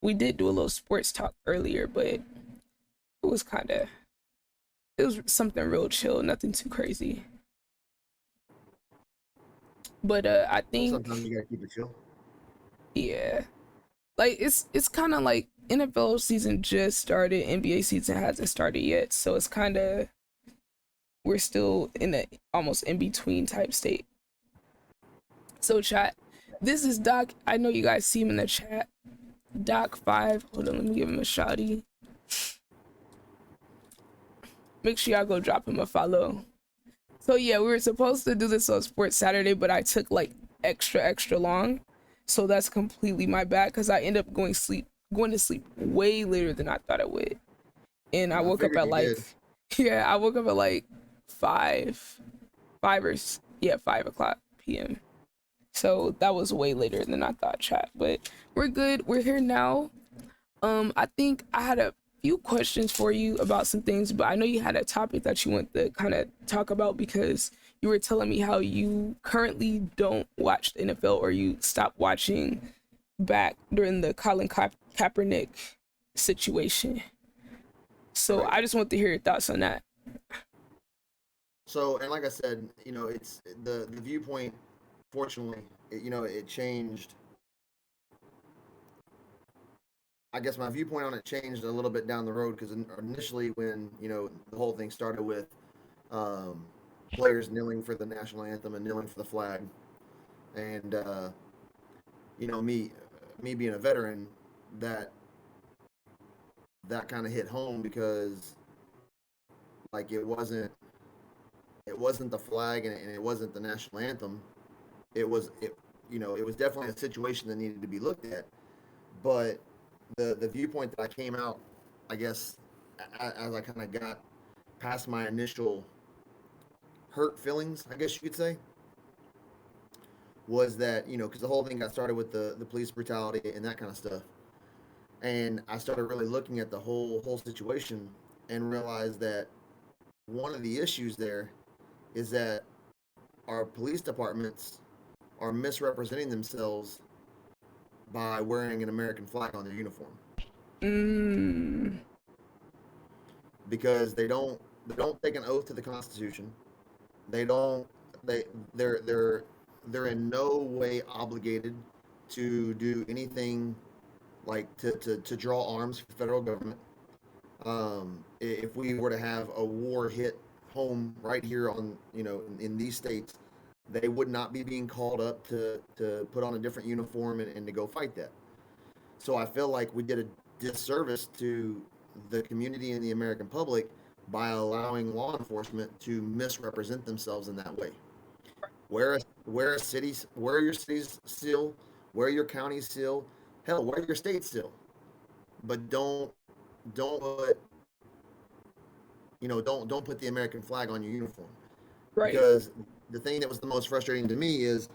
we did do a little sports talk earlier, but was kind of it was something real chill, nothing too crazy. But I Well, think sometimes you gotta keep it chill. yeah, like it's kind of like NFL season just started, NBA season hasn't started yet, so it's kind of we're still in the almost in between type state. So chat, this is Doc. I know you guys see him in the chat. Doc 5. Hold on, let me give him a shouty. Make sure y'all go drop him a follow. So yeah, we were supposed to do this on Sports Saturday, but I took like extra long. So that's completely my bad because I ended up going to sleep way later than I thought I would. And I I woke up figured at you like did. yeah, I woke up at like 5 5 or yeah, 5 o'clock PM. So that was way later than I thought, chat. But we're good. We're here now. I think I had a few questions for you about some things, but I know you had a topic that you want to kind of talk about because you were telling me how you currently don't watch the NFL or you stopped watching back during the Kaepernick situation. So Right. I just want to hear your thoughts on that. So, and like I said, it's the viewpoint. Fortunately, it changed. I guess my viewpoint on it changed a little bit down the road because initially, when the whole thing started with um, players kneeling for the national anthem and kneeling for the flag, and me being a veteran, that that kind of hit home because like it wasn't the flag and it wasn't the national anthem. It was definitely a situation that needed to be looked at. But the viewpoint that I came out, I guess, as I kind of got past my initial hurt feelings, I guess you could say, was that because the whole thing got started with the police brutality and that kind of stuff, and I started really looking at the whole situation and realized that one of the issues there is that our police departments are misrepresenting themselves by wearing an American flag on their uniform Mm, because they don't take an oath to the Constitution. They don't they they're in no way obligated to do anything like to draw arms for the federal government. If we were to have a war hit home right here on in these states, they would not be being called up to put on a different uniform and to go fight that. So I feel like we did a disservice to the community and the American public by allowing law enforcement to misrepresent themselves in that way. Wear your city's seal, wear your county's seal, hell, wear your state seal, but don't put don't put the American flag on your uniform right. because the thing that was the most frustrating to me is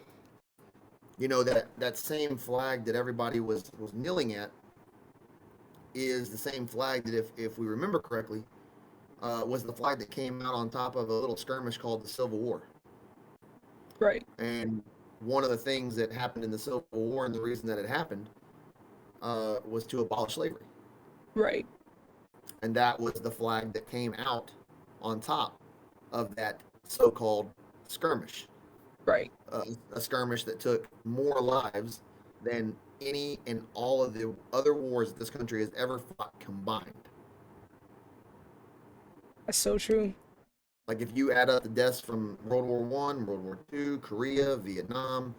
that same flag that everybody was kneeling at is the same flag that if we remember correctly was the flag that came out on top of a little skirmish called the Civil War. Right. And one of the things that happened in the Civil War and the reason that it happened was to abolish slavery. Right. And that was the flag that came out on top of that so-called skirmish. Right. A skirmish that took more lives than any and all of the other wars that this country has ever fought combined. That's so true. Like if you add up the deaths from World War I, World War II, Korea, Vietnam,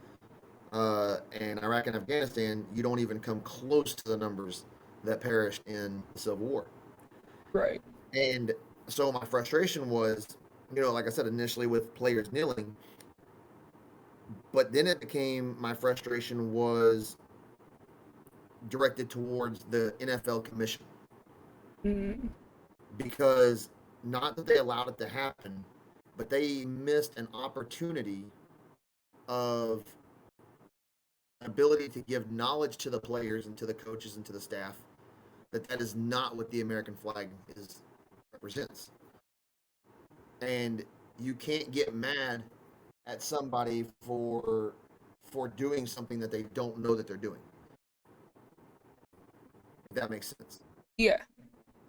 and Iraq and Afghanistan, you don't even come close to the numbers that perished in the Civil War. Right. And so my frustration was, like I said initially with players kneeling, but then it became my frustration was directed towards the NFL commission Mm, because not that they allowed it to happen, but they missed an opportunity of ability to give knowledge to the players and to the coaches and to the staff that is not what the American flag is represents. And you can't get mad at somebody for doing something that they don't know that they're doing. If that makes sense. Yeah.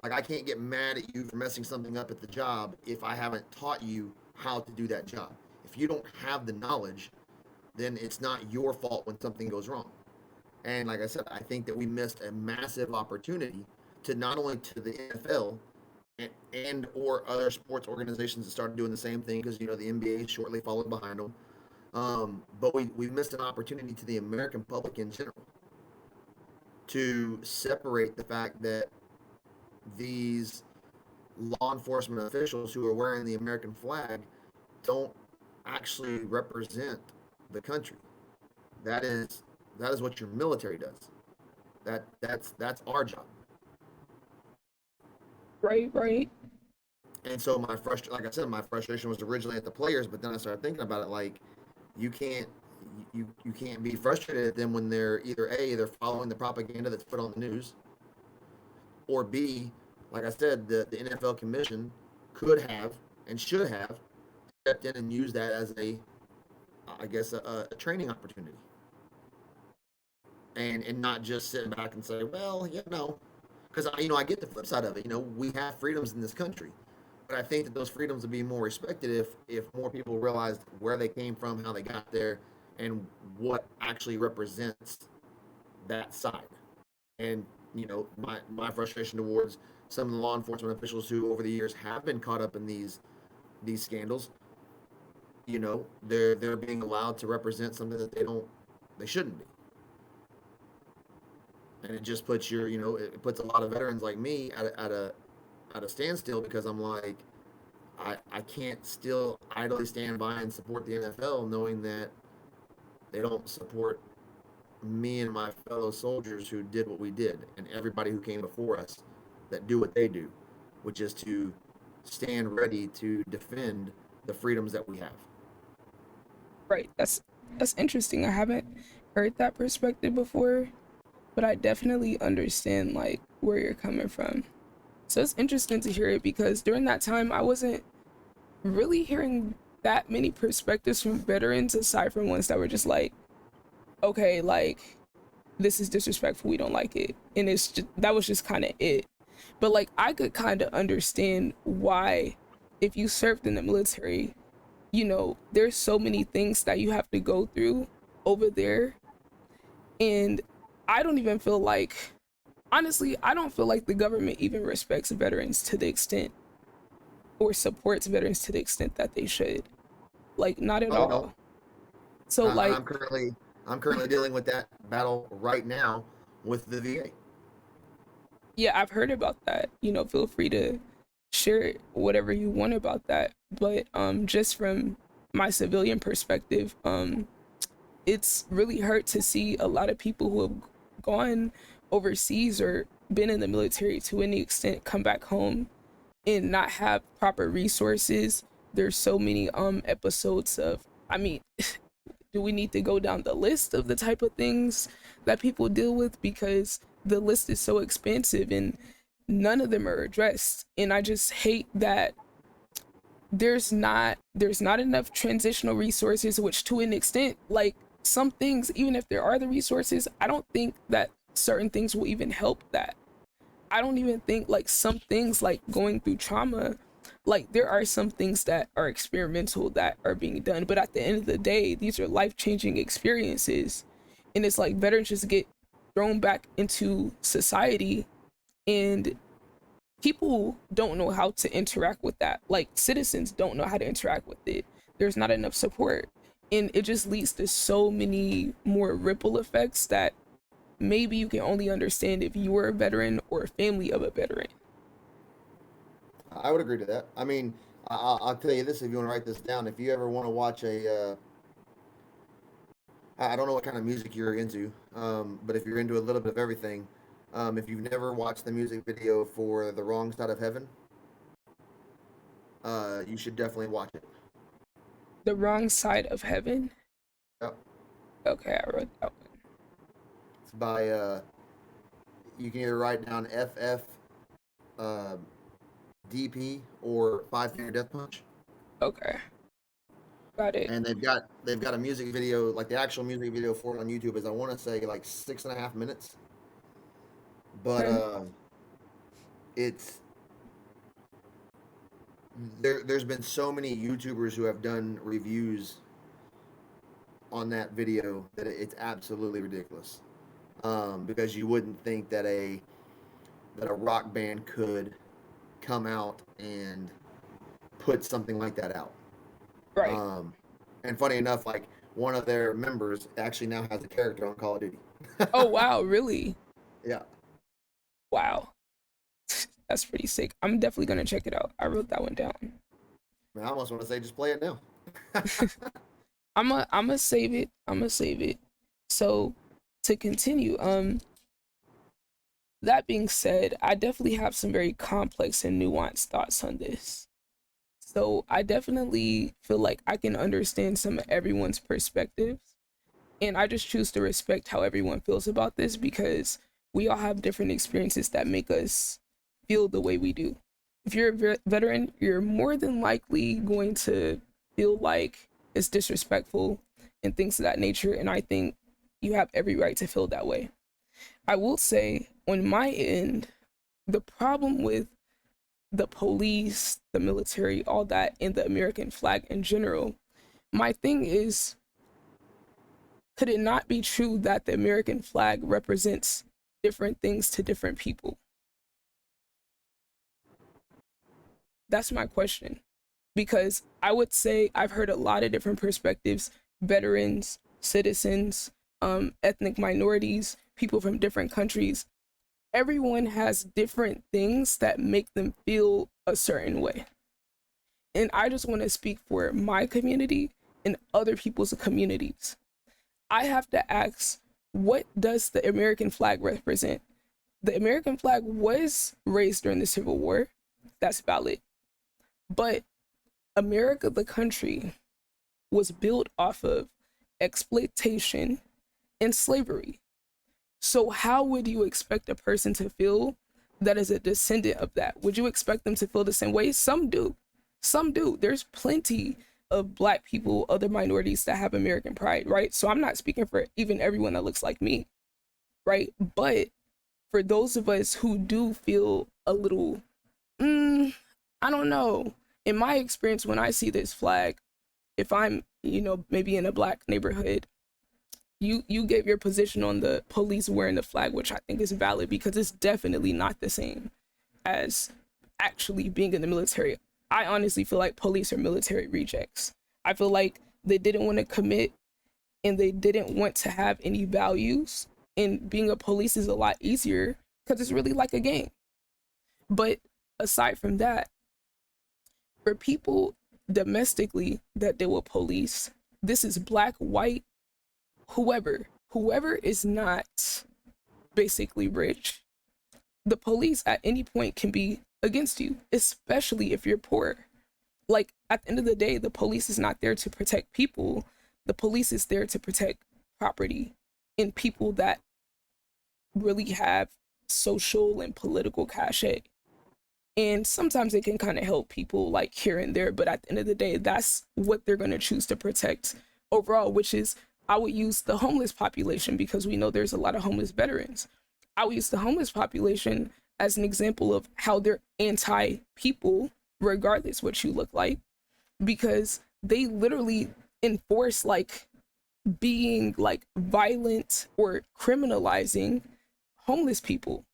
Like I can't get mad at you for messing something up at the job if I haven't taught you how to do that job. If you don't have the knowledge, then it's not your fault when something goes wrong. And like I said, I think that we missed a massive opportunity to not only to the NFL and or other sports organizations that started doing the same thing because the NBA shortly followed behind them. But we missed an opportunity to the American public in general to separate the fact that these law enforcement officials who are wearing the American flag don't actually represent the country. That is that is what your military does. That's our job. Right, right. And so like I said, my frustration was originally at the players, but then I started thinking about it like you can't you can't be frustrated at them when they're either A, they're following the propaganda that's put on the news, or B, like I said, the NFL commission could have and should have stepped in and used that as I guess, a training opportunity, and not just sit back and say, well, no, because I get the flip side of it. We have freedoms in this country, but I think that those freedoms would be more respected if more people realized where they came from, how they got there, and what actually represents that side. And my frustration towards some of the law enforcement officials who over the years have been caught up in these scandals, they're being allowed to represent something that they shouldn't be. And it just puts it puts a lot of veterans like me at a standstill because I'm like, I can't still idly stand by and support the NFL knowing that they don't support me and my fellow soldiers who did what we did and everybody who came before us that do what they do, which is to stand ready to defend the freedoms that we have. Right. That's interesting. I haven't heard that perspective before, but I definitely understand like where you're coming from. So it's interesting to hear it because during that time I wasn't really hearing that many perspectives from veterans aside from ones that were just like, okay, like this is disrespectful, we don't like it. And it's just that was just kind of it. But like I could kind of understand why if you served in the military, there's so many things that you have to go through over there. And I don't even feel like, honestly, I don't feel like the government even respects veterans to the extent or supports veterans to the extent that they should. Like, not at Oh no, all. So, I, like, I'm currently dealing with that battle right now with the VA. yeah, I've heard about that. Feel free to share whatever you want about that. But just from my civilian perspective, it's really hurt to see a lot of people who have gone overseas or been in the military to any extent come back home and not have proper resources. There's so many episodes of, I mean, do we need to go down the list of the type of things that people deal with, because the list is so expansive and none of them are addressed. And I just hate that there's not enough transitional resources, which to an extent, like some things, even if there are the resources, I don't think that certain things will even help that. I don't even think like some things like going through trauma, like there are some things that are experimental that are being done, but at the end of the day, these are life-changing experiences. And it's like veterans just get thrown back into society, and people don't know how to interact with that. Like citizens don't know how to interact with it. There's not enough support. And it just leads to so many more ripple effects that maybe you can only understand if you were a veteran or a family of a veteran. I would agree to that. I mean, I'll tell you this if you want to write this down. If you ever want to watch I don't know what kind of music you're into, but if you're into a little bit of everything, if you've never watched the music video for "The Wrong Side of Heaven," you should definitely watch it. The Wrong Side of Heaven. Yep. Okay, I wrote that one. It's by you can either write down FF uh, DP or Five Finger Death Punch, Okay, got it. and they've got a music video, like the actual music video for it on YouTube is I want to say like 6.5 minutes, But Okay. it's there's been so many YouTubers who have done reviews on that video that it's absolutely ridiculous. Because you wouldn't think that a rock band could come out and put something like that out. Right. Um, and funny enough, like one of their members actually now has a character on Call of Duty. Oh wow, really? Yeah, Wow. That's pretty sick. I'm definitely gonna check it out. I wrote that one down. I, mean, I almost want to say just play it now. I'm gonna save it. I'm gonna save it. So to continue, that being said, I definitely have some very complex and nuanced thoughts on this. So I definitely feel like I can understand some of everyone's perspectives, and I just choose to respect how everyone feels about this because we all have different experiences that make us feel the way we do. If you're a veteran, you're more than likely going to feel like it's disrespectful and things of that nature, and I think you have every right to feel that way. I will say, on my end, the problem with the police, the military, all that, and the American flag in general, my thing is, could it not be true that the American flag represents different things to different people? That's my question. Because I would say I've heard a lot of different perspectives, veterans, citizens, ethnic minorities, people from different countries. Everyone has different things that make them feel a certain way. And I just want to speak for my community and other people's communities. I have to ask, what does the American flag represent? The American flag was raised during the Civil War. That's valid. But America, the country, was built off of exploitation and slavery. So, how would you expect a person to feel that is a descendant of that? Would you expect them to feel the same way? Some do. Some do. There's plenty of Black people, other minorities that have American pride, right? So, I'm not speaking for even everyone that looks like me, right? But for those of us who do feel a little, I don't know. In my experience, when I see this flag, if I'm, maybe in a Black neighborhood, you get your position on the police wearing the flag, which I think is valid because it's definitely not the same as actually being in the military. I honestly feel like police are military rejects. I feel like they didn't want to commit and they didn't want to have any values. And being a police is a lot easier because it's really like a game. But aside from that, for people domestically that deal with police, this is Black, white, whoever is not basically rich, the police at any point can be against you, especially if you're poor. Like, at the end of the day, the police is not there to protect people. The police is there to protect property and people that really have social and political cachet. And sometimes it can kind of help people like here and there, but at the end of the day, that's what they're going to choose to protect overall, which is, I would use the homeless population because we know there's a lot of homeless veterans. I would use the homeless population as an example of how they're anti people, regardless what you look like, because they literally enforce like being like violent or criminalizing homeless people,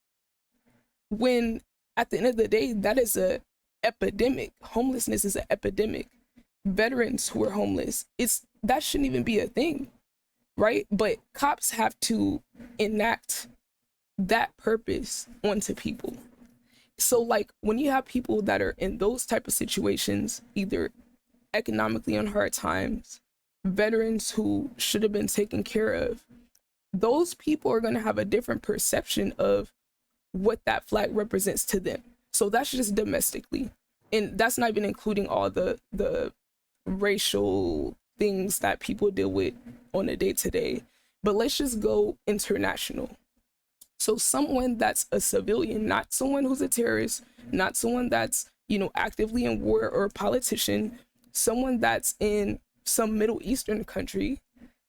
when at the end of the day, that is a epidemic. Homelessness is an epidemic. Veterans who are homeless, it's that shouldn't even be a thing, right? But cops have to enact that purpose onto people. So like when you have people that are in those type of situations, either economically on hard times, veterans who should have been taken care of, those people are going to have a different perception of what that flag represents to them. So that's just domestically. And that's not even including all the racial things that people deal with on a day to day. But let's just go international. So someone that's a civilian, not someone who's a terrorist, not someone that's, actively in war or a politician, someone that's in some Middle Eastern country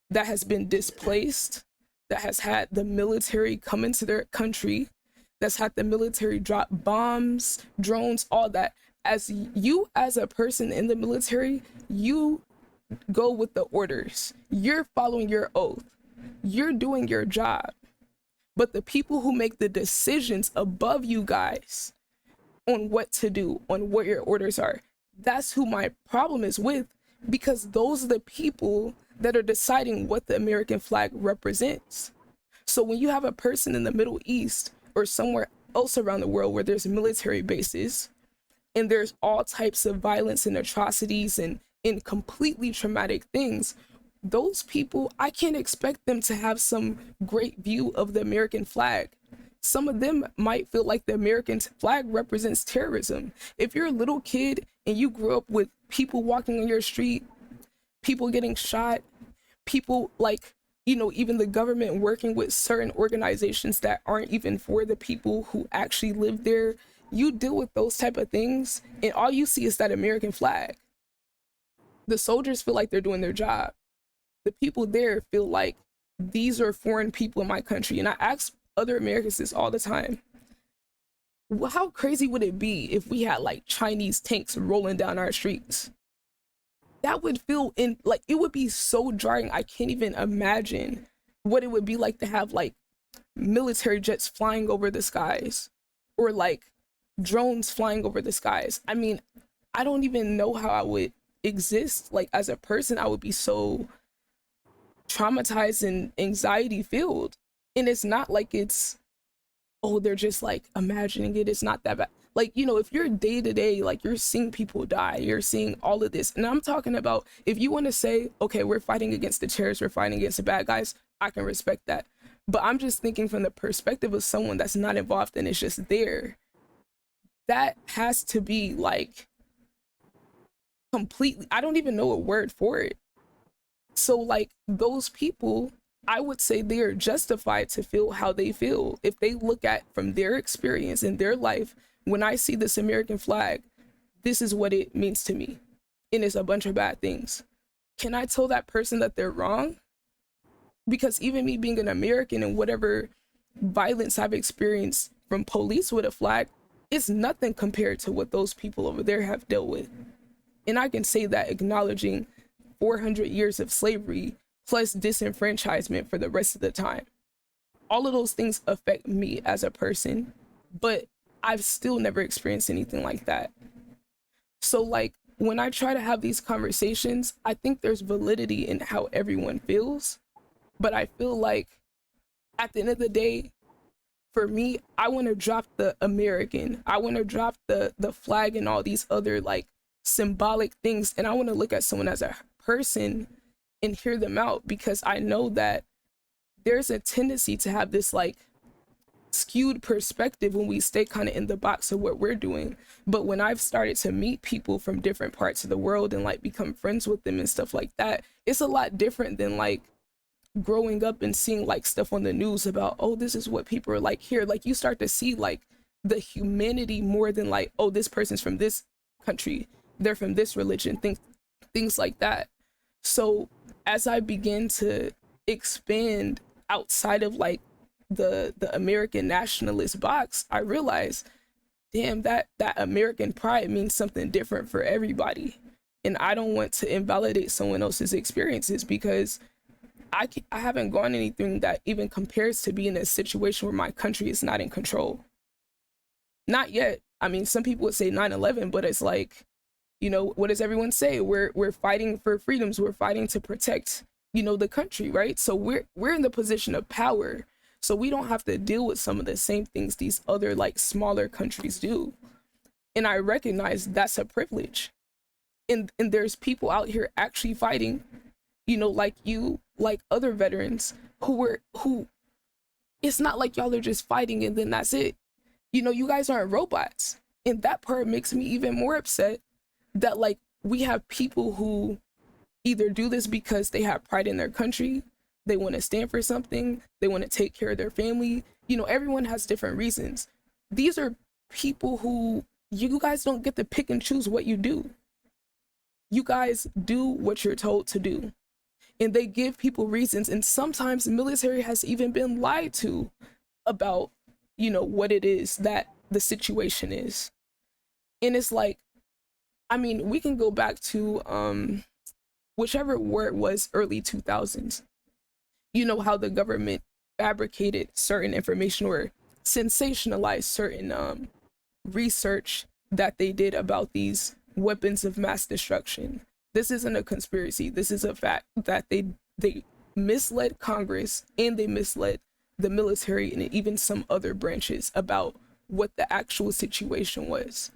that has been displaced, that has had the military come into their country, that's had the military drop bombs, drones, all that. As you, as a person in the military, you go with the orders. You're following your oath. You're doing your job. But the people who make the decisions above you guys on what to do, on what your orders are, that's who my problem is with, because those are the people that are deciding what the American flag represents. So when you have a person in the Middle East or somewhere else around the world where there's military bases and there's all types of violence and atrocities and completely traumatic things, those people, I can't expect them to have some great view of the American flag. Some of them might feel like the American flag represents terrorism. If you're a little kid and you grew up with people walking on your street, people getting shot, people like, you know, even the government working with certain organizations that aren't even for the people who actually live there, you deal with those type of things and all you see is that American flag. The soldiers feel like they're doing their job. The people there feel like these are foreign people in my country. And I ask other Americans this all the time. Well, how crazy would it be if we had like Chinese tanks rolling down our streets? That would feel in like, it would be so jarring. I can't even imagine what it would be like to have like military jets flying over the skies or like drones flying over the skies. I mean, I don't even know how I would exist. Like as a person, I would be so traumatized and anxiety filled. And it's not like it's, oh, they're just like imagining it. It's not that bad. Like, you know, if you're day to day, like you're seeing people die, you're seeing all of this. And I'm talking about if you want to say, okay, we're fighting against the terrorists, we're fighting against the bad guys, I can respect that. But I'm just thinking from the perspective of someone that's not involved and it's just there. That has to be like completely, I don't even know a word for it. So like those people, I would say they are justified to feel how they feel. If they look at from their experience in their life, when I see this American flag, this is what it means to me. And it's a bunch of bad things. Can I tell that person that they're wrong? Because even me being an American and whatever violence I've experienced from police with a flag, it's nothing compared to what those people over there have dealt with. And I can say that acknowledging 400 years of slavery plus disenfranchisement for the rest of the time. All of those things affect me as a person, but I've still never experienced anything like that. So like when I try to have these conversations, I think there's validity in how everyone feels, but I feel like at the end of the day, for me, I want to drop the American. I want to drop the flag and all these other like symbolic things, and I want to look at someone as a person and hear them out, because I know that there's a tendency to have this like skewed perspective when we stay kind of in the box of what we're doing. But when I've started to meet people from different parts of the world and like become friends with them and stuff like that, it's a lot different than like growing up and seeing like stuff on the news about, oh, this is what people are like here. Like you start to see like the humanity more than like, oh, this person's from this country, they're from this religion, things like that. So as I begin to expand outside of like the American nationalist box, I realize, damn, that American pride means something different for everybody. And I don't want to invalidate someone else's experiences, because I haven't gone anything that even compares to being in a situation where my country is not in control. Not yet. I mean, some people would say 9/11, but it's like, you know, what does everyone say? We're fighting for freedoms. We're fighting to protect, you know, the country, right? So we're in the position of power. So we don't have to deal with some of the same things these other like smaller countries do. And I recognize that's a privilege. And there's people out here actually fighting, you know, like you, like other veterans who it's not like y'all are just fighting and then that's it. You know, you guys aren't robots. And that part makes me even more upset that like we have people who either do this because they have pride in their country, they want to stand for something, they want to take care of their family. You know, everyone has different reasons. These are people who, you guys don't get to pick and choose what you do. You guys do what you're told to do. And they give people reasons. And sometimes the military has even been lied to about what it is that the situation is. And it's like, I mean, we can go back to whichever war it was, early 2000s. How the government fabricated certain information or sensationalized certain research that they did about these weapons of mass destruction. This isn't a conspiracy. This is a fact that they misled Congress and they misled the military and even some other branches about what the actual situation was.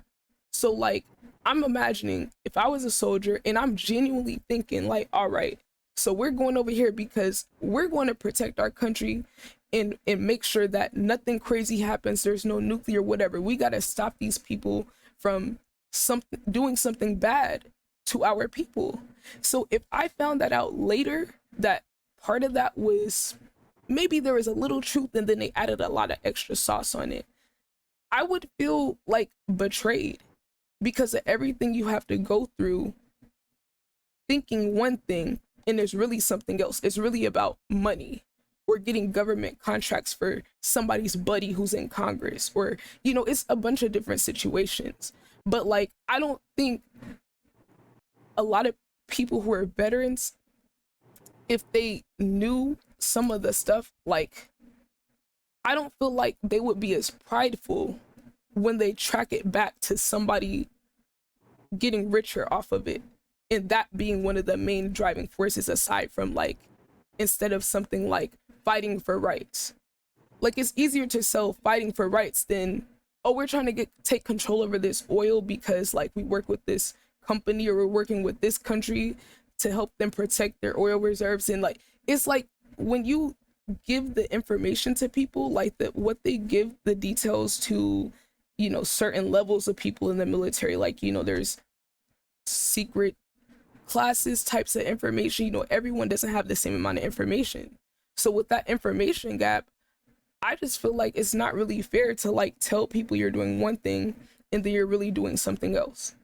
So like, I'm imagining if I was a soldier and I'm genuinely thinking like, all right, so we're going over here because we're going to protect our country and make sure that nothing crazy happens. There's no nuclear, whatever. We got to stop these people from something doing something bad to our people. So if I found that out later, that part of that was maybe there was a little truth and then they added a lot of extra sauce on it, I would feel like betrayed because of everything you have to go through thinking one thing and there's really something else. It's really about money or getting government contracts for somebody's buddy who's in Congress, or it's a bunch of different situations. But like, I don't think a lot of people who are veterans, if they knew some of the stuff, like, I don't feel like they would be as prideful when they track it back to somebody getting richer off of it, and that being one of the main driving forces, aside from like, instead of something like fighting for rights. Like, it's easier to sell fighting for rights than, oh, we're trying to take control over this oil because like we work with this company or we're working with this country to help them protect their oil reserves. And like, it's like when you give the information to people, like what they give the details to, certain levels of people in the military, like, there's secret classes, types of information, everyone doesn't have the same amount of information. So with that information gap, I just feel like it's not really fair to like tell people you're doing one thing and then you're really doing something else.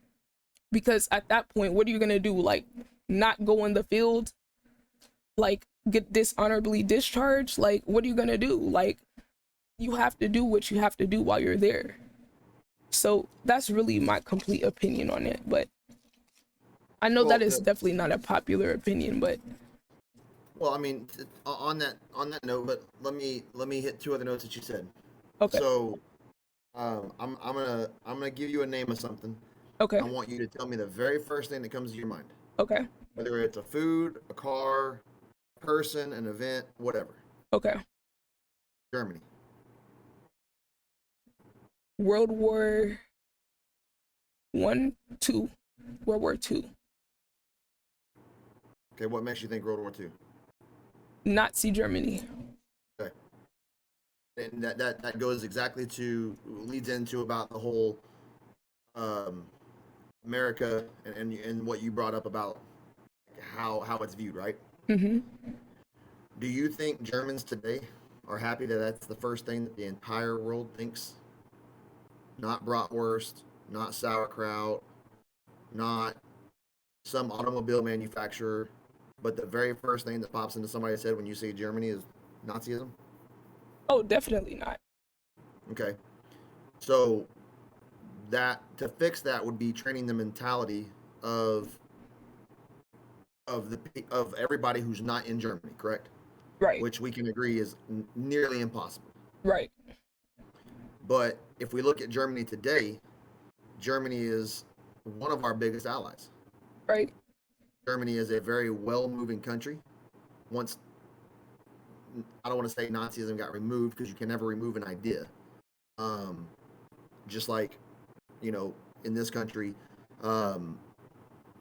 Because at that point, what are you gonna do? Like, not go in the field? Like, get dishonorably discharged? Like, what are you gonna do? Like, you have to do what you have to do while you're there. So that's really my complete opinion on it. But I know Well, that is definitely not a popular opinion, but well, I mean, on that note, but let me hit two other notes that you said. okay, So, I'm gonna give you a name of something. okay, I want you to tell me the very first thing that comes to your mind, okay, whether it's a food, a car, a person, an event, whatever. okay. Germany. World War One, Two, World War Two, Okay, what makes you think World War II? Nazi Germany. Okay, and that goes exactly to leads into about the whole um, America and what you brought up about how it's viewed, right? Mm-hmm. Do you think Germans today are happy that that's the first thing that the entire world thinks? Not bratwurst, not sauerkraut, not some automobile manufacturer, but the very first thing that pops into somebody's head when you say Germany is Nazism? Oh, definitely not. Okay. So that to fix that would be training the mentality of of everybody who's not in Germany, correct? Right, Which we can agree is nearly impossible. right, But if we look at Germany today, Germany is one of our biggest allies. right, Germany is a very well moving country. Once, I don't want to say Nazism got removed because you can never remove an idea. Um, just like, you know, in this country, um,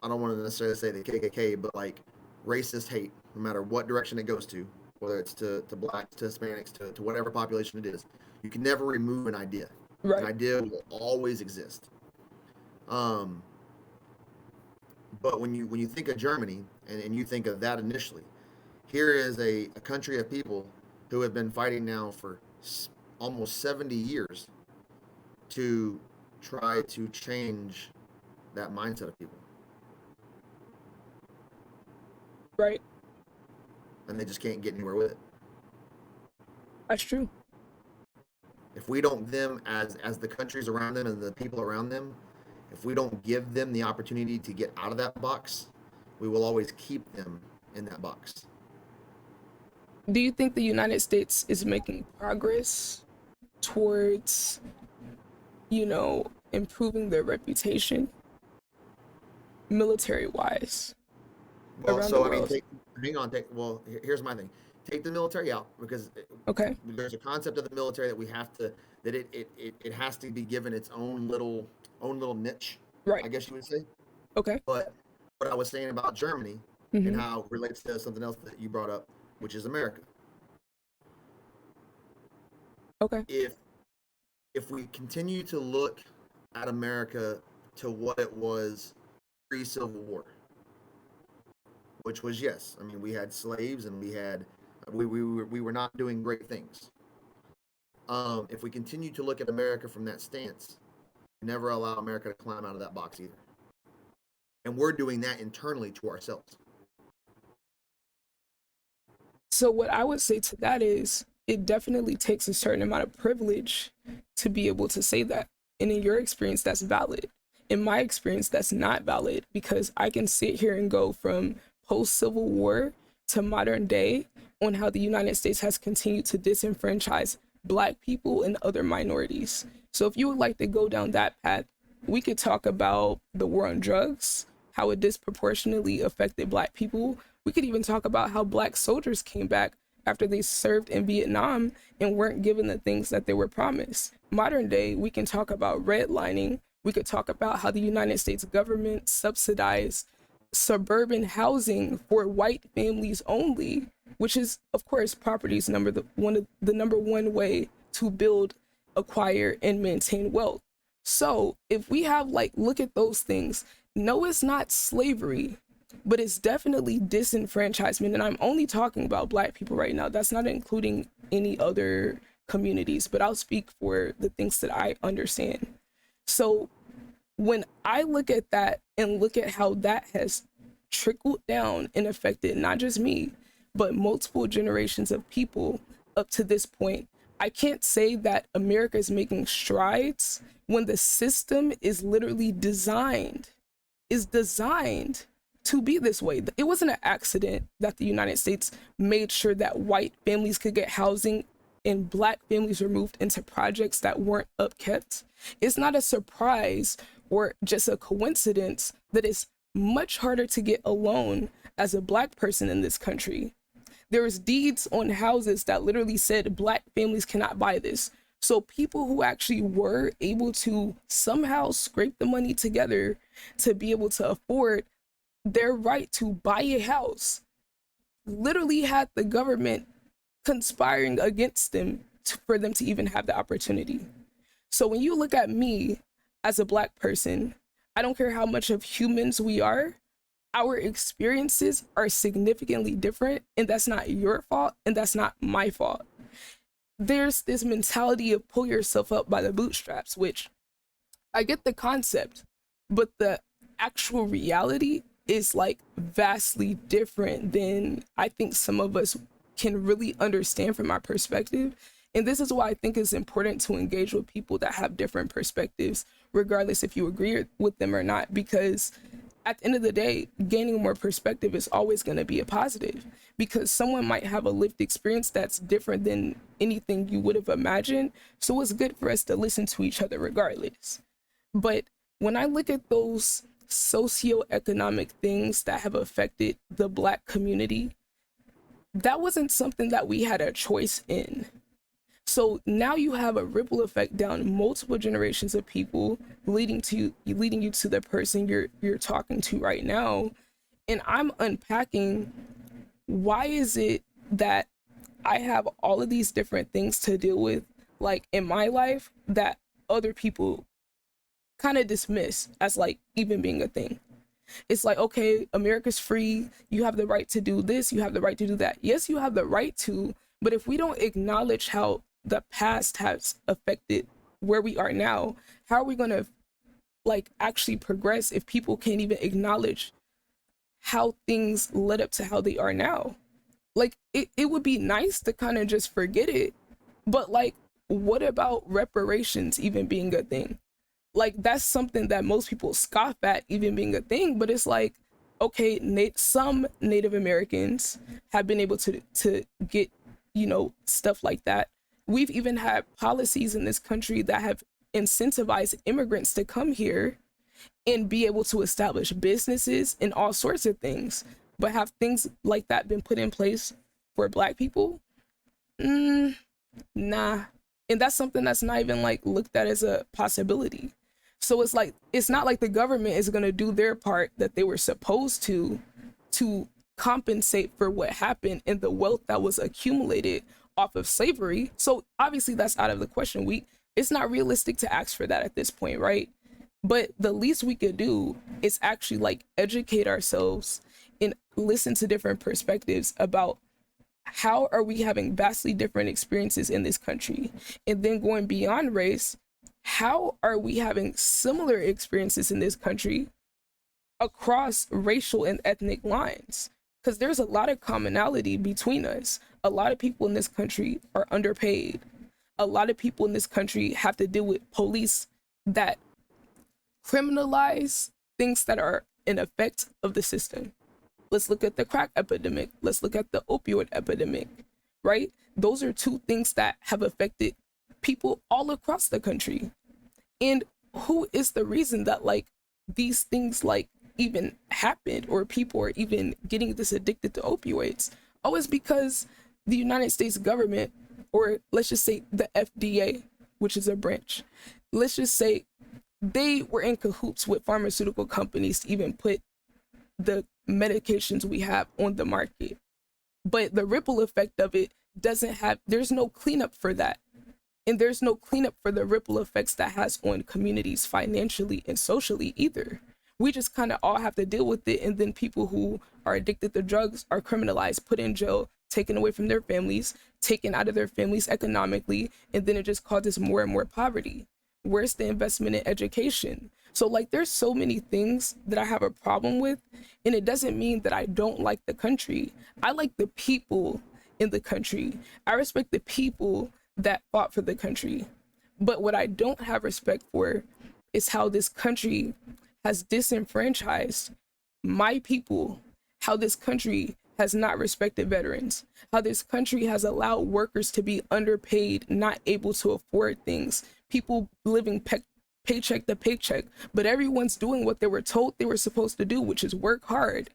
I don't want to necessarily say the KKK, but like racist hate, no matter what direction it goes to, whether it's to blacks, to Hispanics, to whatever population it is, you can never remove an idea. An right, idea will always exist. Um, but when you think of Germany and you think of that initially, here is a country of people who have been fighting now for almost 70 years to try to change that mindset of people, right. and they just can't get anywhere with it. That's true. If we don't them as the countries around them and the people around them, if we don't give them the opportunity to get out of that box, we will always keep them in that box. Do you think the United States is making progress towards, improving their reputation military wise Well, around the so I mean, world? hang on, well, here's my thing. Take the military out because Okay, there's a concept of the military that we have to that it has to be given its own little niche, right. I guess you would say. Okay. But what I was saying about Germany and Mm-hmm. how it relates to something else that you brought up, which is America. Okay. If if we continue to look at America to what it was pre-Civil War, which was, yes, I mean, we had slaves and we were not doing great things. If we continue to look at America from that stance, never allow America to climb out of that box either. And we're doing that internally to ourselves. So what I would say to that is it definitely takes a certain amount of privilege to be able to say that. And in your experience, that's valid. In my experience, that's not valid because I can sit here and go from post Civil War to modern day on how the United States has continued to disenfranchise Black people and other minorities. So if you would like to go down that path, we could talk about the war on drugs, how it disproportionately affected Black people. We could even talk about how Black soldiers came back after they served in Vietnam and weren't given the things that they were promised. Modern day, we can talk about redlining. We could talk about how the United States government subsidized suburban housing for white families only, which is, of course, property's the number one way to build, acquire, and maintain wealth. So if we have look at those things, no, it's not slavery, but it's definitely disenfranchisement. And I'm only talking about Black people right now. That's not including any other communities, but I'll speak for the things that I understand. So when I look at that and look at how that has trickled down and affected not just me, but multiple generations of people up to this point, I can't say that America is making strides when the system is literally designed to be this way. It wasn't an accident that the United States made sure that white families could get housing and Black families were moved into projects that weren't upkept. It's not a surprise or just a coincidence that it's much harder to get a loan as a Black person in this country. There was deeds on houses that literally said Black families cannot buy this. So people who actually were able to somehow scrape the money together to be able to afford their right to buy a house literally had the government conspiring against them for them to even have the opportunity. So when you look at me as a Black person, I don't care how much of humans we are, our experiences are significantly different, and that's not your fault, and that's not my fault. There's this mentality of pull yourself up by the bootstraps, which I get the concept, but the actual reality is vastly different than I think some of us can really understand from our perspective. And this is why I think it's important to engage with people that have different perspectives, regardless if you agree with them or not, because at the end of the day, gaining more perspective is always going to be a positive because someone might have a lived experience that's different than anything you would have imagined. So it's good for us to listen to each other regardless. But when I look at those socioeconomic things that have affected the Black community, that wasn't something that we had a choice in. So now you have a ripple effect down multiple generations of people, leading you to the person you're talking to right now. And I'm unpacking, why is it that I have all of these different things to deal with in my life that other people kind of dismiss as even being a thing. It's okay, America's free, you have the right to do this, you have the right to do that. Yes, you have the right to, but if we don't acknowledge how the past has affected where we are now, how are we going to actually progress if people can't even acknowledge how things led up to how they are now? It would be nice to kind of just forget it, but what about reparations even being a thing? Like, that's something that most people scoff at even being a thing, but it's like, okay, some Native Americans have been able to get, stuff like that. We've even had policies in this country that have incentivized immigrants to come here and be able to establish businesses and all sorts of things. But have things like that been put in place for Black people? Nah. And that's something that's not even like looked at as a possibility. So it's like, it's not like the government is going to do their part that they were supposed to compensate for what happened and the wealth that was accumulated off of slavery. So obviously that's out of the question. It's not realistic to ask for that at this point, right? But the least we could do is actually like educate ourselves and listen to different perspectives about how are we having vastly different experiences in this country, and then going beyond race, how are we having similar experiences in this country across racial and ethnic lines? Because there's a lot of commonality between us. A lot of people in this country are underpaid. A lot of people in this country have to deal with police that criminalize things that are an effect of the system. Let's look at the crack epidemic. Let's look at the opioid epidemic, right? Those are two things that have affected people all across the country. And who is the reason that like these things like even happened, or people are even getting this addicted to opioids? Oh, it's because the United States government, or let's just say the FDA, which is a branch, let's just say they were in cahoots with pharmaceutical companies to even put the medications we have on the market. But the ripple effect of it there's no cleanup for that. And there's no cleanup for the ripple effects that has on communities financially and socially either. We just kind of all have to deal with it. And then people who are addicted to drugs are criminalized, put in jail, taken away from their families, taken out of their families economically. And then it just causes more and more poverty. Where's the investment in education? So like, there's so many things that I have a problem with, and it doesn't mean that I don't like the country. I like the people in the country. I respect the people that fought for the country. But what I don't have respect for is how this country has disenfranchised my people, how this country has not respected veterans, how this country has allowed workers to be underpaid, not able to afford things, people living paycheck to paycheck, but everyone's doing what they were told they were supposed to do, which is work hard,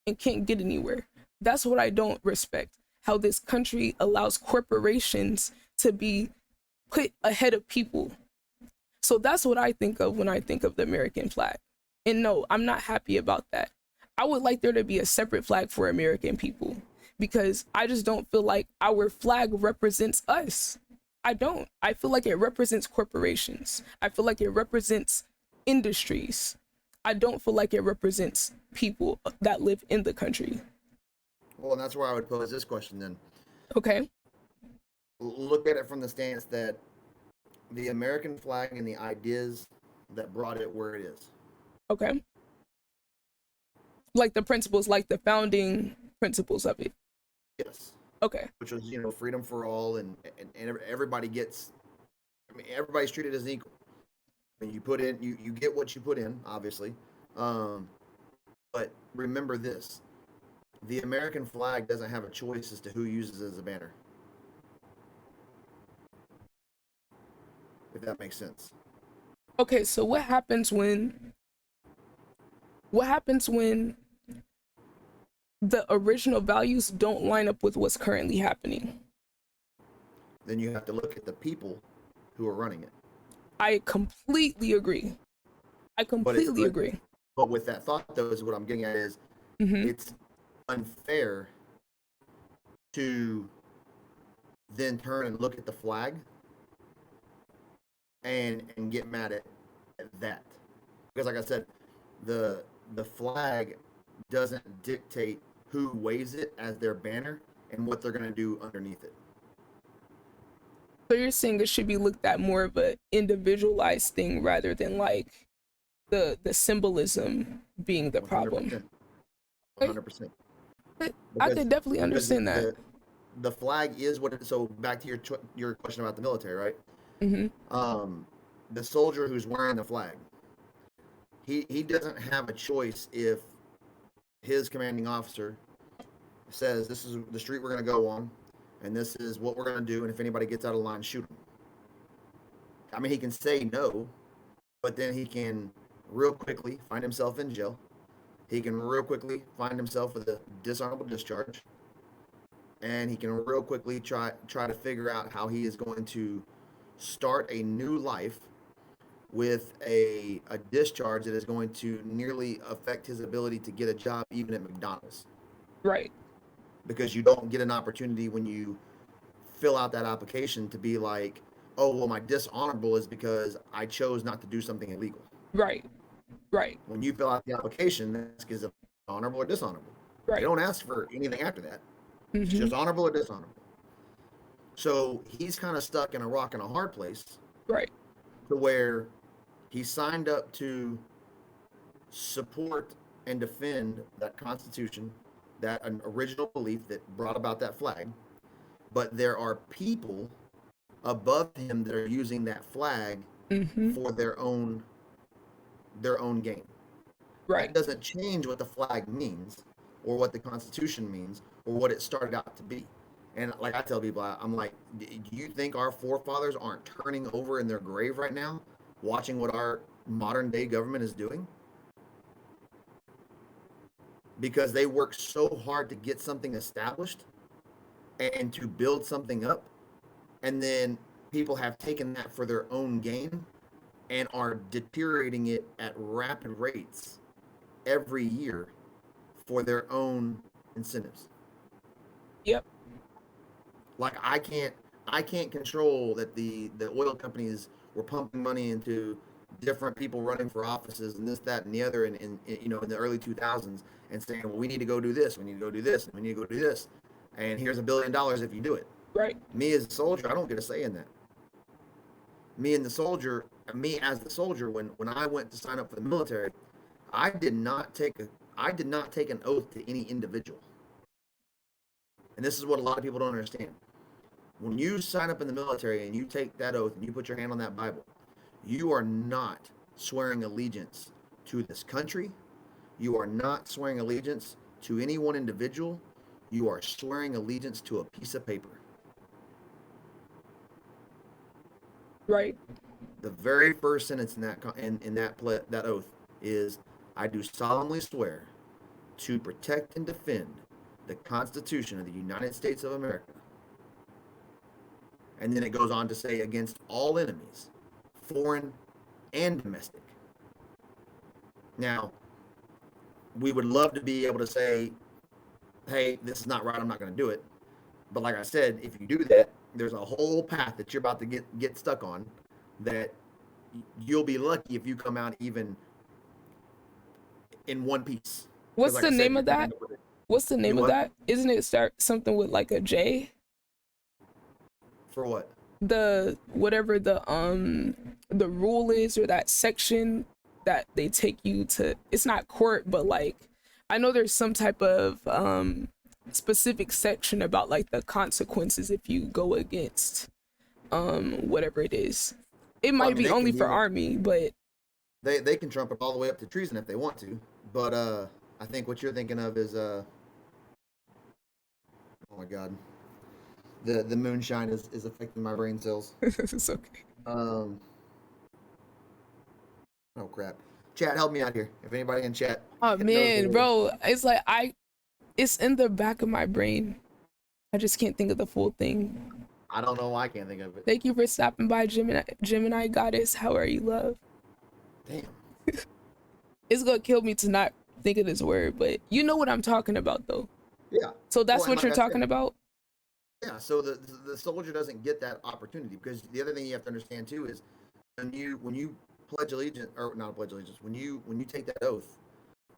and can't get anywhere. That's what I don't respect. How this country allows corporations to be put ahead of people. So that's what I think of when I think of the American flag. And no, I'm not happy about that. I would like there to be a separate flag for American people, because I just don't feel like our flag represents us. I don't. I feel like it represents corporations. I feel like it represents industries. I don't feel like it represents people that live in the country. Well, and that's where I would pose this question then. Okay. Look at it from the stance that the American flag and the ideas that brought it where it is. Okay. Like the principles, like the founding principles of it. Yes. Okay. Which was, freedom for all, and everybody gets, everybody's treated as equal. I mean, you put in, you get what you put in, obviously. But remember this, the American flag doesn't have a choice as to who uses it as a banner. If that makes sense. Okay, so what happens when the original values don't line up with what's currently happening? Then you have to look at the people who are running it. I completely agree. Agree. But with that thought, though, is what I'm getting at is it's unfair to then turn and look at the flag and get mad at that. Because like I said, the flag doesn't dictate who waves it as their banner and what they're going to do underneath it. So you're saying it should be looked at more of an individualized thing rather than like the symbolism being the problem. 100%. I could definitely understand that. the flag is what it is. So back to your question about the military, right? Mhm. The soldier who's wearing the flag, he doesn't have a choice if his commanding officer says this is the street we're going to go on, and this is what we're going to do, and if anybody gets out of line, shoot them. I mean, he can say no, but then he can real quickly find himself in jail. He can real quickly find himself with a dishonorable discharge, and he can real quickly try to figure out how he is going to start a new life with a discharge that is going to nearly affect his ability to get a job even at McDonald's, Right. because you don't get an opportunity when you fill out that application to be like, oh well, my dishonorable is because I chose not to do something illegal. Right. Right. When you fill out the application, that's is it honorable or dishonorable. They Right. don't ask for anything after that. It's Mhm. just honorable or dishonorable. So he's kind of stuck in a rock and a hard place Right. to where he signed up to support and defend that Constitution, that an original belief that brought about that flag. But there are people above him that are using that flag Mhm. for their own gain. That Right. doesn't change what the flag means or what the Constitution means or what it started out to be. And like I tell people, I'm like, do you think our forefathers aren't turning over in their grave right now, watching what our modern day government is doing? Because they worked so hard to get something established and to build something up. And then people have taken that for their own gain and are deteriorating it at rapid rates every year for their own incentives. Yep. Like I can't control that the oil companies were pumping money into different people running for offices and this, that, and the other in you know in the early 2000s and saying, well, we need to go do this, we need to go do this, and we need to go do this, and here's $1 billion if you do it. Right. Me as a soldier, I don't get a say in that. Me as the soldier, when I went to sign up for the military, I did not take a I did not take an oath to any individual. And this is what a lot of people don't understand. When you sign up in the military and you take that oath and you put your hand on that Bible, you are not swearing allegiance to this country. You are not swearing allegiance to any one individual. You are swearing allegiance to a piece of paper. Right. The very first sentence in that oath is, "I do solemnly swear to protect and defend the Constitution of the United States of America." And then it goes on to say, "against all enemies, foreign and domestic." Now, we would love to be able to say, hey, this is not right, I'm not going to do it. But like I said, if you do that, there's a whole path that you're about to get stuck on that you'll be lucky if you come out even in one piece. Because What's like the I said, name you're of going to that? end up with it. What's the name Do of what? that? Isn't it start something with like a J? For what? The whatever the rule is, or that section that they take you to, it's not court, but like I know there's some type of specific section about like the consequences if you go against whatever it is. It Well, I might mean, be only for army, but they can trump it all the way up to treason if they want to. But I think what you're thinking of is oh my god, the moonshine is affecting my brain cells. it's okay. Um, oh crap. Chat, help me out here. If anybody in chat Oh knows the man, word, bro, it's like it's in the back of my brain. I just can't think of the full thing. I don't know why I can't think of it. Thank you for stopping by, Gemini Goddess. How are you, love? Damn. It's gonna kill me to not think of this word, but you know what I'm talking about, though. Yeah. So Well, that's and what like you're I talking said, about. yeah. So the soldier doesn't get that opportunity because the other thing you have to understand too is when you pledge allegiance or not pledge allegiance when you take that oath,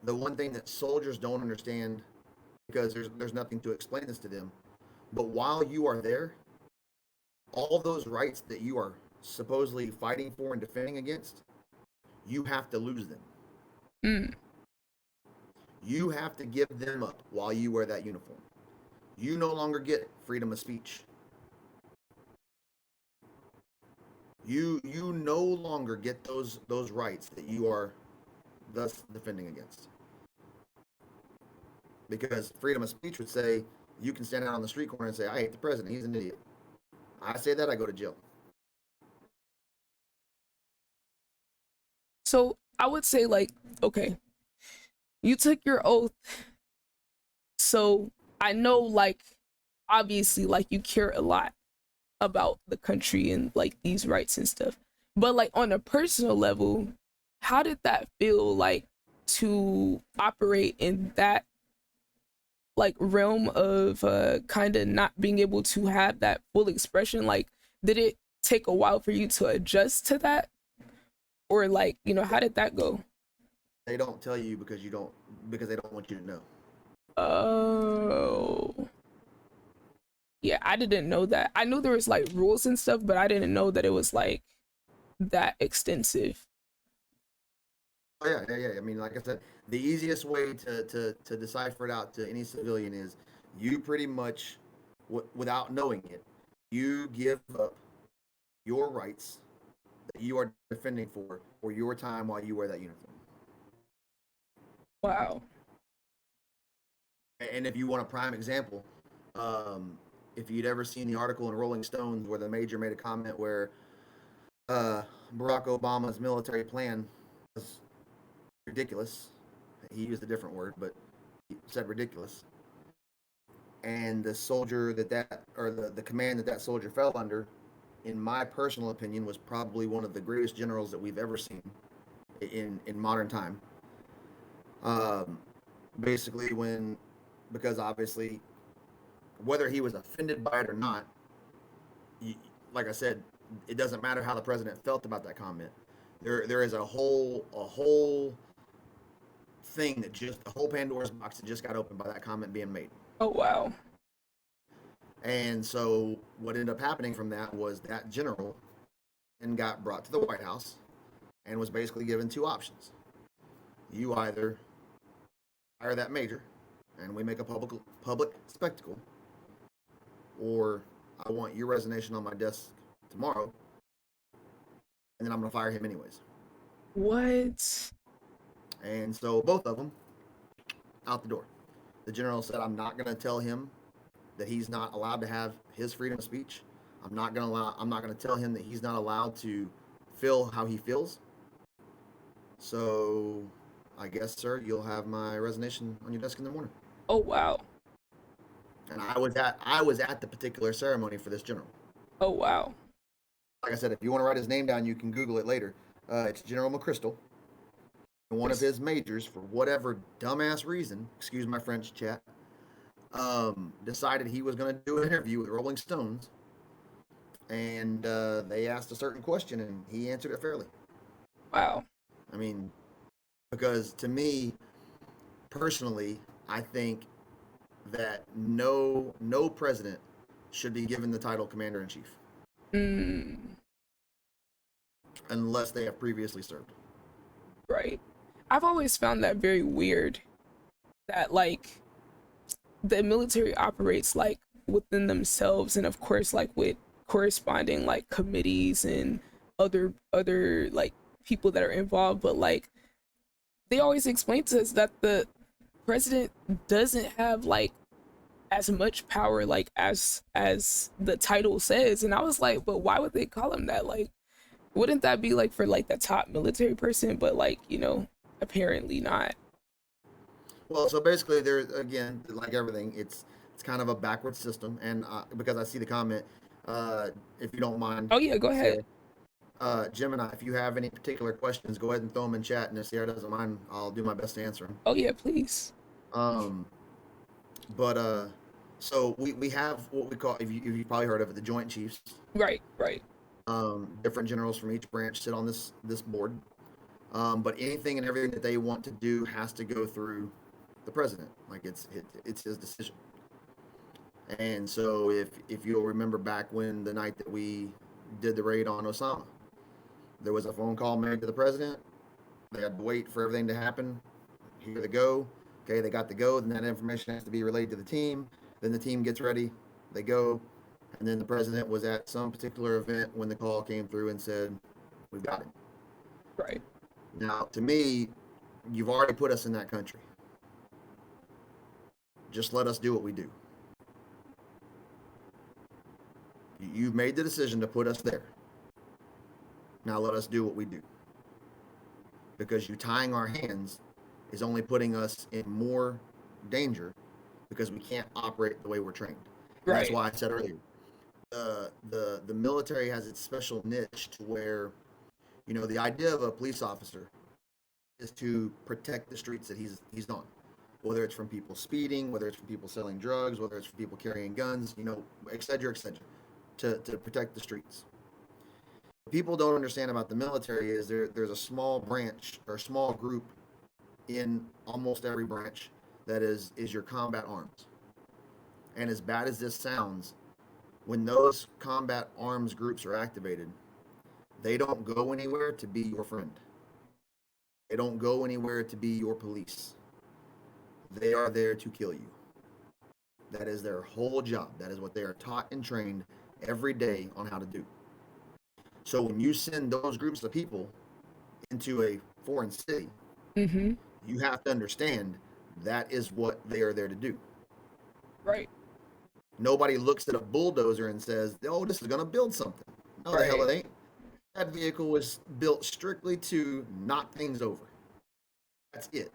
the one thing that soldiers don't understand because there's nothing to explain this to them, but while you are there, all those rights that you are supposedly fighting for and defending against, you have to lose them. Mm, You have to give them up while you wear that uniform. You no longer get freedom of speech. You no longer get those rights that you are thus defending against. Because freedom of speech would say you can stand out on the street corner and say, I hate the president, he's an idiot. I say that, I go to jail. So I would say, like, okay, you took your oath, so I know, like, obviously, like, you care a lot about the country and like these rights and stuff. But like on a personal level, how did that feel like to operate in that like realm of kind of not being able to have that full expression? Like, did it take a while for you to adjust to that? Or like, how did that go? They don't tell you because they don't want you to know. Oh. Yeah, I didn't know that. I knew there was like rules and stuff, but I didn't know that it was like that extensive. Oh yeah. I mean, like I said, the easiest way to decipher it out to any civilian is you pretty much, without knowing it, you give up your rights that you are defending for your time while you wear that uniform. Wow. And if you want a prime example, if you'd ever seen the article in Rolling Stones where the major made a comment where Barack Obama's military plan was ridiculous. He used a different word, but he said ridiculous. And the soldier or the command that soldier fell under, in my personal opinion, was probably one of the greatest generals that we've ever seen in modern time. Um, basically, because obviously, whether he was offended by it or not, like I said, it doesn't matter how the president felt about that comment. There is a whole thing that just the whole Pandora's box that just got opened by that comment being made. Oh wow. And so what ended up happening from that was that general and got brought to the White House and was basically given two options. You either hire that major and we make a public spectacle, or I want your resignation on my desk tomorrow, and then I'm going to fire him anyways. What? And so both of them out the door. The general said, I'm not going to tell him that he's not allowed to have his freedom of speech. I'm not going to tell him that he's not allowed to feel how he feels. So I guess, sir, you'll have my resignation on your desk in the morning. Oh wow. And I was at the particular ceremony for this general. Oh wow. Like I said, if you want to write his name down, you can Google it later. It's General McChrystal. One of his majors, for whatever dumbass reason, excuse my French, chat, decided he was going to do an interview with Rolling Stones, and they asked a certain question, and he answered it fairly. Wow. I mean, because to me, personally, I think that no president should be given the title Commander in Chief unless they have previously served. Right. I've always found that very weird that like the military operates like within themselves and of course like with corresponding like committees and other like people that are involved, but like they always explain to us that the president doesn't have like as much power like as the title says. And I was like, but why would they call him that? Like, wouldn't that be like for like the top military person? But like, apparently not. Well, so basically, there again, like everything, it's kind of a backward system. And because I see the comment, if you don't mind, Oh yeah, go ahead. Gemini, if you have any particular questions, go ahead and throw them in chat. And if Sierra doesn't mind, I'll do my best to answer them. Oh yeah, please. But so we have what we call, if you probably heard of it, the Joint Chiefs. Right, right. Different generals from each branch sit on this board. But anything and everything that they want to do has to go through the president. Like it's his decision. And so if you'll remember back when the night that we did the raid on Osama, there was a phone call made to the president. They had to wait for everything to happen. Here the go. Okay, they got the go. Then that information has to be relayed to the team. Then the team gets ready, they go, and then the president was at some particular event when the call came through and said, "We've got it." Right. Now, to me, you've already put us in that country. Just let us do what we do. You've made the decision to put us there. Now let us do what we do. Because you tying our hands is only putting us in more danger because we can't operate the way we're trained. And that's Right. why I said earlier, the military has its special niche to where, the idea of a police officer is to protect the streets that he's on. Whether it's from people speeding, whether it's from people selling drugs, whether it's from people carrying guns, et cetera, to protect the streets. What people don't understand about the military is there's a small branch or small group in almost every branch that is your combat arms. And as bad as this sounds, when those combat arms groups are activated, they don't go anywhere to be your friend. They don't go anywhere to be your police. They are there to kill you. That is their whole job. That is what they are taught and trained every day on how to do. So when you send those groups of people into a foreign city, Mm-hmm. you have to understand that is what they are there to do. Right. Nobody looks at a bulldozer and says, "Oh, this is going to build something." No, the hell Right. it ain't. That vehicle was built strictly to knock things over. That's it.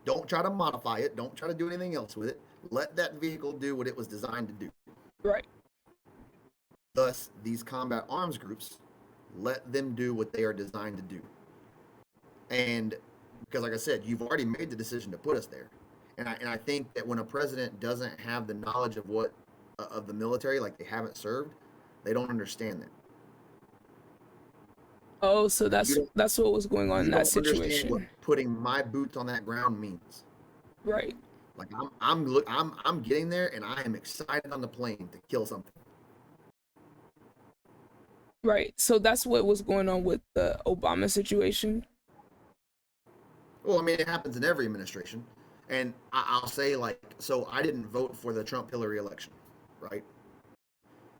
Don't try to modify it. Don't try to do anything else with it. Let that vehicle do what it was designed to do. Right. Thus, these combat arms groups, let them do what they are designed to do. And because, like I said, you've already made the decision to put us there. And I think that when a president doesn't have the knowledge of the military, like they haven't served, they don't understand that. Oh, so You don't that's what was going on in you that don't understand what situation. putting my boots on that ground means. Right. Like I'm getting there and I am excited on the plane to kill something. Right. So that's what was going on with the Obama situation. Well, I mean, it happens in every administration, and I'll say like, so I didn't vote for the Trump-Hillary election, right?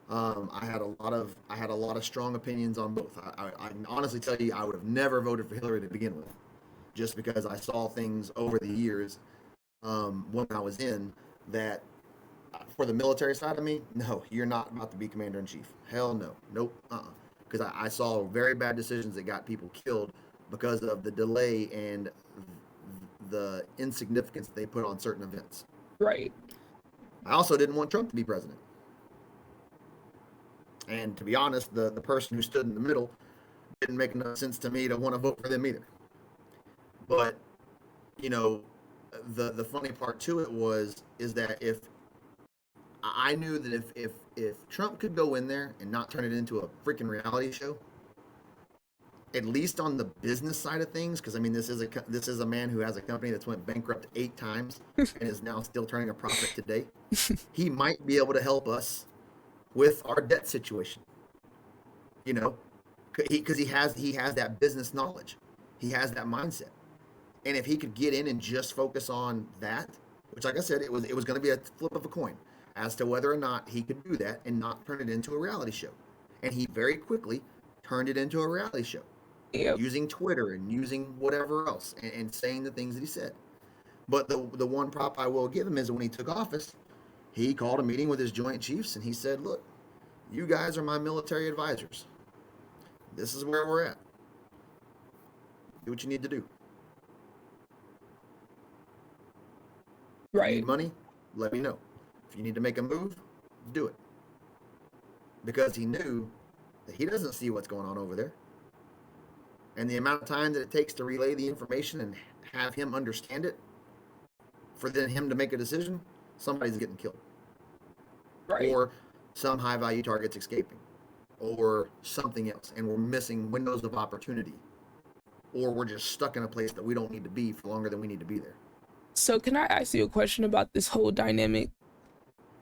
I had a lot of strong opinions on both. I can honestly tell you I would have never voted for Hillary to begin with, just because I saw things over the years when I was in that for the military side of me, no, you're not about to be commander in chief. Hell no, nope, because I saw very bad decisions that got people killed because of the delay and the insignificance they put on certain events. Right. I also didn't want Trump to be president. And to be honest, the person who stood in the middle didn't make enough sense to me to want to vote for them either. But you know, the funny part to it is that if I knew that if Trump could go in there and not turn it into a freaking reality show, at least on the business side of things, because I mean this is a man who has a company that's went bankrupt 8 times and is now still turning a profit today. He might be able to help us with our debt situation. You know, because he has that business knowledge, he has that mindset, and if he could get in and just focus on that, which like I said, it was going to be a flip of a coin as to whether or not he could do that and not turn it into a reality show, and he very quickly turned it into a reality show Yep. using Twitter and using whatever else and saying the things that he said. But the one prop I will give him is when he took office, he called a meeting with his Joint Chiefs and he said, "Look, you guys are my military advisors. This is where we're at. Do what you need to do. If you need Right. money, let me know. If you need to make a move, do it." Because he knew that he doesn't see what's going on over there. And the amount of time that it takes to relay the information and have him understand it, for then him to make a decision, somebody's getting killed. Right. Or some high value targets escaping. Or something else. And we're missing windows of opportunity. Or we're just stuck in a place that we don't need to be for longer than we need to be there. So can I ask you a question about this whole dynamic?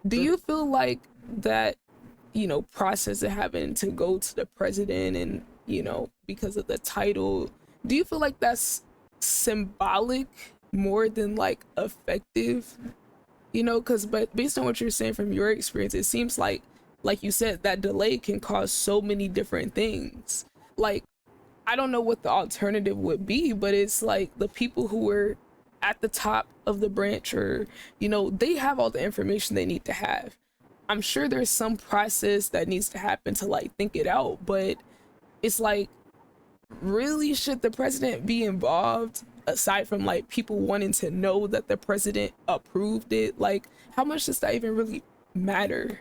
Do Sure. you feel like that, process of having to go to the president and, because of the title, do you feel like that's symbolic more than like effective? You know, because but based on what you're saying from your experience, it seems like you said, that delay can cause so many different things. Like, I don't know what the alternative would be, but it's like the people who were at the top of the branch, or, you know, they have all the information they need to have. I'm sure there's some process that needs to happen to like think it out, but it's like, really, should the president be involved aside from like people wanting to know that the president approved it? Like, how much does that even really matter?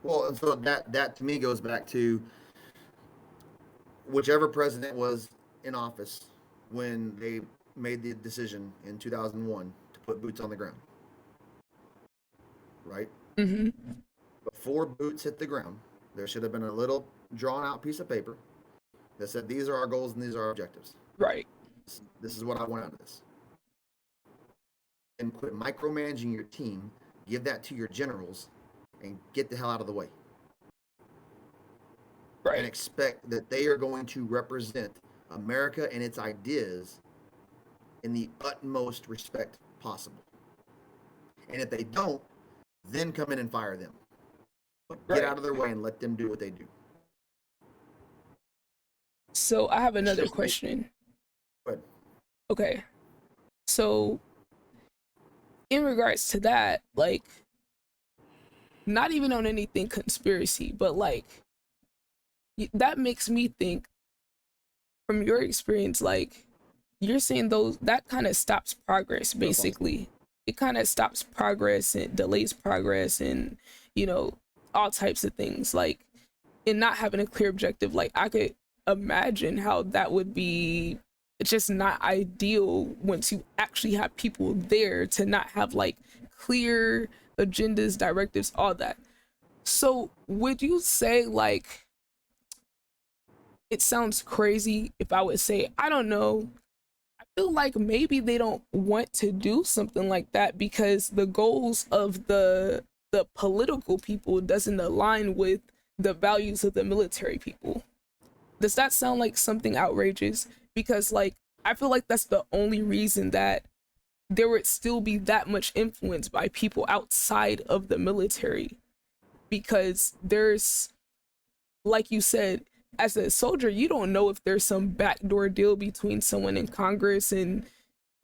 Well, and so that to me goes back to whichever president was in office when they made the decision in 2001 to put boots on the ground, right? Mm-hmm. Before boots hit the ground, there should have been a little drawn out piece of paper that said, these are our goals and these are our objectives. Right. This is what I want out of this. And quit micromanaging your team, give that to your generals, and get the hell out of the way. And Right. expect that they are going to represent America and its ideas in the utmost respect possible. And if they don't, then come in and fire them. But get Right. out of their way and let them do what they do. So I have another question. But Okay. So in regards to that, like, not even on anything conspiracy, but like, that makes me think, from your experience, like, you're saying those, that kind of stops progress, no thoughts. basically. It kind of stops progress and delays progress, and, you know, all types of things, like, and not having a clear objective. Like, I could imagine how that would be just not ideal once you actually have people there to not have like clear agendas, directives, all that. So would you say, like, it sounds crazy if I would say, I don't know, I feel like maybe they don't want to do something like that because the goals of the political people doesn't align with the values of the military people? Does that sound like something outrageous? Because like, I feel like that's the only reason that there would still be that much influence by people outside of the military, because there's, like you said, as a soldier, you don't know if there's some backdoor deal between someone in Congress and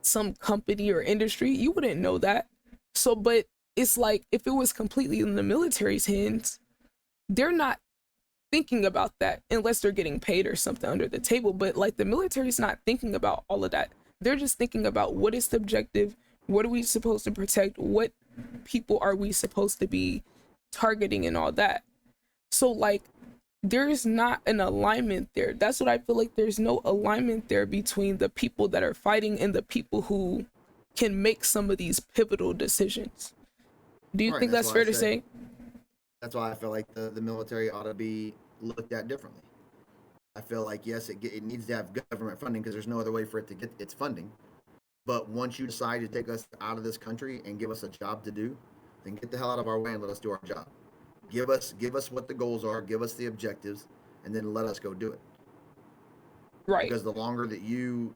some company or industry. You wouldn't know that. So, but it's like, if it was completely in the military's hands, they're not thinking about that unless they're getting paid or something under the table. But like, the military's not thinking about all of that. They're just thinking about, what is the objective? What are we supposed to protect? What people are we supposed to be targeting and all that? So like, there's not an alignment there. That's what I feel like. There's no alignment there between the people that are fighting and the people who can make some of these pivotal decisions. Do you right, think that's that's why I fair to said say? that's why I feel like the military ought to be looked at differently. I feel like yes, it needs to have government funding because there's no other way for it to get its funding. But once you decide to take us out of this country and give us a job to do, then get the hell out of our way and let us do our job. Give us what the goals are, give us the objectives, and then let us go do it. Right. Because the longer that you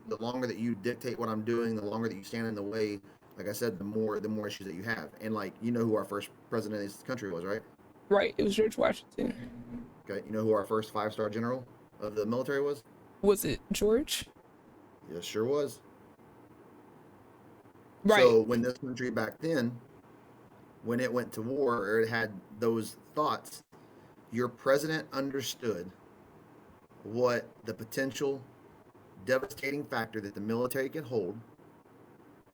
dictate what I'm doing, the longer that you stand in the way, like I said, the more issues that you have. And like you know who our first president of this country was, right? Right. It was George Washington. Okay, you know who our first five-star general of the military was? Was it George? Yes, sure was. Right. So when this country back then, when it went to war or it had those thoughts, your president understood what the potential devastating factor that the military can hold,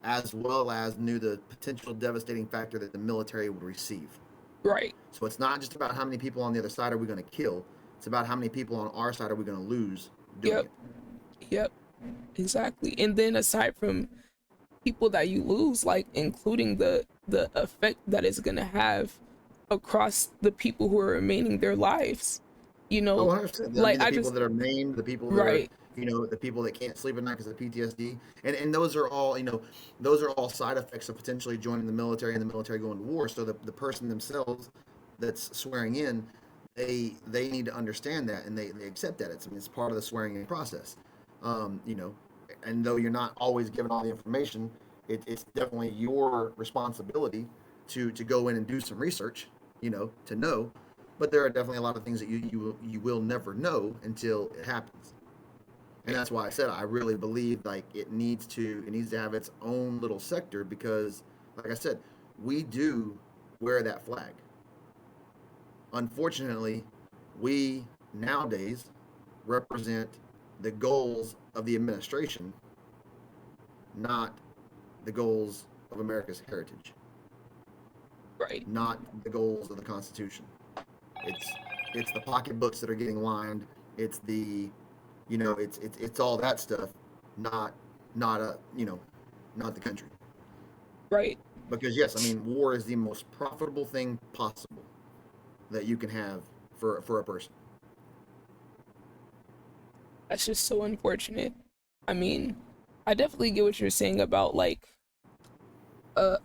as well as knew the potential devastating factor that the military would receive. Right. So it's not just about how many people on the other side are we going to kill, it's about how many people on our side are we going to lose doing Yep. it. Yep. Exactly. And then aside from people that you lose, like, including the effect that it's gonna have across the people who are remaining their lives. You Oh, know, 100%. I like, mean, the I people just, that are maimed, the people that are, right. the people that can't sleep at night because of PTSD, and those are all, those are all side effects of potentially joining the military and the military going to war. So the person themselves that's swearing in, they need to understand that and they accept that. It's part of the swearing in process. Um, you know, and though you're not always given all the information, it's definitely your responsibility to go in and do some research, to know. But there are definitely a lot of things that you will never know until it happens. And that's why I said I really believe like it needs to have its own little sector because, like I said, we do wear that flag. Unfortunately, we nowadays represent the goals of the administration, not the goals of America's heritage, Right. not the goals of the Constitution. It's it's the pocketbooks that are getting lined. It's the it's all that stuff, not not a not the country. Right. Because yes, I mean war is the most profitable thing possible that you can have for a person. That's just so unfortunate. I mean, I definitely get what you're saying about like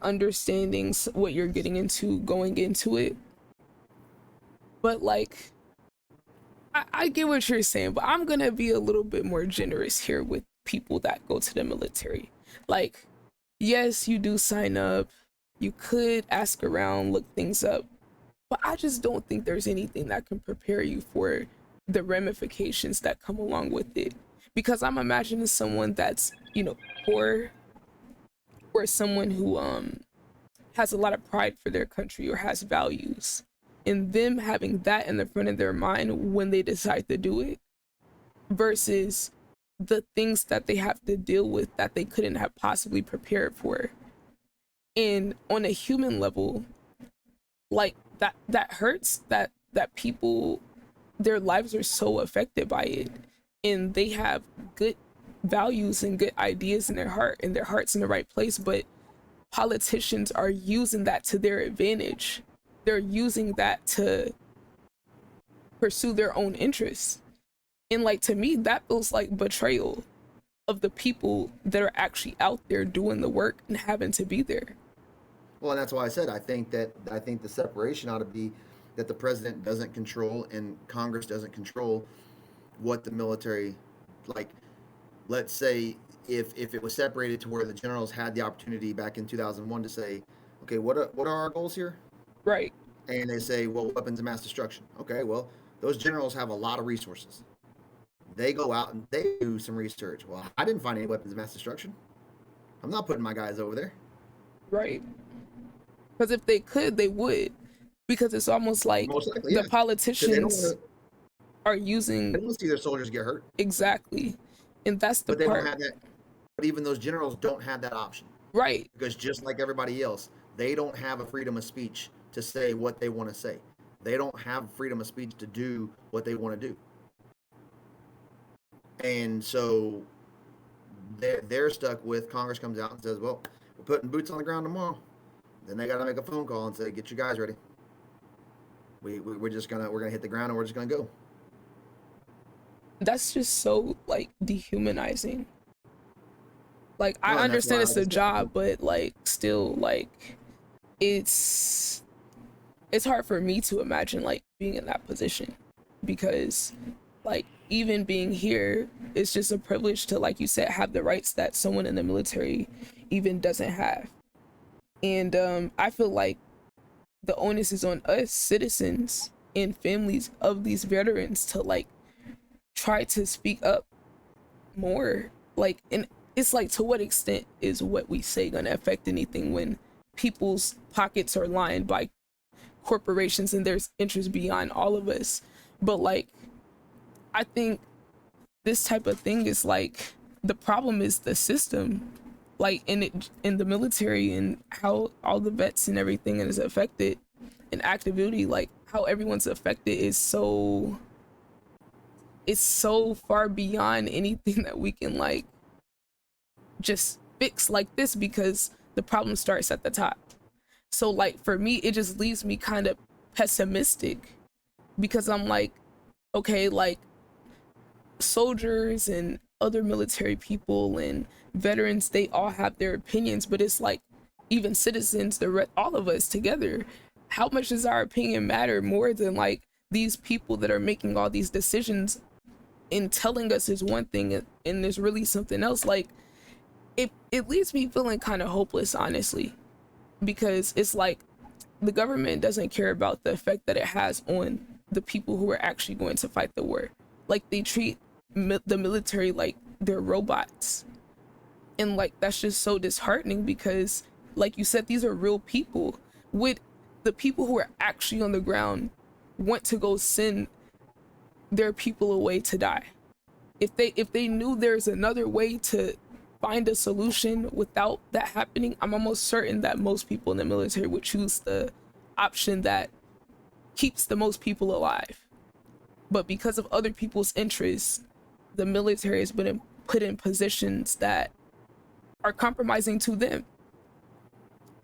understanding what you're getting into going into it, but like I get what you're saying, but I'm gonna be a little bit more generous here with people that go to the military. Like, yes, you do sign up, you could ask around, look things up, but I just don't think there's anything that can prepare you for the ramifications that come along with it. Because I'm imagining someone that's, poor, or someone who has a lot of pride for their country or has values, and them having that in the front of their mind when they decide to do it versus the things that they have to deal with that they couldn't have possibly prepared for. And on a human level, like that hurts, that people, their lives are so affected by it, and they have good values and good ideas in their heart, and their heart's in the right place, but politicians are using that to their advantage. They're using that to pursue their own interests. And like, to me, that feels like betrayal of the people that are actually out there doing the work and having to be there. Well, and that's why I said I think the separation ought to be that the president doesn't control and Congress doesn't control what the military, like, let's say if it was separated to where the generals had the opportunity back in 2001 to say, okay, what are our goals here? Right. And they say, well, weapons of mass destruction. Okay, well, those generals have a lot of resources. They go out and they do some research. Well, I didn't find any weapons of mass destruction. I'm not putting my guys over there. Right. Because if they could, they would. Because it's almost like Most likely, the yeah. Because politicians are they using don't want to see their soldiers get hurt. exactly. And that's the But they don't part. have that. But even those generals don't have that option Right. because just like everybody else, they don't have a freedom of speech to say what they want to say. They don't have freedom of speech to do what they want to do. And so they're stuck with Congress comes out and says, "Well, we're putting boots on the ground tomorrow." Then they got to make a phone call and say, "Get your guys ready. We're gonna hit the ground and we're just gonna go." That's just so like dehumanizing. Like, I No, and that's understand why, it's like I a said, job, but like still like it's it's hard for me to imagine like being in that position, because like even being here is just a privilege to, like you said, have the rights that someone in the military even doesn't have. And I feel like the onus is on us citizens and families of these veterans to like try to speak up more. Like, and it's like, to what extent is what we say going to affect anything when people's pockets are lined by corporations and there's interest beyond all of us? But like, I think this type of thing is like, the problem is the system, like in the military, and how all the vets and everything is affected in active duty. Like, how everyone's affected is so, it's so far beyond anything that we can like just fix like this, because the problem starts at the top. So like, for me, it just leaves me kind of pessimistic, because I'm like, okay, like, soldiers and other military people and veterans, they all have their opinions, but it's like, even citizens, all of us together, how much does our opinion matter more than like these people that are making all these decisions and telling us is one thing and there's really something else? Like, it leaves me feeling kind of hopeless, honestly, because it's like the government doesn't care about the effect that it has on the people who are actually going to fight the war. Like they treat the military like they're robots, and like that's just so disheartening because, like you said, these are real people. Would the people who are actually on the ground want to go send their people away to die? If they knew there's another way to find a solution without that happening, I'm almost certain that most people in the military would choose the option that keeps the most people alive. But because of other people's interests, the military has been put in positions that are compromising to them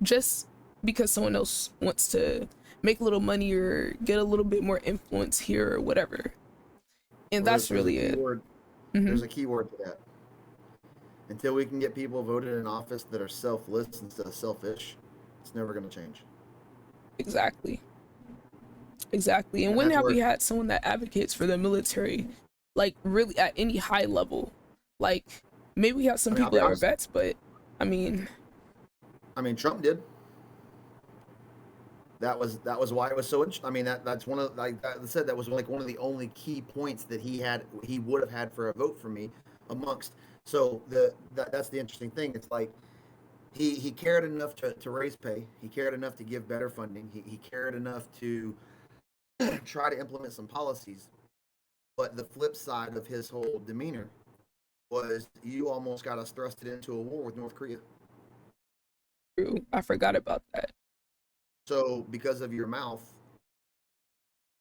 just because someone else wants to make a little money or get a little bit more influence here or whatever. And Well, that's there's a really key it. word. Hmm. There's a key word to that. Until we can get people voted in office that are selfless instead of selfish, it's never going to change. Exactly. Exactly. And And when that's have where, we had someone that advocates for the military, like really at any high level? Like maybe we have some I mean, I'll people be that were honest. vets, but I mean, I mean, Trump did. That was why it was so interesting. I mean, that's one of, like I said, that was like one of the only key points that he would have had for a vote for me amongst. So that's the interesting thing. It's like he cared enough to raise pay. He cared enough to give better funding. He cared enough to try to implement some policies. But the flip side of his whole demeanor was you almost got us thrusted into a war with North Korea. true. I forgot about that. So because of your mouth,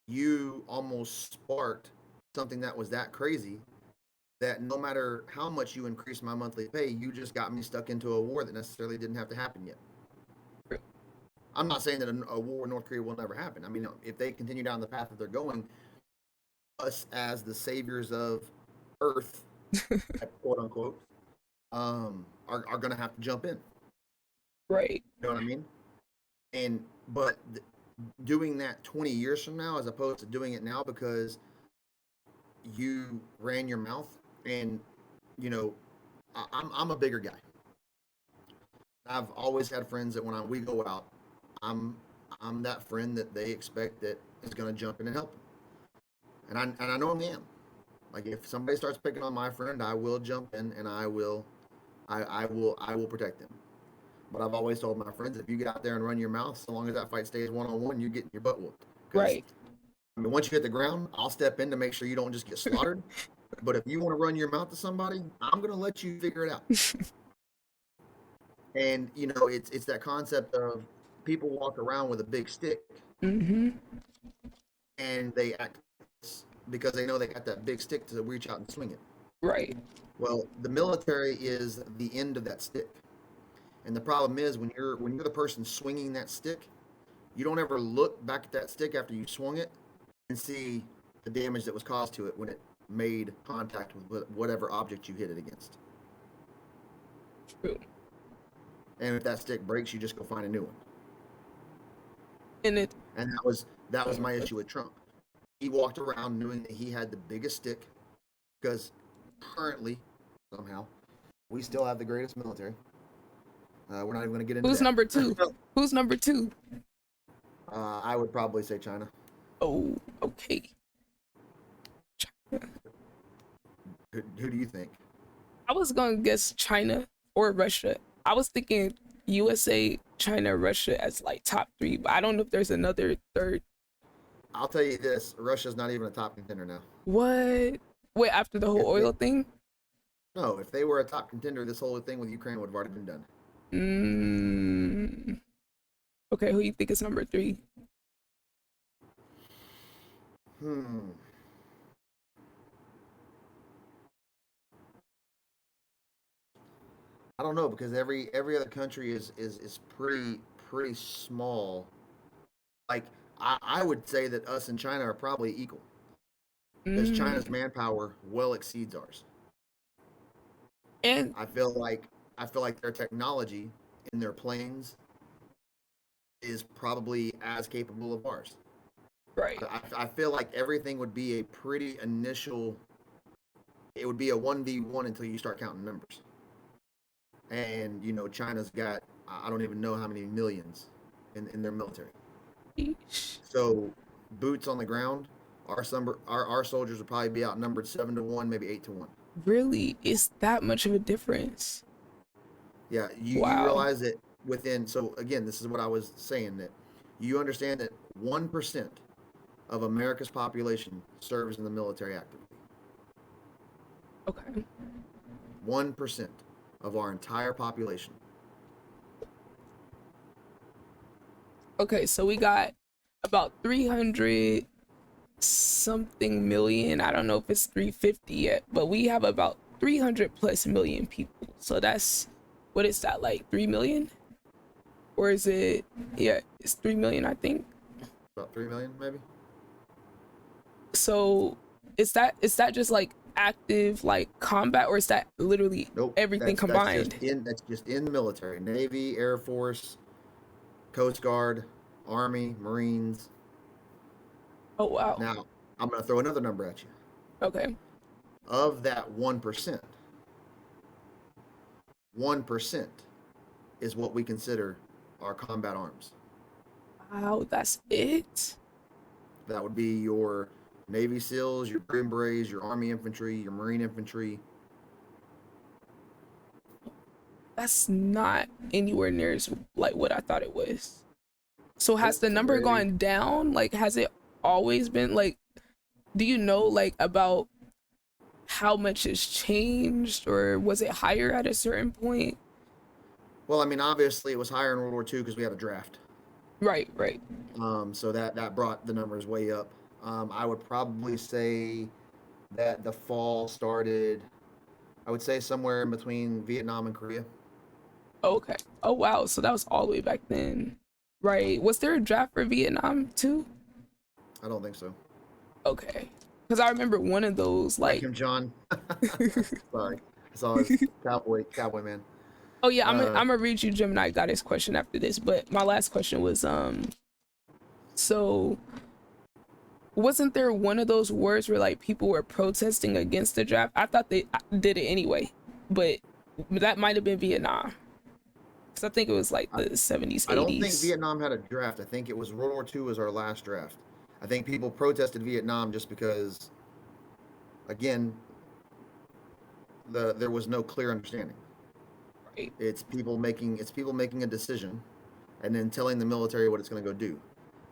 you almost sparked something that was that crazy that no matter how much you increase my monthly pay, you just got me stuck into a war that necessarily didn't have to happen yet. True. I'm not saying that a war with North Korea will never happen. I mean, if they continue down the path that they're going, us as the saviors of Earth, quote unquote, are going to have to jump in. Right. You know what I mean? And but doing that 20 years from now, as opposed to doing it now, because you ran your mouth, and you know, I'm a bigger guy. I've always had friends that we go out, I'm I'm that friend that they expect that is going to jump in and help them, and I normally am. Like if somebody starts picking on my friend, I will jump in and I will protect them. But I've always told my friends, if you get out there and run your mouth, so long as that fight stays 1-on-1, you're getting your butt whooped. Because Right. I mean, once you hit the ground, I'll step in to make sure you don't just get slaughtered. But if you want to run your mouth to somebody, I'm going to let you figure it out. And it's that concept of people walk around with a big stick Mm-hmm. and they act because they know they got that big stick to reach out and swing it. Right. Well, the military is the end of that stick. And the problem is when you're the person swinging that stick, you don't ever look back at that stick after you swung it and see the damage that was caused to it when it made contact with whatever object you hit it against. True. And if that stick breaks, you just go find a new one. And it. And that was my issue with Trump. He walked around knowing that he had the biggest stick because currently, somehow, we still have the greatest military. We're not even going to get into Who's that. number two? Who's number two? I would probably say China. Oh, okay. Who do you think? I was gonna guess China or Russia. I was thinking USA, China, Russia as like top three, but I don't know if there's another third. I'll tell you this: Russia's not even a top contender now. What? Wait, after the whole If they, oil thing? no, if they were a top contender, this whole thing with Ukraine would have already been done. Mm, okay, who you think is number three? Hmm. I don't know because every other country is pretty small. Like I would say that us and China are probably equal because China's Mm, manpower well exceeds ours. and I feel like I feel like their technology in their planes is probably as capable of ours. right, I feel like everything would be a pretty initial. It would be a 1v1 until you start counting numbers. and China's got, I don't even know how many millions in their military. Eesh. So boots on the ground, our soldiers would probably be outnumbered 7-1, maybe 8-1. Really? It's that much of a difference? Yeah, you Wow. realize that within, so again, this is what I was saying, that you understand that 1% of America's population serves in the military actively. Okay. 1% of our entire population. Okay, so we got about 300 something million. I don't know if it's 350 yet, but we have about 300 plus million people. So that's, what is that, like 3 million? Or is it, yeah, it's 3 million, I think. About 3 million, maybe? So is that just like active like combat, or is that literally Nope. everything combined? That's just in the military. Navy, Air Force, Coast Guard, Army, Marines. Oh wow. Now, I'm going to throw another number at you. Okay. Of that 1% is what we consider our combat arms. Wow, that's it? That would be your Navy SEALs, your Green Berets, your Army Infantry, your Marine Infantry. That's not anywhere near as like what I thought it was. So has Nope, the it's a number very gone down? Like has it always been like, do you know like about how much has changed, or was it higher at a certain point? well. I mean, obviously, it was higher in World War II because we had a draft. Right, right. So that brought the numbers way up. I would probably say that the fall started. I would say somewhere in between Vietnam and Korea. Okay. Oh wow. So that was all the way back then. Right. Was there a draft for Vietnam too? I don't think so. Okay. Because I remember one of those Hi, like Kim John. Sorry, I saw his cowboy man. oh yeah, I'm Uh, gonna read you Gemini got his question after this, but my last question was so wasn't there one of those words where like people were protesting against the draft? I thought they did it anyway, but that might have been Vietnam. Because I think it was like I, the 70s, I don't think 80s. Vietnam had a draft. I think it was World War II was our last draft. I think people protested Vietnam just because, again, there was no clear understanding. Right. It's people making a decision, and then telling the military what it's going to go do,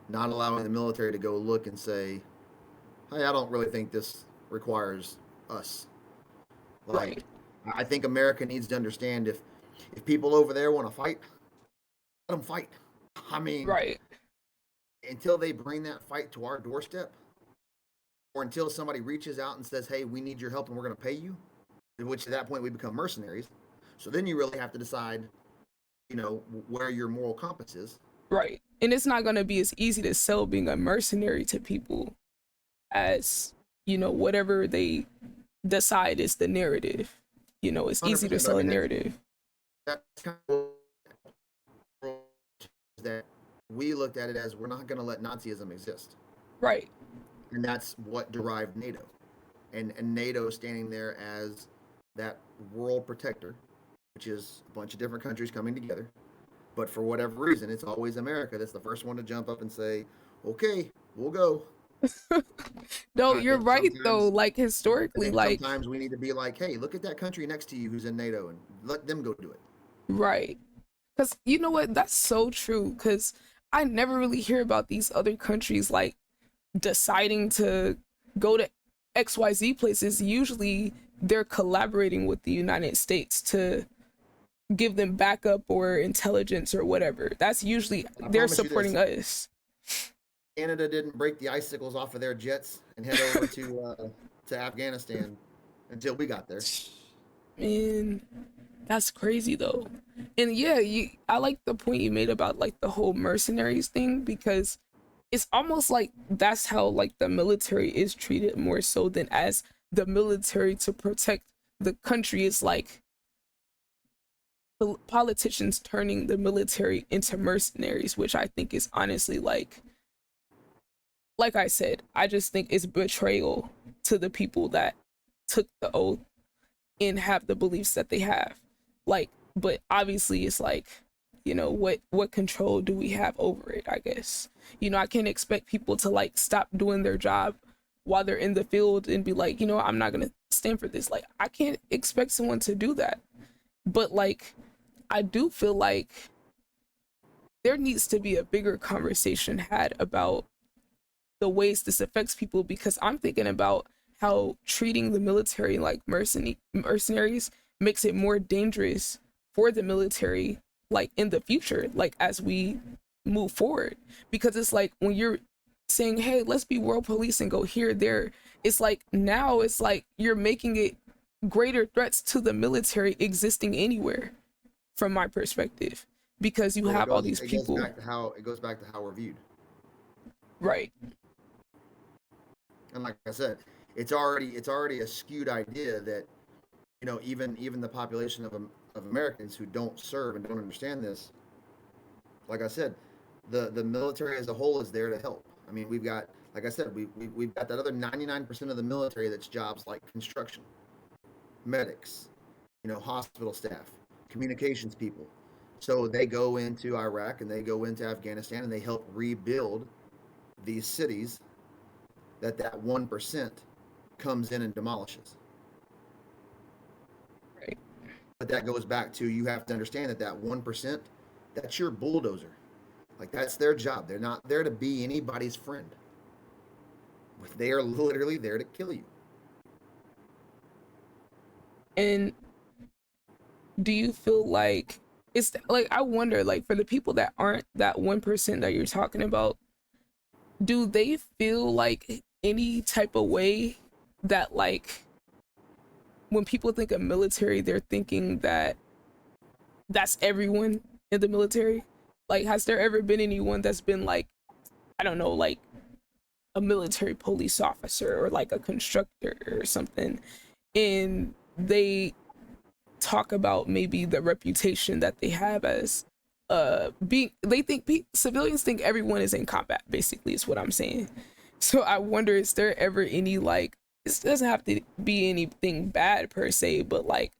not allowing the military to go look and say, "Hey, I don't really think this requires us." Like, Right. I think America needs to understand, if people over there want to fight, let them fight. I mean, Right. until they bring that fight to our doorstep, or until somebody reaches out and says, "Hey, we need your help and we're going to pay you," which at that point we become mercenaries. So then you really have to decide, where your moral compass is. Right. And it's not going to be as easy to sell being a mercenary to people as, whatever they decide is the narrative. It's easy to 100%. But I sell a mean, narrative. that's kind of that we looked at it as, we're not going to let Nazism exist, Right. and that's what derived NATO, and NATO standing there as that world protector, which is a bunch of different countries coming together. But for whatever reason, it's always America that's the first one to jump up and say, "Okay, we'll go." No, I you're think right though. sometimes, Like I historically, think like sometimes we need to be like, "Hey, look at that country next to you who's in NATO, and let them go do it." right. Because you know what? That's so true. Because I never really hear about these other countries like deciding to go to XYZ places. Usually they're collaborating with the United States to give them backup or intelligence or whatever. That's usually I they're promise you supporting this: us. Canada didn't break the icicles off of their jets and head over to Afghanistan until we got there. Man, that's crazy though. And yeah, I like the point you made about like the whole mercenaries thing, because it's almost like that's how like the military is treated more so than as the military to protect the country. Is like politicians turning the military into mercenaries, which I think is honestly like I said, I just think it's betrayal to the people that took the oath and have the beliefs that they have. Like but obviously it's like, what control do we have over it, I guess. I can't expect people to like stop doing their job while they're in the field and be like, I'm not gonna stand for this. Like, I can't expect someone to do that. But like, I do feel like there needs to be a bigger conversation had about the ways this affects people, because I'm thinking about how treating the military like mercenaries makes it more dangerous for the military, like in the future, like as we move forward. Because it's like when you're saying, hey, let's be world police and go here, there, it's like now it's like you're making it greater threats to the military existing anywhere, from my perspective, because you Well, have all these it goes people. back to how we're viewed. Right. And like I said, it's already a skewed idea that even the population of Americans who don't serve and don't understand this. Like I said, the military as a whole is there to help. I mean, we've got, like I said, we've got that other 99% of the military that's jobs like construction, medics, hospital staff, communications people. So they go into Iraq and they go into Afghanistan and they help rebuild these cities that 1% comes in and demolishes. Right. But that goes back to, you have to understand that 1%, that's your bulldozer. Like, that's their job. They're not there to be anybody's friend. They are literally there to kill you. And do you feel like it's like, I wonder, like, for the people that aren't that 1% that you're talking about, do they feel like any type of way that, like, when people think of military, they're thinking that that's everyone in the military? Like, has there ever been anyone that's been like, I don't know, like a military police officer or like a constructor or something, and they talk about maybe the reputation that they have as being, they think civilians think everyone is in combat, basically, is what I'm saying. So I wonder, is there ever any like, it doesn't have to be anything bad per se, but like,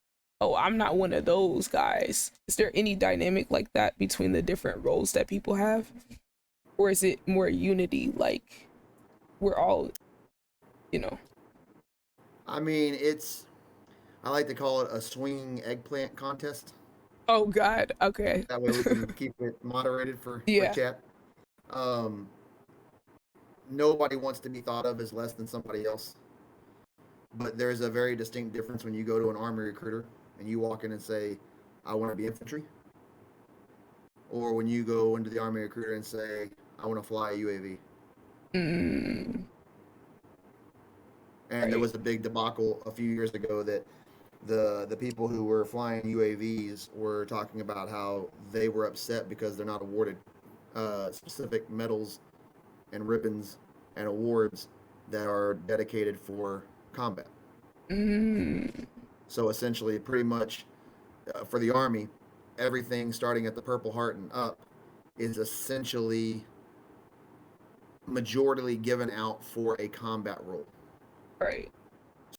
oh, I'm not one of those guys. Is there any dynamic like that between the different roles that people have? Or is it more unity, like we're all, you know? I mean, I like to call it a swinging eggplant contest. Oh God, okay. That way we can keep it moderated for Yeah. chat. Um, Nobody wants to be thought of as less than somebody else. But there's a very distinct difference when you go to an army recruiter and you walk in and say, I want to be infantry. Or when you go into the army recruiter and say, I want to fly a UAV. Mm, And there right. was a big debacle a few years ago that the people who were flying UAVs were talking about how they were upset because they're not awarded specific medals and ribbons and awards that are dedicated for combat. Mm, So essentially, pretty much for the Army, everything starting at the Purple Heart and up is essentially majorly given out for a combat role. right.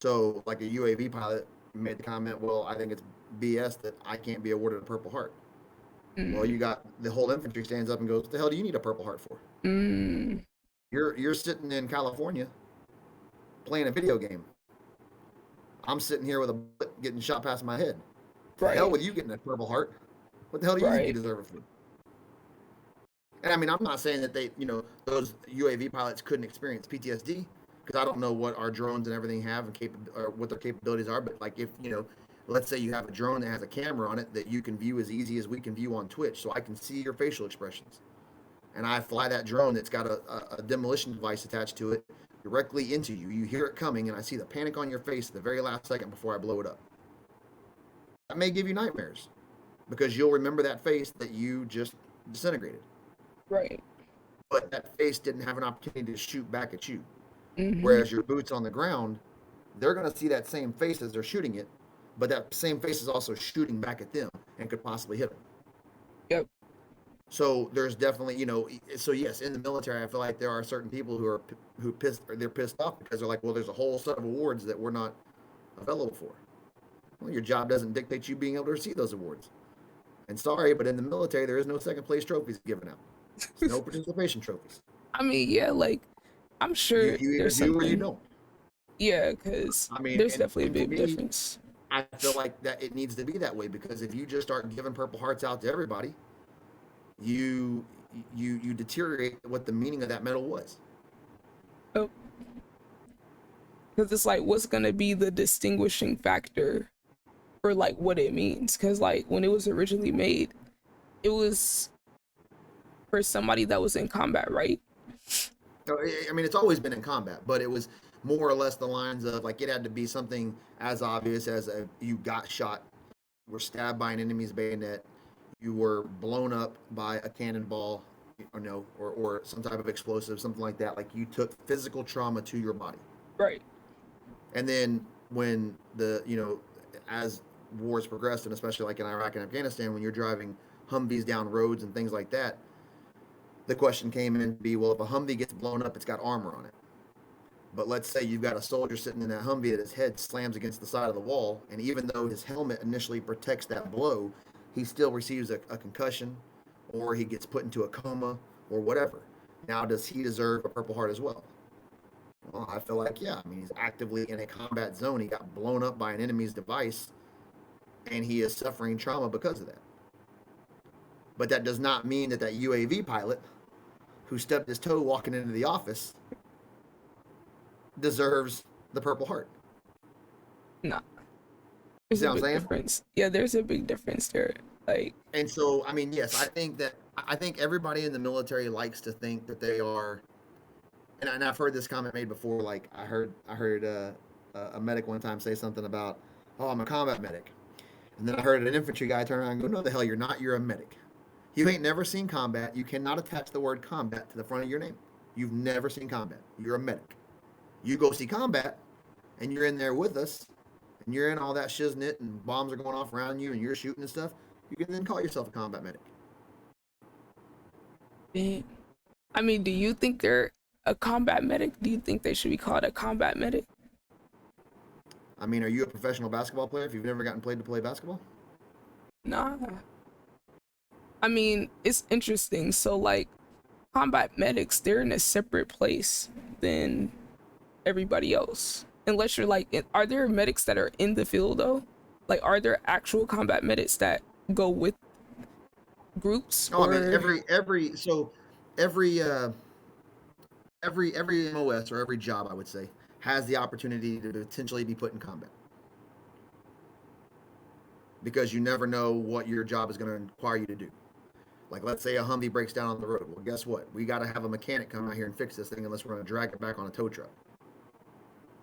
So, like a UAV pilot made the comment, well, I think it's BS that I can't be awarded a Purple Heart. Well, Mm, you got the whole infantry stands up and goes, what the hell do you need a Purple Heart for? mm, You're sitting in California playing a video game. I'm sitting here with a bullet getting shot past my head. The hell right. with you getting a Purple Heart? What the hell do you think you Right. deserve it for? And I mean, I'm not saying that those UAV pilots couldn't experience PTSD, because I don't know what our drones and everything have and or what their capabilities are. But like, if let's say you have a drone that has a camera on it that you can view as easy as we can view on Twitch, so I can see your facial expressions, and I fly that drone that's got a demolition device attached to it directly into you. You hear it coming, and I see the panic on your face at the very last second before I blow it up. That may give you nightmares because you'll remember that face that you just disintegrated. Right. But that face didn't have an opportunity to shoot back at you. Mm-hmm. Whereas your boots on the ground, they're going to see that same face as they're shooting it, but that same face is also shooting back at them and could possibly hit them. Yep. So there's definitely, so yes, in the military, I feel like there are certain people they're pissed off because they're like, well, there's a whole set of awards that we're not available for. Well, your job doesn't dictate you being able to receive those awards. And sorry, but in the military, there is no second place trophies given out. There's no participation trophies. I mean, yeah, like I'm You sure you either there's do or you something. don't. Yeah, because I mean, there's definitely a and to big me, difference. I feel like that it needs to be that way because if you just start giving Purple Hearts out to everybody, you you deteriorate what the meaning of that medal was. Because it's like, what's gonna be the distinguishing factor for like what it means? Because like when it was originally made, it was for somebody that was in combat, right? So, I mean, it's always been in combat, but it was more or less the lines of like it had to be something as obvious as you got shot, were stabbed by an enemy's bayonet, you were blown up by a cannonball, or no, or some type of explosive, something like that. Like you took physical trauma to your body. Right. And then when as wars progressed, and especially like in Iraq and Afghanistan, when you're driving Humvees down roads and things like that, the question came in to be, well, if a Humvee gets blown up, it's got armor on it. But let's say you've got a soldier sitting in that Humvee that his head slams against the side of the wall, and even though his helmet initially protects that blow, he still receives a concussion, or he gets put into a coma, or whatever. Now, does he deserve a Purple Heart as well? Well, I feel like, yeah. I mean, he's actively in a combat zone. He got blown up by an enemy's device, and he is suffering trauma because of that. But that does not mean that UAV pilot who stubbed his toe walking into the office deserves the Purple Heart. Nah, You there's see a what I'm big saying? difference. Yeah, there's a big difference there. Like, And so, I mean, yes, I think everybody in the military likes to think that they are, and I've heard this comment made before. Like I heard a medic one time say something about, "Oh, I'm a combat medic," and then I heard an infantry guy turn around and go, "No, the hell, you're not. You're a medic. You ain't never seen combat. You cannot attach the word combat to the front of your name. You've never seen combat. You're a medic. You go see combat, and you're in there with us, and you're in all that shiznit, and bombs are going off around you, and you're shooting and stuff. You can then call yourself a combat medic." eh, I mean, do you think they're a combat medic? Do you think they should be called a combat medic? I mean, are you a professional basketball player if you've never gotten played to play basketball? Nah. I mean, it's interesting. So, like, combat medics, they're in a separate place than everybody else. Unless you're like, are there medics that are in the field though? Like, are there actual combat medics that go with groups No, I mean or every every MOS or every job I would say has the opportunity to potentially be put in combat because you never know what your job is going to require you to do. Like let's say a Humvee breaks down on the road. Well, guess what? We got to have a mechanic come out here and fix this thing unless we're going to drag it back on a tow truck.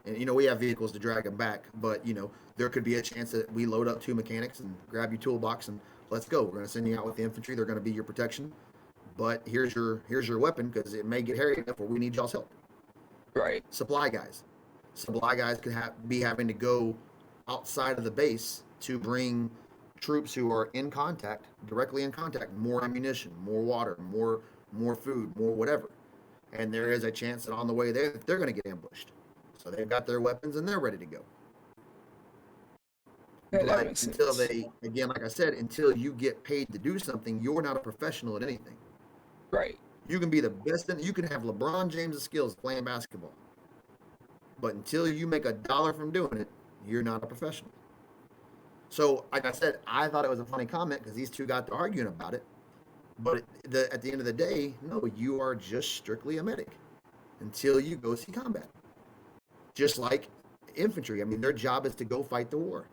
And we have vehicles to drag them back, but there could be a chance that we load up two mechanics and grab your toolbox and let's go. We're going to send you out with the infantry. They're going to be your protection, but here's your weapon because it may get hairy enough where we need y'all's help. right? Supply guys, supply guys could be having to go outside of the base to bring troops who are in contact, directly in contact, more ammunition, more water, more food, more whatever. And there is a chance that on the way there they're going to get ambushed. So they've got their weapons and they're ready to go. Okay, that But makes until sense. they, again, like I said, until you get paid to do something, you're not a professional at anything. Right. You can be the best, you can have LeBron James' skills playing basketball. But until you make $1 from doing it, you're not a professional. So, like I said, I thought it was a funny comment because these two got to arguing about it. But at the end of the day, no, you are just strictly a medic until you go see combat. Just like infantry. I mean, their job is to go fight the war.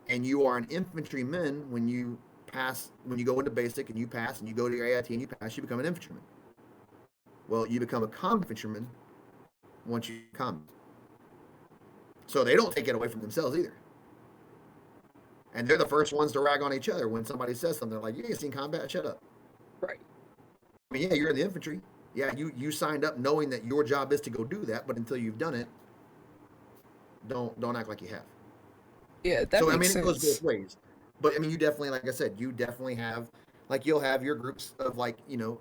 And you are an infantryman when you go into basic and you pass and you go to your AIT and you pass, you become an infantryman. Well, you become a combat infantryman once you come. So they don't take it away from themselves either. And they're the first ones to rag on each other when somebody says something like, "You ain't seen combat, shut up." Right. I mean, yeah, you're in the infantry. Yeah, you signed up knowing that your job is to go do that, but until you've done it, don't act like you have. Yeah, that So I makes mean, it goes both sense. ways. But I mean, you definitely, like I said, you definitely have, like, you'll have your groups of like,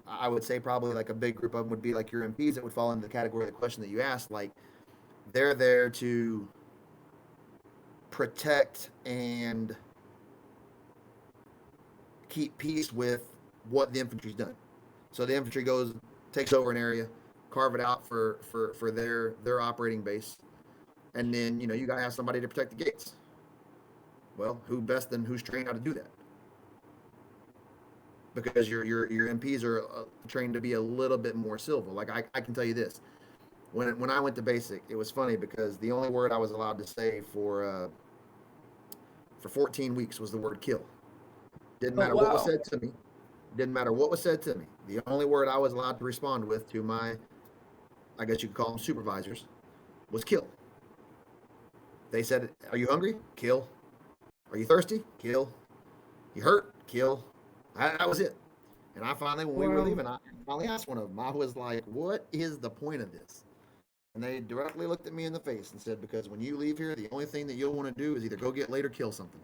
I would say probably like a big group of them would be like your MPs that would fall into the category of the question that you asked. Like, they're there to protect and keep pace with what the infantry's done. So the infantry goes, takes over an area, carve it out for their operating base, and then you got to have somebody to protect the gates. Well, who best than who's trained how to do that? Because your MPs are trained to be a little bit more civil. Like I can tell you this, when I went to basic, it was funny because the only word I was allowed to say for 14 weeks was the word kill. Didn't Oh matter what was wow. said to me. Didn't matter what was said to me. The only word I was allowed to respond with to my, I guess you could call them supervisors, was kill. They said, "Are you hungry? Kill. Are you thirsty? Kill. You hurt? Kill." That was it. And I finally, when we were Wow. leaving, I finally asked one of them. I was like, "What is the point of this?" And they directly looked at me in the face and said, "Because when you leave here, the only thing that you'll want to do is either go get laid or kill something.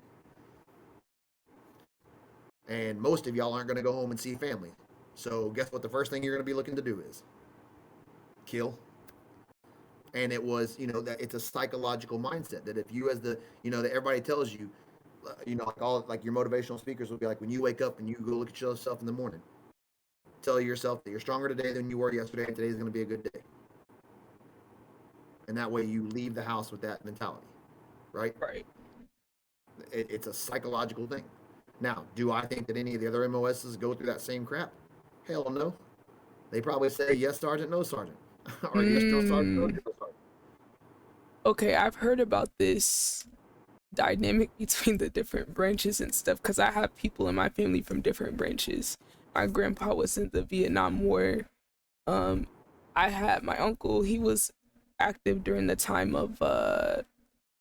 And most of y'all aren't going to go home and see family. So guess what? The first thing you're going to be looking to do is kill." And it was, that it's a psychological mindset that if you, as the, that everybody tells you, like all like your motivational speakers will be like, when you wake up and you go look at yourself in the morning, tell yourself that you're stronger today than you were yesterday, and today's going to be a good day. And that way you leave the house with that mentality, right? Right. It's a psychological thing. Now, do I think that any of the other MOSs go through that same crap? Hell no. They probably say yes, sergeant, no, sergeant, or yes, drill sergeant, no, Mm. drill sergeant. Okay, I've heard about this dynamic between the different branches and stuff because I have people in my family from different branches. My grandpa was in the Vietnam War. Um, I had my uncle, he was active during the time of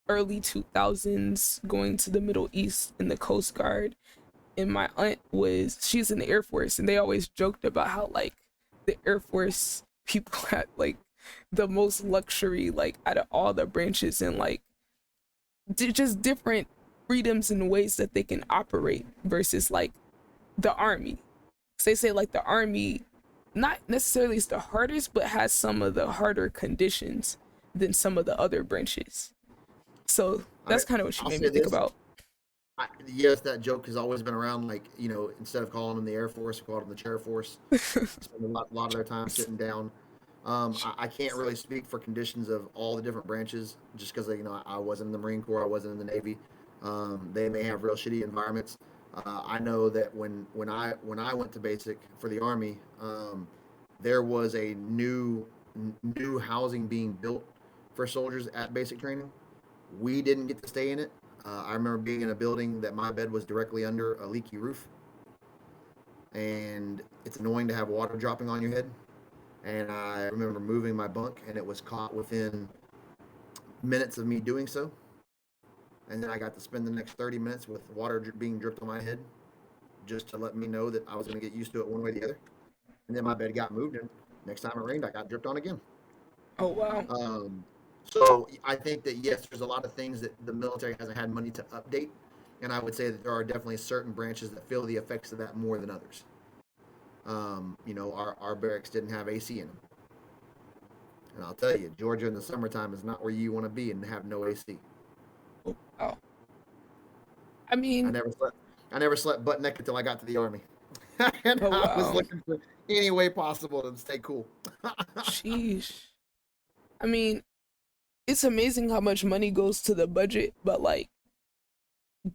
early 2000s going to the Middle East in the Coast Guard. And my aunt she's in the Air Force, and they always joked about how like the Air Force people had like the most luxury like out of all the branches, and like just different freedoms and ways that they can operate versus like the army. So they say like the army not necessarily is the hardest, but has some of the harder conditions than some of the other branches. So I, that's kind of what she I'll made me say think this. about. Yes, that joke has always been around. Like, instead of calling them the Air Force, we call them the Chair Force. Spend a lot of their time sitting down. I can't really speak for conditions of all the different branches just because, I wasn't in the Marine Corps, I wasn't in the Navy. They may have real shitty environments. I know that when I went to basic for the Army, there was a new housing being built for soldiers at basic training. We didn't get to stay in it. I remember being in a building that my bed was directly under a leaky roof, and it's annoying to have water dropping on your head. And I remember moving my bunk, and it was caught within minutes of me doing so. And then I got to spend the next 30 minutes with water being dripped on my head just to let me know that I was going to get used to it one way or the other. And then my bed got moved, and next time it rained, I got dripped on again. Oh wow. Um, so I think that yes, there's a lot of things that the military hasn't had money to update, and I would say that there are definitely certain branches that feel the effects of that more than others. Our barracks didn't have AC in them, and I'll tell you, Georgia in the summertime is not where you want to be and have no AC. Oh wow. I I mean, never slept. I never slept butt naked until I got to the army, and oh I was wow. looking for any way possible to stay cool. Sheesh. I mean, it's amazing how much money goes to the budget, but like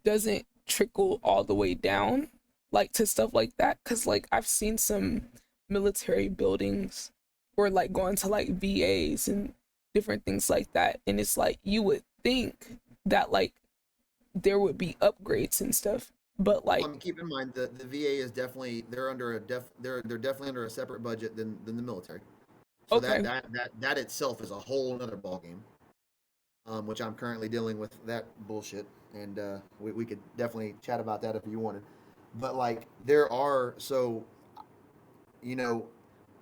doesn't trickle all the way down like to stuff like that. Cause like I've seen some military buildings or like going to like VAs and different things like that. And it's like you would think that like there would be upgrades and stuff. But Well, like, I mean, keep in mind the VA is definitely they're definitely under a separate budget than the military. So that okay, that that that itself is a whole other ballgame, which I'm currently dealing with that bullshit, and we could definitely chat about that if you wanted. But like there are you know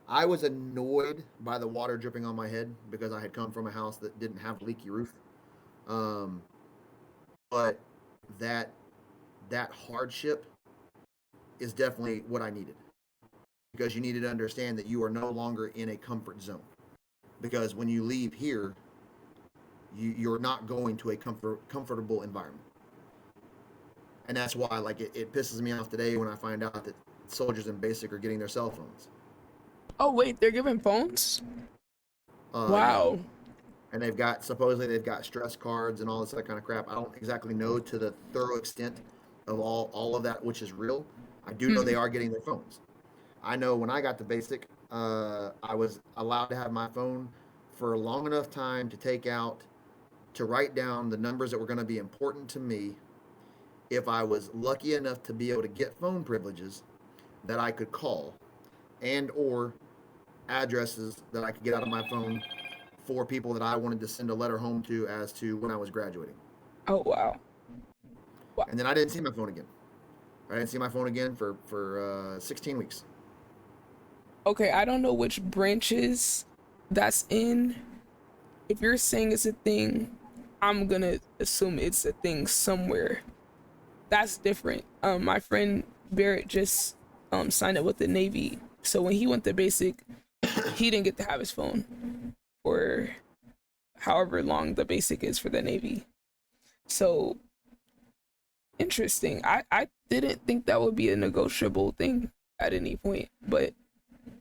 I was annoyed by the water dripping on my head because I had come from a house that didn't have a leaky roof. Um, but that that hardship is definitely what I needed because you needed to understand that you are no longer in a comfort zone. Because when you leave here, you're not going to a comfortable environment. And that's why like it pisses me off today when I find out that soldiers in basic are getting their cell phones. Oh wait, they're giving phones? Yeah, Wow. and they've got supposedly they've got stress cards and all this other kind of crap. I don't exactly know to the thorough extent of all of that, which is real. I do know they Mm. are getting their phones. I know when I got to basic, I was allowed to have my phone for long enough time to take out to write down the numbers that were going to be important to me if I was lucky enough to be able to get phone privileges that I could call and or addresses that I could get out of my phone for people that I wanted to send a letter home to as to when I was graduating. Oh wow. Wow. And then I didn't see my phone again. I didn't see my phone again for 16 weeks. Okay, I don't know which branches that's in. If you're saying it's a thing, I'm gonna assume it's a thing somewhere. That's different. My friend Barrett just signed up with the Navy. So when he went to basic, he didn't get to have his phone for however long the basic is for the Navy. So interesting. I didn't think that would be a negotiable thing at any point, but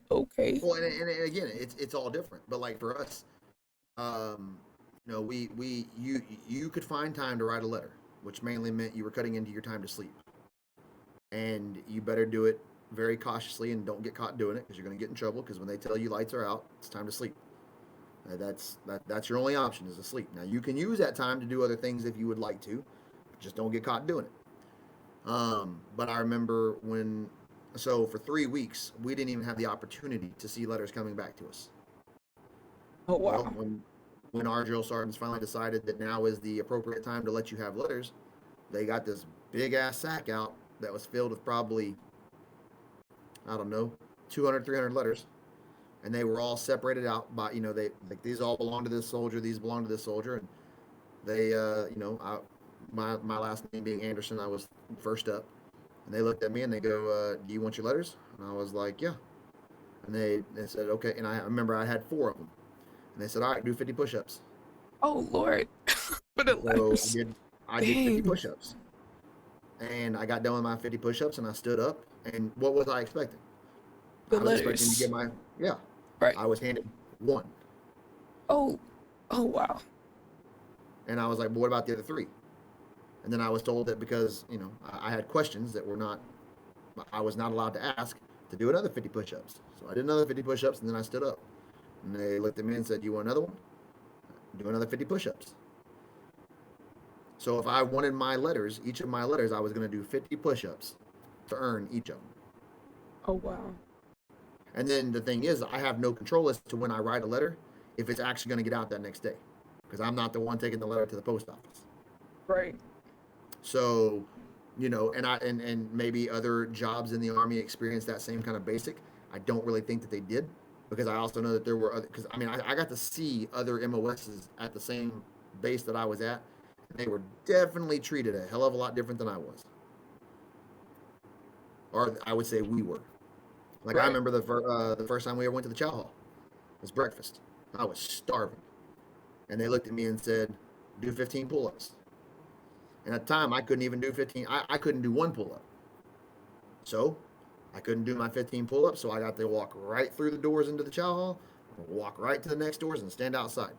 okay. Well, and again, it's all different. But like for us, um, you could find time to write a letter, which mainly meant you were cutting into your time to sleep, and you better do it very cautiously and don't get caught doing it because you're going to get in trouble. Because when they tell you lights are out, it's time to sleep. That's your only option is to sleep. Now you can use that time to do other things if you would like to, just don't get caught doing it. But I remember so for 3 weeks we didn't even have the opportunity to see letters coming back to us. Oh Well, wow. when our drill sergeants finally decided that now is the appropriate time to let you have letters, they got this big ass sack out that was filled with probably, I don't know, 200, 300 letters. And they were all separated out by, they like these all belong to this soldier, these belong to this soldier. And they, my last name being Anderson, I was first up. And they looked at me and they go, do you want your letters? And I was like, yeah. And they said, okay. And I remember I had 4 of them. And they said, all right, do 50 push-ups. Oh Lord. For the So letters. I did 50 Dang. push-ups. And I got done with my 50 push-ups and I stood up. And what was I expecting? The I was expecting to letters. get yeah. Right. I was handed 1. Oh. Oh wow. And I was like, well, what about the other 3? And then I was told that because, I had questions that I was not allowed to ask to do another 50 push-ups. So I did another 50 push-ups and then I stood up. And they looked at me and said, you want another one? Do another 50 push-ups. So if I wanted my letters, each of my letters, I was going to do 50 push-ups to earn each of them. Oh wow. And then the thing is, I have no control as to when I write a letter, if it's actually going to get out that next day. Because I'm not the one taking the letter to the post office. Right. So, and maybe other jobs in the Army experience that same kind of basic. I don't really think that they did. Because I also know that there were other, because I got to see other MOSs at the same base that I was at. And they were definitely treated a hell of a lot different than I was. Or I would say we were. Like I Right. remember the first time we ever went to the chow hall. It was breakfast. I was starving. And they looked at me and said, do 15 pull-ups. And at the time, I couldn't even do 15. I couldn't do 1 pull-up. So I couldn't do my 15 pull-ups, so I got to walk right through the doors into the chow hall, walk right to the next doors, and stand outside.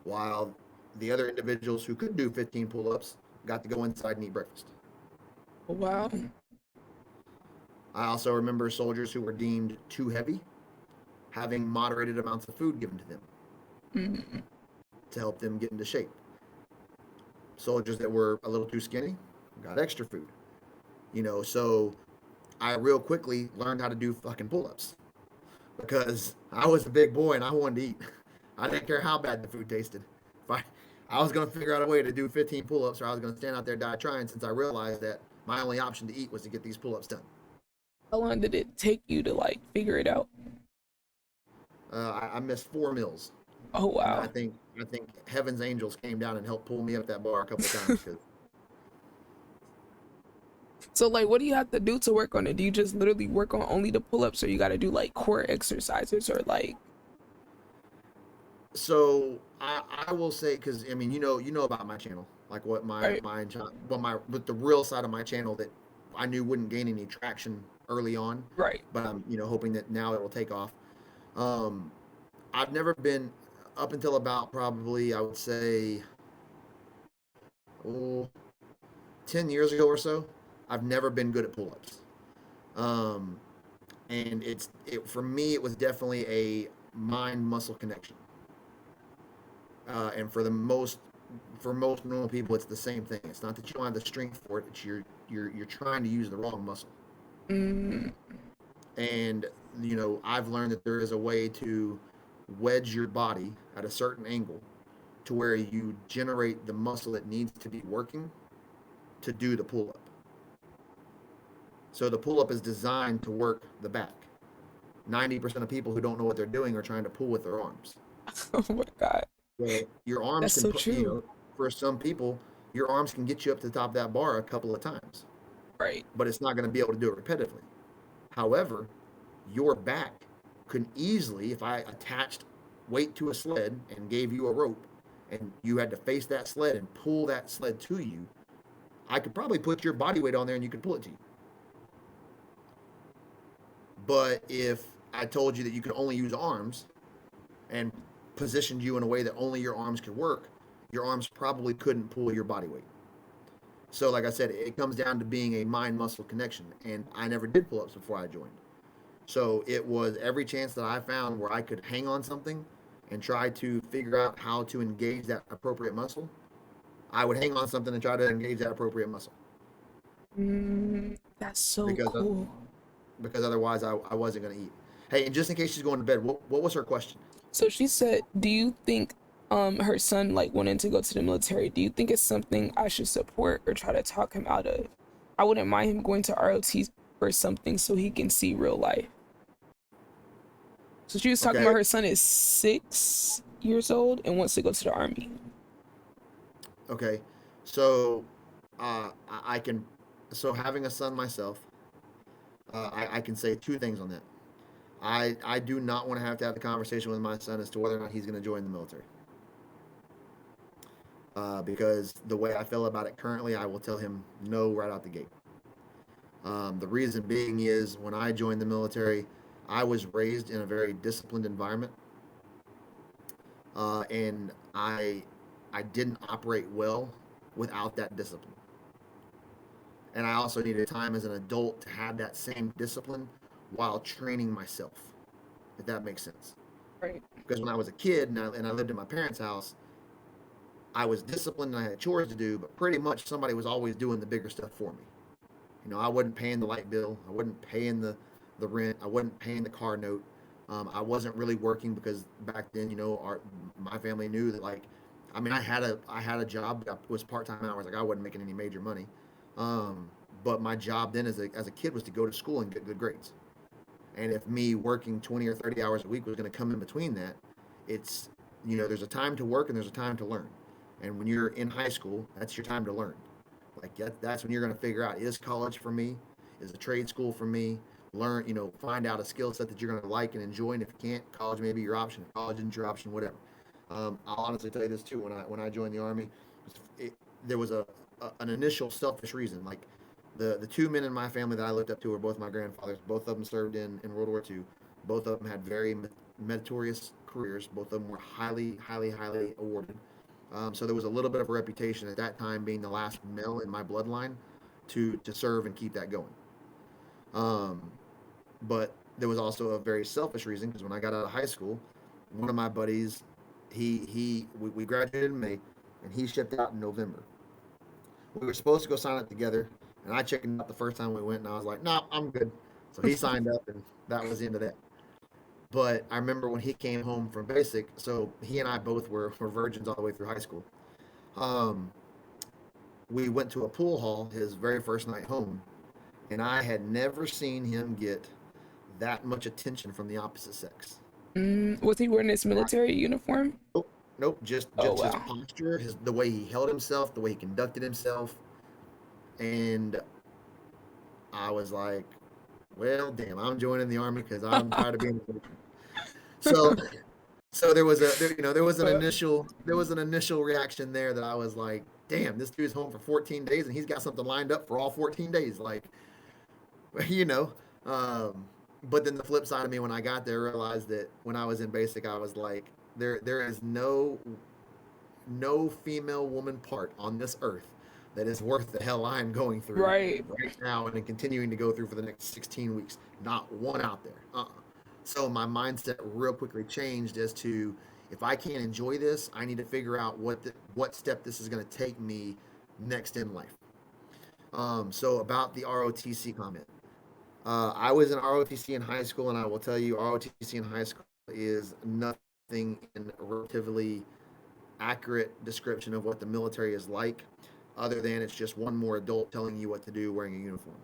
While the other individuals who could do 15 pull-ups got to go inside and eat breakfast. Oh wow. I also remember soldiers who were deemed too heavy having moderated amounts of food given to them Mm. to help them get into shape. Soldiers that were a little too skinny got extra food. So I real quickly learned how to do fucking pull-ups because I was a big boy and I wanted to eat. I didn't care how bad the food tasted. If I was going to figure out a way to do 15 pull-ups or I was going to stand out there die trying since I realized that my only option to eat was to get these pull-ups done. How long did it take you to like figure it out? I missed 4 meals. Oh And wow. I think Heaven's Angels came down and helped pull me up that bar a couple of times. Cause, So like what do you have to do to work on it? Do you just literally work on only the pull-ups or you got to do like core exercises or like so I will say because you know about my channel. like what Right. but the real side of my channel that I knew wouldn't gain any traction early on, Right. but I'm hoping that now it will take off. Um, I've never been up until about probably I would say oh, 10 years ago or so. I've never been good at pull-ups. Um, and for me it was definitely a mind muscle connection. And for most normal people it's the same thing. It's not that you don't have the strength for it, it's you're trying to use the wrong muscle. Mm, And I've learned that there is a way to wedge your body at a certain angle to where you generate the muscle that needs to be working to do the pull up. So the pull up is designed to work the back. 90% of people who don't know what they're doing are trying to pull with their arms. oh my God. Well, your arms That's can so put, true. for some people, your arms can get you up to the top of that bar a couple of times, Right. but it's not going to be able to do it repetitively. However, your back can easily, if I attached weight to a sled and gave you a rope and you had to face that sled and pull that sled to you, I could probably put your body weight on there and you could pull it to you. But if I told you that you could only use arms and positioned you in a way that only your arms could work, your arms probably couldn't pull your body weight. So, like I said, it comes down to being a mind muscle connection. And I never did pull ups before I joined. So, it was every chance that I found where I could hang on something and try to figure out how to engage that appropriate muscle, I would hang on something and try to engage that appropriate muscle. That's so Because cool. because otherwise I wasn't going to eat. Hey, and just in case she's going to bed, what was her question? So she said, "Do you think her son like wanting to go to the military? Do you think it's something I should support or try to talk him out of? I wouldn't mind him going to ROT or something so he can see real life." So she was talking Okay, about her son is 6 years old and wants to go to the army. okay. So, I can, so having a son myself, I can say two things on that. I do not want to have the conversation with my son as to whether or not he's going to join the military. Because the way I feel about it currently, I will tell him no right out the gate. The reason being is when I joined the military, I was raised in a very disciplined environment, and I didn't operate well without that discipline. And I also needed time as an adult to have that same discipline while training myself, if that makes sense. Right. Because when I was a kid and I lived in my parents' house, I was disciplined and I had chores to do, but pretty much somebody was always doing the bigger stuff for me. I wasn't paying the light bill, I wasn't paying the rent, I wasn't paying the car note. I wasn't really working because back then, my family knew that I mean, I had a job that was part time hours, like I wasn't making any major money. Um, but my job then as a kid was to go to school and get good grades. And if me working 20 or 30 hours a week was going to come in between that, it's, there's a time to work and there's a time to learn. And when you're in high school, that's your time to learn. Like that's when you're going to figure out, is college for me? Is a trade school for me? Learn, find out a skill set that you're going to like and enjoy. And if you can't, college may be your option. If college isn't your option, whatever. I'll honestly tell you this too. When I joined the army, it, there was an initial selfish reason. Like the two men in my family that I looked up to were both my grandfathers. Both of them served in World War II. Both of them had very meritorious careers. Both of them were highly, highly, highly awarded. So there was a little bit of a reputation at that time, being the last male in my bloodline to serve and keep that going. Um, but there was also a very selfish reason because when I got out of high school, one of my buddies, we graduated in May, and he shipped out in November. We were supposed to go sign up together, and I checked out the first time we went, and I was like, "No, I'm good." So he signed up, and that was the end of that. But I remember when he came home from basic, so he and I both were virgins all the way through high school. Um, we went to a pool hall his very first night home, and I had never seen him get that much attention from the opposite sex. Was he wearing his I, military uniform? nope, nope, just Oh just his wow. posture, the way he held himself, the way he conducted himself, and I was like, well, damn, I'm joining the army because I'm tired of being. So, so there was an But initial reaction there that I was like, damn, this dude's home for 14 days and he's got something lined up for all 14 days. Like, you know. Um, but then the flip side of me when I got there realized that when I was in basic, I was like, there is no female woman part on this earth that is worth the hell I'm going through Right. right now and continuing to go through for the next 16 weeks. Not one out there. So my mindset real quickly changed as to if I can't enjoy this, I need to figure out what step this is going to take me next in life. So about the ROTC comment, I was in ROTC in high school, and I will tell you, ROTC in high school is nothing in relatively accurate description of what the military is like, other than it's just one more adult telling you what to do wearing a uniform.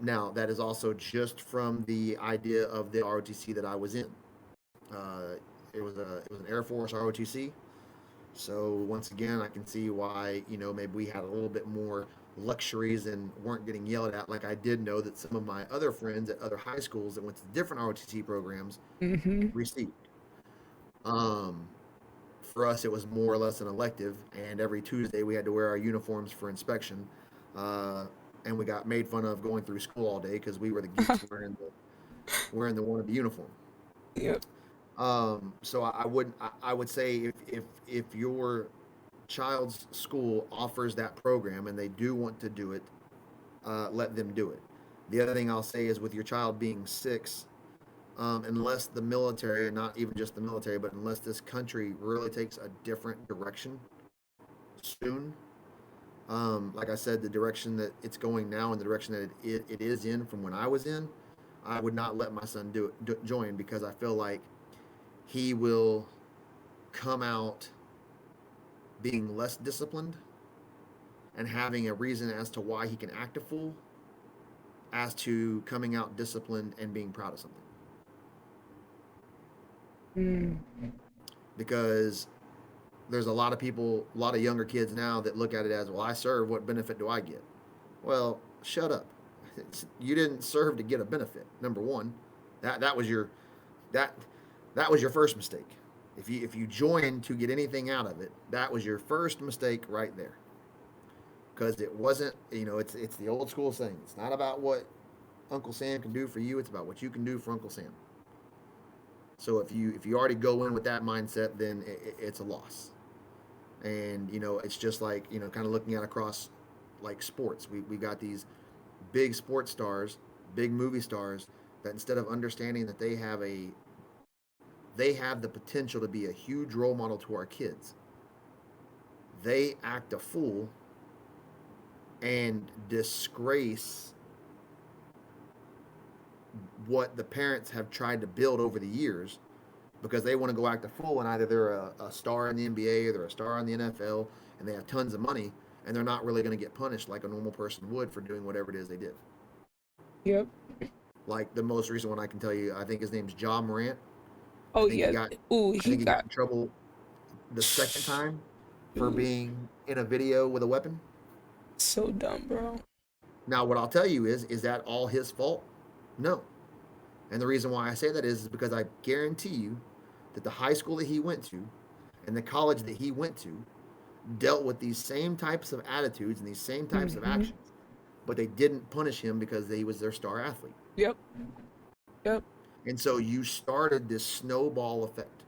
Now, that is also just from the idea of the ROTC that I was in. Uh, it was an Air Force ROTC, so once again, I can see why maybe we had a little bit more luxuries and weren't getting yelled at. Like I did know that some of my other friends at other high schools that went to different ROTC programs Mm-hmm. received. Um, for us, it was more or less an elective, and every Tuesday we had to wear our uniforms for inspection. Uh, and we got made fun of going through school all day because we were the geeks wearing the wannabe uniform. Yep. So I would say if your child's school offers that program and they do want to do it, let them do it. The other thing I'll say is with your child being 6, unless the military, and not even just the military, but unless this country really takes a different direction soon, like I said, the direction that it's going now and the direction that it is in from when I was in, I would not let my son join because I feel like he will come out being less disciplined and having a reason as to why he can act a fool as to coming out disciplined and being proud of something. Mm. Because there's a lot of people, a lot of younger kids now that look at it as, well, I serve, what benefit do I get? Well, shut up. You didn't serve to get a benefit. Number one, that was your that that was your first mistake. If you joined to get anything out of it, that was your first mistake right there. Because it wasn't, it's the old school saying. It's not about what Uncle Sam can do for you. It's about what you can do for Uncle Sam. So if you already go in with that mindset, then it's a loss. And it's just like kind of looking at across like sports. We got these big sports stars, big movie stars that instead of understanding that they have the potential to be a huge role model to our kids, they act a fool and disgrace what the parents have tried to build over the years because they want to go act a fool and either they're a star in the NBA or they're a star in the NFL and they have tons of money and they're not really going to get punished like a normal person would for doing whatever it is they did. Yep. Like the most recent one I can tell you, I think his name's Ja Morant. I Oh think he yeah. got Ooh, I he think he got got. in trouble the second time for Ooh, being in a video with a weapon. so dumb, bro. Now, what I'll tell you is that all his fault? No. And the reason why I say that is because I guarantee you that the high school that he went to and the college that he went to dealt with these same types of attitudes and these same types of Mm-hmm. actions, but they didn't punish him because he was their star athlete. Yep. Yep. And so you started this snowball effect.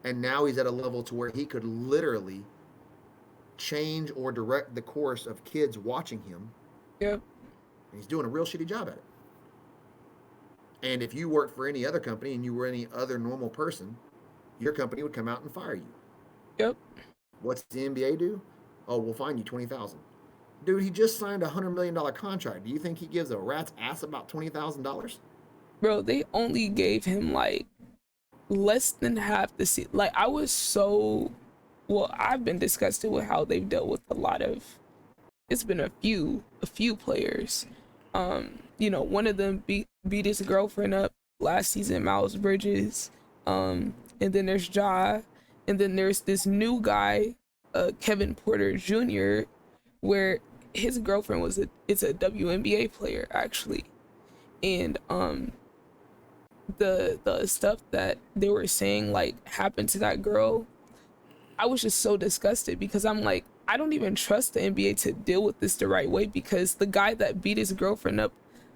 And now he's at a level to where he could literally change or direct the course of kids watching him. Yep. And he's doing a real shitty job at it. And if you worked for any other company and you were any other normal person, your company would come out and fire you. Yep. What's the NBA do? Oh, we'll fine you 20,000. Dude, he just signed $100 million contract. Do you think he gives a rat's ass about $20,000? Bro, they only gave him like less than half the seat. Like I was so well, I've been disgusted with how they've dealt with a lot of it's been a few players. One of them beat his girlfriend up last season, Miles Bridges. And then there's Ja, and then there's this new guy, Kevin Porter Jr., where his girlfriend is a WNBA player actually, and the stuff that they were saying like happened to that girl. I was just so disgusted because I'm like, I don't even trust the NBA to deal with this the right way, because the guy that beat his girlfriend up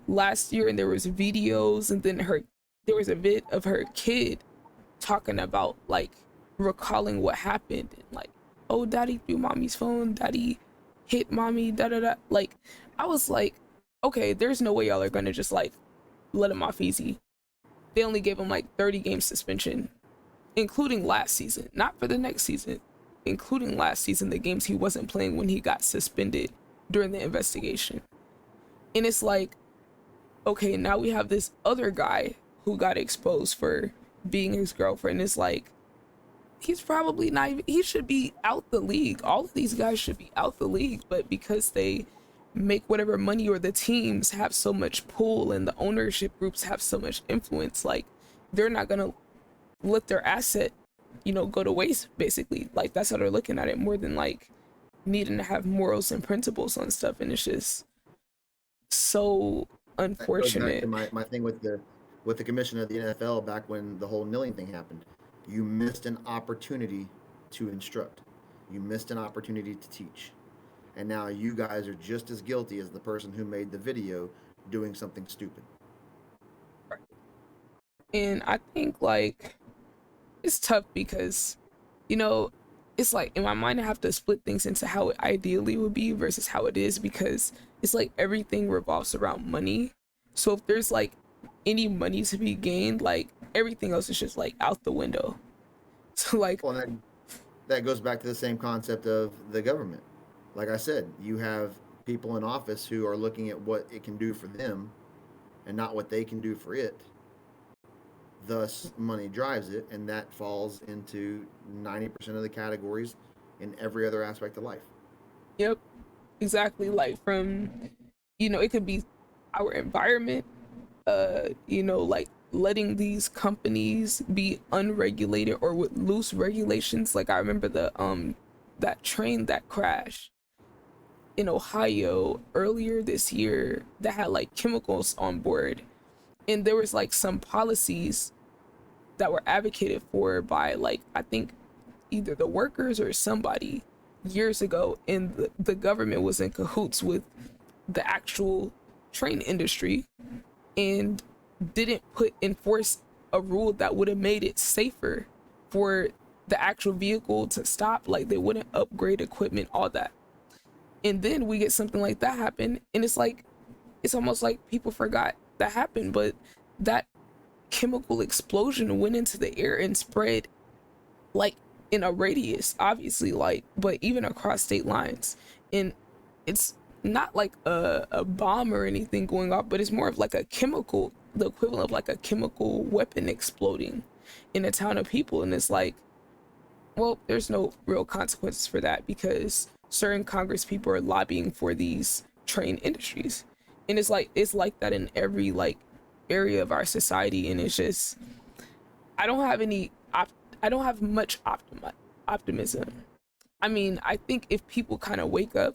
last year, and there was videos, and then her there was a vid of her kid talking about, like, recalling what happened, and like, oh, daddy threw mommy's phone, daddy hit mommy, da da da. Like, I was like, okay, there's no way y'all are gonna just like let him off easy. They only gave him like 30 game suspension, including last season, not for the next season, including last season, the games he wasn't playing when he got suspended during the investigation. And it's like, okay, now we have this other guy who got exposed for being his girlfriend. It's like, he's probably not even, he should be out the league. All of these guys should be out the league, but because they make whatever money, or the teams have so much pull and the ownership groups have so much influence, like, they're not gonna let their asset, go to waste, basically. Like, that's how they're looking at it, more than like needing to have morals and principles on stuff. And it's just so That goes back to unfortunate. my thing with the commission of the NFL back when the whole kneeling thing happened. You missed an opportunity to instruct. You missed an opportunity to teach. And now you guys are just as guilty as the person who made the video doing something stupid. And I think, like, it's tough because, you know, it's like in my mind I have to split things into how it ideally would be versus how it is, because it's like everything revolves around money. So if there's like any money to be gained, like, everything else is just like out the window. So like, Well, that goes back to the same concept of the government. Like I said, you have people in office who are looking at what it can do for them and not what they can do for it. Thus, money drives it, and that falls into 90% of the categories in every other aspect of life. yep, exactly. Like, from, it could be our environment, like letting these companies be unregulated or with loose regulations. Like, I remember the that train that crashed in Ohio earlier this year that had like chemicals on board, and there was like some policies that were advocated for by, like, I think either the workers or somebody years ago, and the government was in cahoots with the actual train industry, and didn't put enforce a rule that would have made it safer for the actual vehicle to stop. Like, they wouldn't upgrade equipment, all that. And then we get something like that happen, and it's like, it's almost like people forgot that happened. But that chemical explosion went into the air and spread, like, in a radius, obviously, like, but even across state lines. And it's not like a bomb or anything going off, but it's more of like a chemical, the equivalent of like a chemical weapon exploding in a town of people. And it's like, well, there's no real consequences for that because certain Congress people are lobbying for these train industries. And it's like that in every, like, area of our society. And it's just, I don't have any I don't have much optimism. I mean, I think if people kind of wake up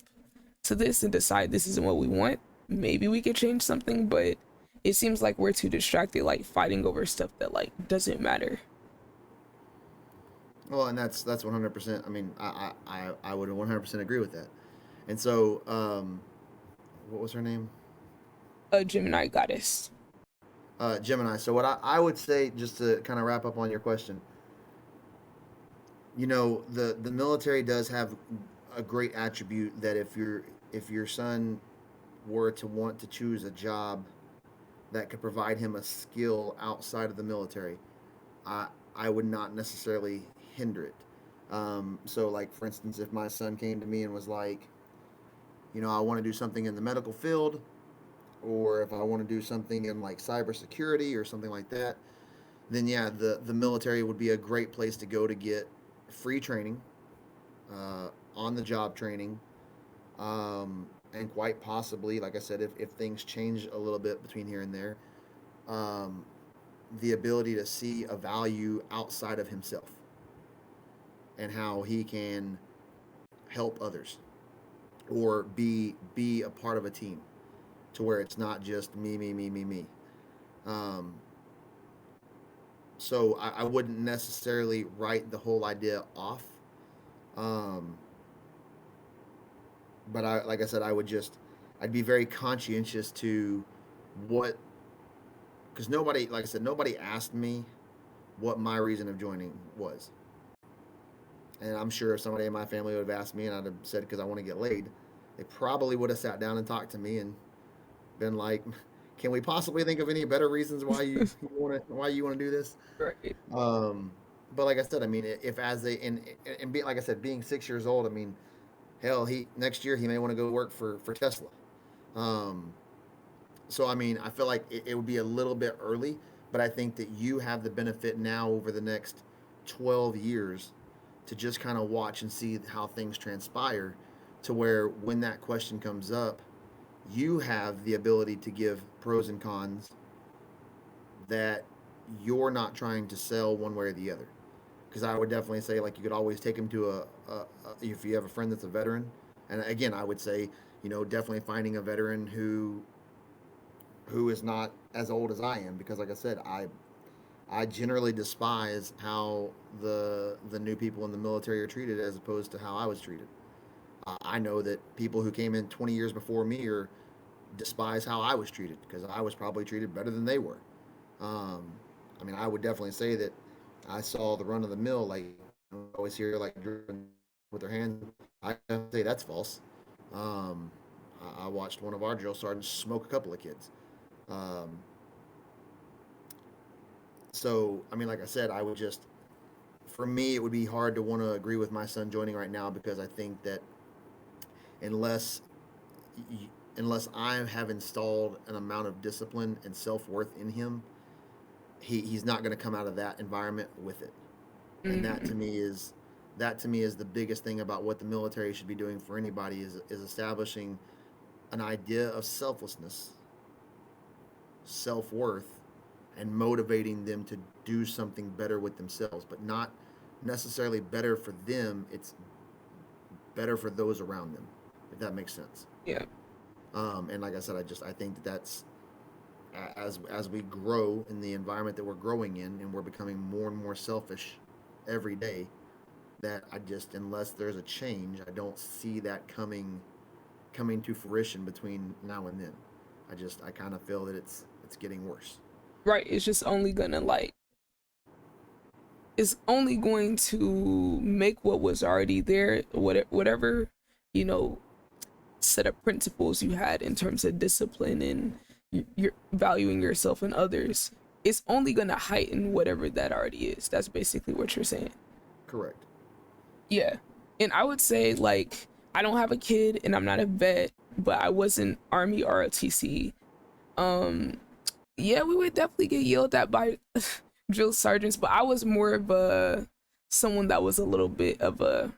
to this and decide this isn't what we want, maybe we could change something. But it seems like we're too distracted, like fighting over stuff that like doesn't matter. Well, and that's 100%. I mean, I would 100% agree with that. And so, what was her name? A Gemini goddess. Gemini. So what I would say, just to kind of wrap up on your question, the military does have a great attribute that if your son were to want to choose a job that could provide him a skill outside of the military, I I would not necessarily hinder it. So, like for instance, if my son came to me and was like, I want to do something in the medical field, or if I want to do something in like cybersecurity or something like that, then yeah, the military would be a great place to go to get free training, on the job training, and quite possibly, like I said, if things change a little bit between here and there, um, the ability to see a value outside of himself and how he can help others or be a part of a team to where it's not just me, me, me, me, me. Um, so I wouldn't necessarily write the whole idea off. Um, but I, like I said, I'd be very conscientious to what, because nobody, like I said, nobody asked me what my reason of joining was. And I'm sure if somebody in my family would have asked me and I'd have said because I want to get laid, they probably would have sat down and talked to me and been like, "Can we possibly think of any better reasons why you want to do this?" Right. Um, but like I said, I mean, if as a and being like I said, being 6 years old, I mean, hell, he next year he may want to go work for Tesla. Um, so I mean, I feel like it would be a little bit early, but I think that you have the benefit now over the next 12 years to just kind of watch and see how things transpire, to where when that question comes up, you have the ability to give pros and cons that you're not trying to sell one way or the other. Because I would definitely say, like, you could always take him to if you have a friend that's a veteran. And again, I would say, definitely finding a veteran who is not as old as I am, because like I said, I generally despise how the new people in the military are treated as opposed to how I was treated. I know that people who came in 20 years before me are despise how I was treated, because I was probably treated better than they were. Um, I mean, I would definitely say that I saw the run of the mill, like, I always hear like with their hands. I say that's false. Um, I watched one of our drill sergeants smoke a couple of kids. Um, so I mean, like I said, I would just, for me, it would be hard to want to agree with my son joining right now, because I think that unless unless I have installed an amount of discipline and self worth in him, he's not going to come out of that environment with it. And Mm, that to me is the biggest thing about what the military should be doing for anybody, is establishing an idea of selflessness, self worth, and motivating them to do something better with themselves, but not necessarily better for them. It's better for those around them, if that makes sense. yeah. And like I said, I think that that's, as we grow in the environment that we're growing in, and we're becoming more and more selfish every day, that I just, unless there's a change, I don't see that coming to fruition between now and then. I kind of feel that it's getting worse. Right. It's just only gonna like it's only going to make what was already there, whatever, you know, set of principles you had in terms of discipline and you're valuing yourself and others. It's only gonna heighten whatever that already is. That's basically what you're saying. Correct. Yeah. And I would say like I don't have a kid and I'm not a vet, but I was in Army ROTC. Um yeah, we would definitely get yelled at by drill sergeants, but I was more of a someone that was a little bit of a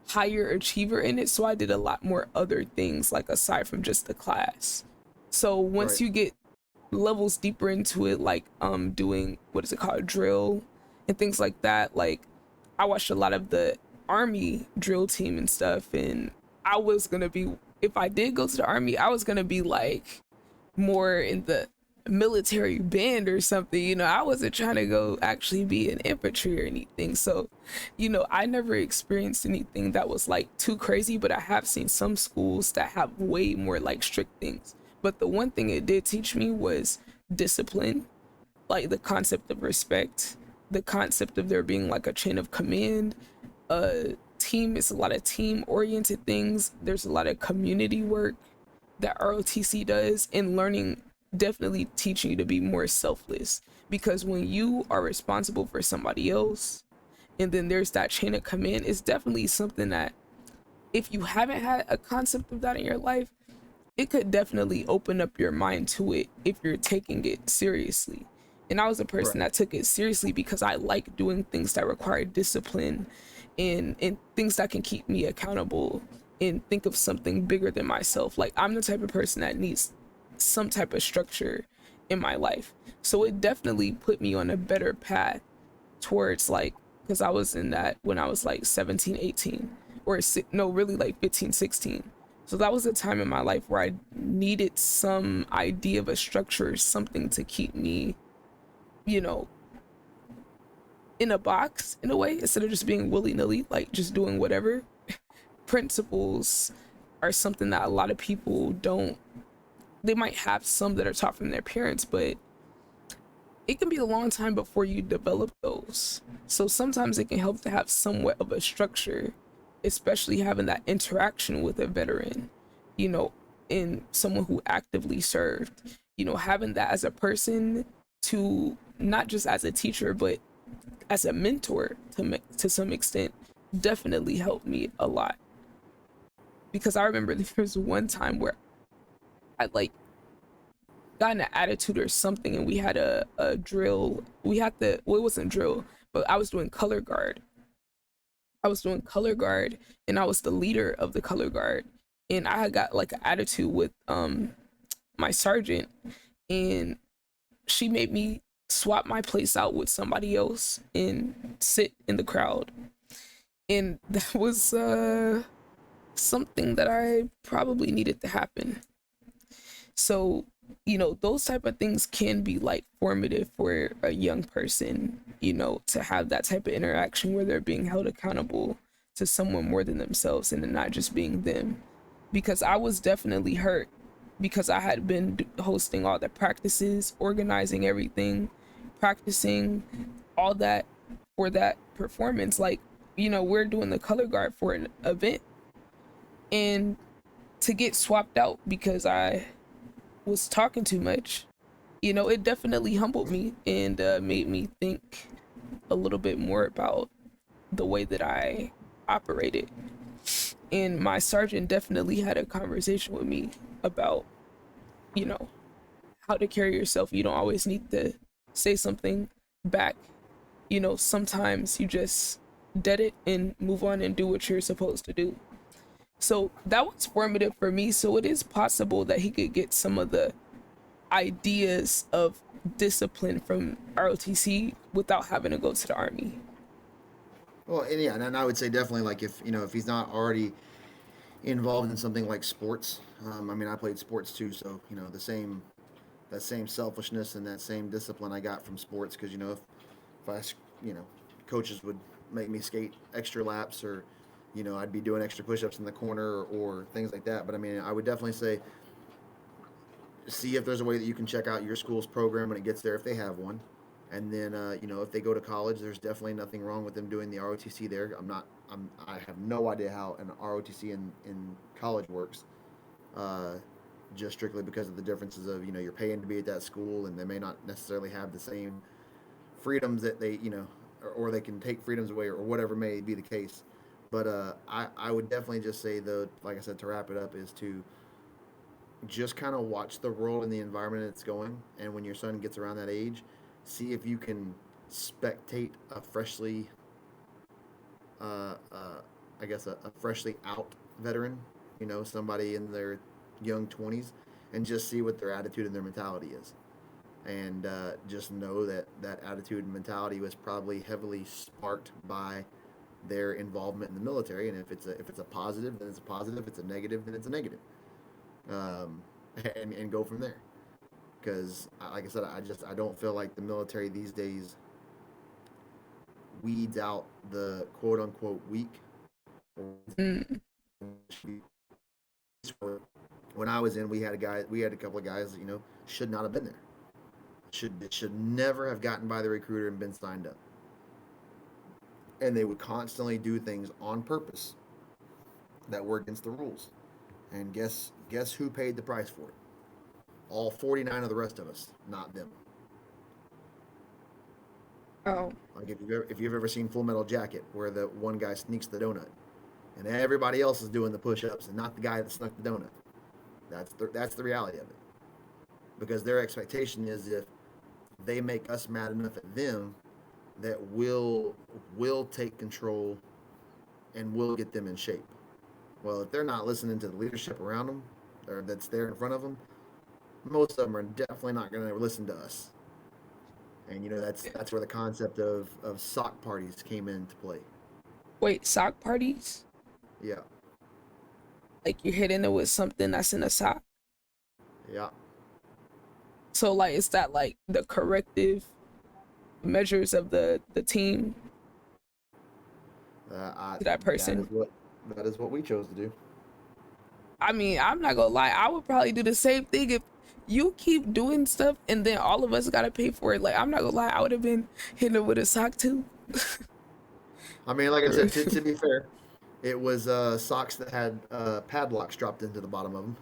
higher achiever in it, so I did a lot more other things like aside from just the class. So once Right. you get levels deeper into it, like doing what is it called, drill and things like that, like I watched a lot of the army drill team and stuff, and I was gonna be, if I did go to the army, I was gonna be like more in the military band or something. I wasn't trying to go actually be an infantry or anything. So, I never experienced anything that was like too crazy, but I have seen some schools that have way more like strict things. But the one thing it did teach me was discipline, like the concept of respect, the concept of there being like a chain of command. Team is a lot of team oriented things. There's a lot of community work that ROTC does, and learning, definitely teaching you to be more selfless, because when you are responsible for somebody else and then there's that chain of command, it's definitely something that if you haven't had a concept of that in your life, it could definitely open up your mind to it if you're taking it seriously. And I was a person Right. that took it seriously because I like doing things that require discipline and things that can keep me accountable and think of something bigger than myself. Like I'm the type of person that needs some type of structure in my life. So it definitely put me on a better path towards like, because I was in that when I was like 17, 18, or no, really like 15, 16. So that was a time in my life where I needed some idea of a structure, something to keep me, you know, in a box in a way, instead of just being willy-nilly, like just doing whatever. Principles are something that a lot of people don't, they might have some that are taught from their parents, but it can be a long time before you develop those. So sometimes it can help to have somewhat of a structure, especially having that interaction with a veteran, you know, in someone who actively served, having that as a person, to not just as a teacher, but as a mentor to some extent, definitely helped me a lot. Because I remember there was one time where I like got in an attitude or something, and we had a drill. We had the, well, it wasn't drill, but I was doing color guard. I was doing color guard, and I was the leader of the color guard. And I had got like an attitude with my sergeant, and she made me swap my place out with somebody else and sit in the crowd. And that was something that I probably needed to happen. So, those type of things can be like formative for a young person, to have that type of interaction where they're being held accountable to someone more than themselves and not just being them. Because I was definitely hurt because I had been hosting all the practices, organizing everything, practicing all that for that performance. Like, we're doing the color guard for an event, and to get swapped out because I was talking too much, it definitely humbled me and made me think a little bit more about the way that I operated. And my sergeant definitely had a conversation with me about, you know, how to carry yourself. You don't always need to say something back. Sometimes you just dead it and move on and do what you're supposed to do. So that was formative for me. So it is possible that he could get some of the ideas of discipline from ROTC without having to go to the army. Well, and yeah, and I would say definitely like if he's not already involved in something like sports. I mean, I played sports too, so the same that same selfishness and that same discipline I got from sports. Because if you know, coaches would make me skate extra laps, or I'd be doing extra push-ups in the corner, or things like that. But I mean, I would definitely say see if there's a way that you can check out your school's program when it gets there if they have one. And then if they go to college, there's definitely nothing wrong with them doing the ROTC there. I have no idea how an ROTC in college works. Uh, just strictly because of the differences of you're paying to be at that school, and they may not necessarily have the same freedoms that they or they can take freedoms away, or whatever may be the case. But I would definitely just say, though, like I said, to wrap it up, is to just kind of watch the world and the environment it's going. And when your son gets around that age, see if you can spectate a freshly, I guess, a freshly out veteran, somebody in their young 20s, and just see what their attitude and their mentality is. And just know that that attitude and mentality was probably heavily sparked by their involvement in the military. And if it's a positive, then it's a positive. If it's a negative, then it's a negative. Um, and go from there. Because, like I said, I don't feel like the military these days weeds out the quote unquote weak. Mm. When I was in, we had a couple of guys that should not have been there. Should never have gotten by the recruiter and been signed up. And they would constantly do things on purpose that were against the rules. And guess who paid the price for it? All 49 of the rest of us, not them. Oh, Like if you've ever seen Full Metal Jacket, where the one guy sneaks the donut, and everybody else is doing the push-ups, and not the guy that snuck the donut. That's the reality of it. Because their expectation is, if they make us mad enough at them, that will take control and will get them in shape. Well, if they're not listening to the leadership around them, or that's there in front of them, most of them are definitely not going to listen to us. And that's where the concept of sock parties came into play. wait, sock parties? Yeah, Like you're hitting it with something that's in a sock? yeah. So like, is that like the corrective measures of the team I to that that is person. what we chose to do. I mean, I'm not gonna lie, I would probably do the same thing if you keep doing stuff and then all of us gotta pay for it. Like, I'm not gonna lie, I would have been hitting him with a sock too. I mean, like I said, to be fair, it was socks that had padlocks dropped into the bottom of them.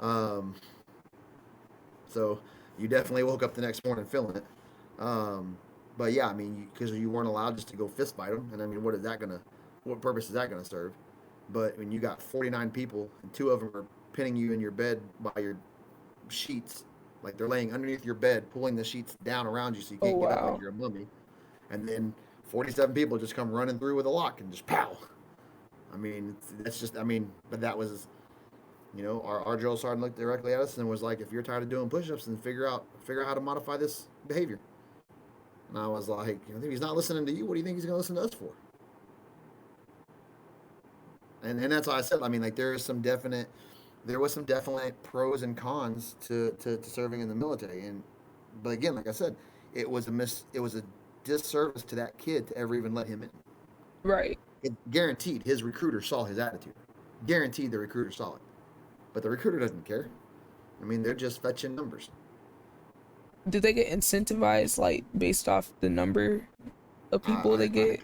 Um, so you definitely woke up the next morning feeling it. Um, but yeah, I mean, because you weren't allowed just to go fist fight them, and I mean, what purpose is that gonna serve? But when you got 49 people and two of them are pinning you in your bed by your sheets, like they're laying underneath your bed, pulling the sheets down around you so you Oh can't get up like wow. you're a mummy, and then 47 people just come running through with a lock and just pow. I mean, that's just, I mean, but that was, our drill sergeant looked directly at us and was like, if you're tired of doing push-ups, then figure out how to modify this behavior. And I was like, if he's not listening to you, what do you think he's going to listen to us for? And that's why I said, I mean, like there was some definite pros and cons to serving in the military. But again, like I said, it was a disservice to that kid to ever even let him in. Right. It guaranteed his recruiter saw his attitude. Guaranteed the recruiter saw it. But the recruiter doesn't care. I mean, they're just fetching numbers. Do they get incentivized like based off the number of people I they get?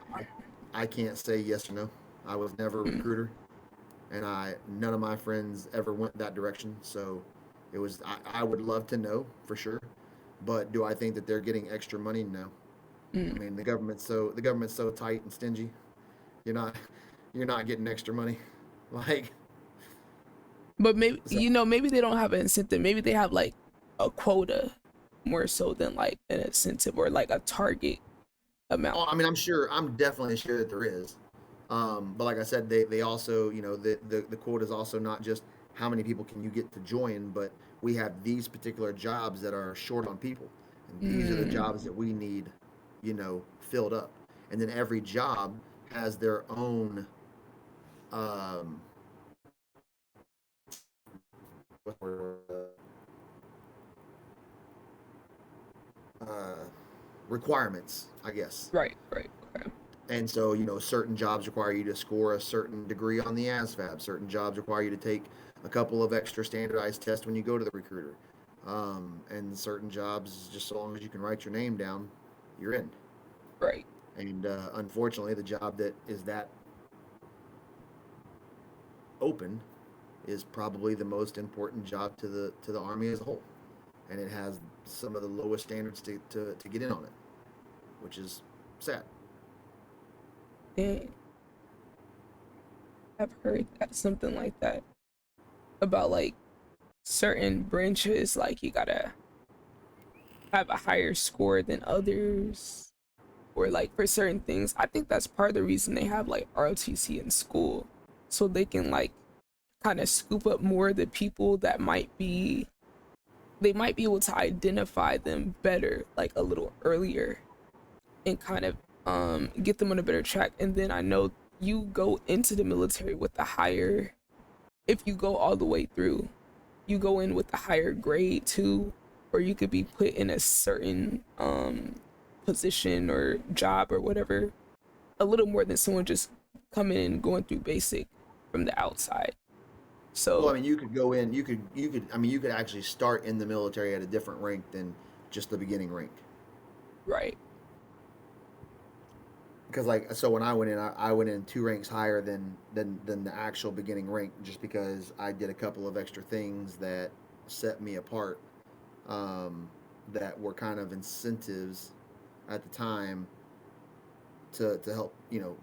I can't say yes or no. I was never a Mm, recruiter, and none of my friends ever went that direction. So I would love to know for sure, but do I think that they're getting extra money? No. I mm. mean, the government's so tight and stingy. You're not you're not getting extra money. Like But maybe so, maybe they don't have an incentive. Maybe they have like a quota more so than like an incentive or like a target amount. oh, I mean, I'm definitely sure that there is. But like I said, they also, the quote is also not just how many people can you get to join, but we have these particular jobs that are short on people, and these are the Mm, jobs that we need, filled up. And then every job has their own, um, what word, requirements, I guess. right, right, okay, And so, certain jobs require you to score a certain degree on the ASVAB. Certain jobs require you to take a couple of extra standardized tests when you go to the recruiter. And certain jobs, just so long as you can write your name down, you're in. right. And unfortunately, the job that is that open is probably the most important job to the Army as a whole. And it has some of the lowest standards to get in on it, which is sad. And I've heard that something like that about like certain branches, like you gotta have a higher score than others, or like for certain things. I think that's part of the reason they have like ROTC in school, so they can like kind of scoop up more of the people that they might be able to identify them better like a little earlier and kind of get them on a better track. And then I know you go into the military with a higher, if you go all the way through, you go in with a higher grade too, or you could be put in a certain position or job or whatever a little more than someone just coming in and going through basic from the outside. Well, I So mean, you could go in, I mean, you could actually start in the military at a different rank than just the beginning rank. right, Because like, so when I went in, I went in two ranks higher than the actual beginning rank, just because I did a couple of extra things that set me apart, um, that were kind of incentives at the time to help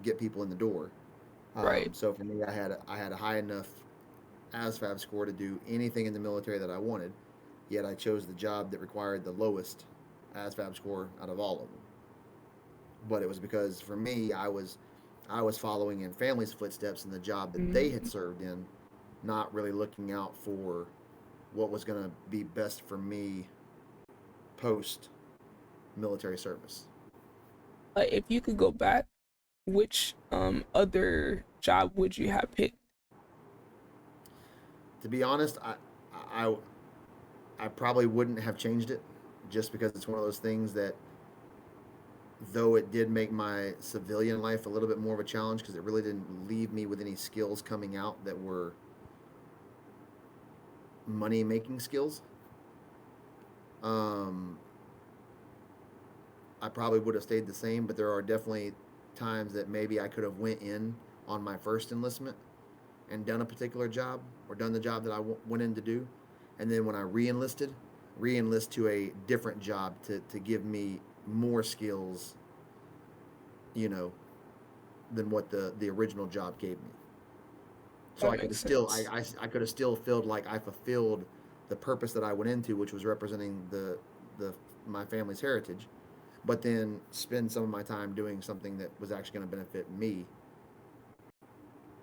get people in the door. right, So for me, I had a high enough ASVAB score to do anything in the military that I wanted, yet I chose the job that required the lowest ASVAB score out of all of them. But it was because for me, I was following in family's footsteps in the job that they had mm, served in, not really looking out for what was going to be best for me post military service. like if you could go back, which other job would you have picked? To be honest, I I probably wouldn't have changed it, just because it's one of those things that though it did make my civilian life a little bit more of a challenge because it really didn't leave me with any skills coming out that were money making skills. Um, I probably would have stayed the same, but there are definitely times that maybe I could have went in on my first enlistment and done a particular job or done the job that I went in to do, and then when I re-enlist to a different job to give me more skills, you know, than what the original job gave me. So That I could have makes still sense. I could have still felt like I fulfilled the purpose that I went into, which was representing the my family's heritage, but then spend some of my time doing something that was actually going to benefit me.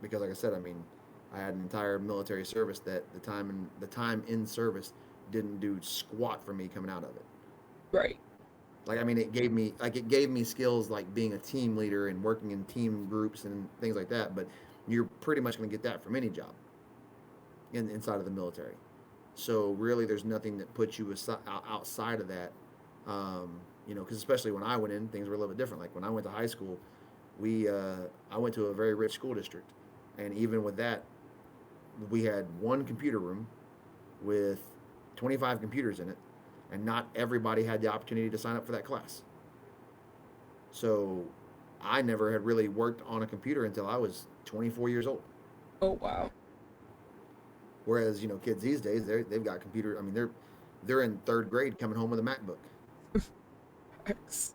Because, like I said, I mean, I had an entire military service that the time in service didn't do squat for me coming out of it. Right. Like, I mean, it gave me skills like being a team leader and working in team groups and things like that. But you're pretty much going to get that from any job inside of the military. So really, there's nothing that puts you outside of that. Because especially when I went in, things were a little bit different. Like when I went to high school, I went to a very rich school district, and even with that, we had one computer room with 25 computers in it, and not everybody had the opportunity to sign up for that class. So I never had really worked on a computer until I was 24 years old. Oh wow. Whereas kids these days they've got computer. I mean they're in third grade coming home with a MacBook. Facts.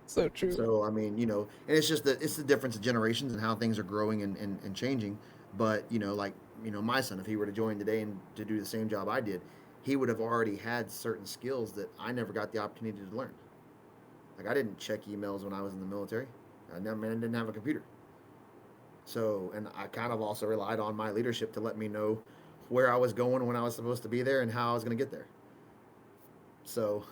So true. So I mean and it's the difference of generations and how things are growing and changing. But like my son, if he were to join today and to do the same job I did, he would have already had certain skills that I never got the opportunity to learn. Like I didn't check emails when I was in the military. I never man didn't have a computer. So and I kind of also relied on my leadership to let me know where I was going when I was supposed to be there and how I was going to get there. So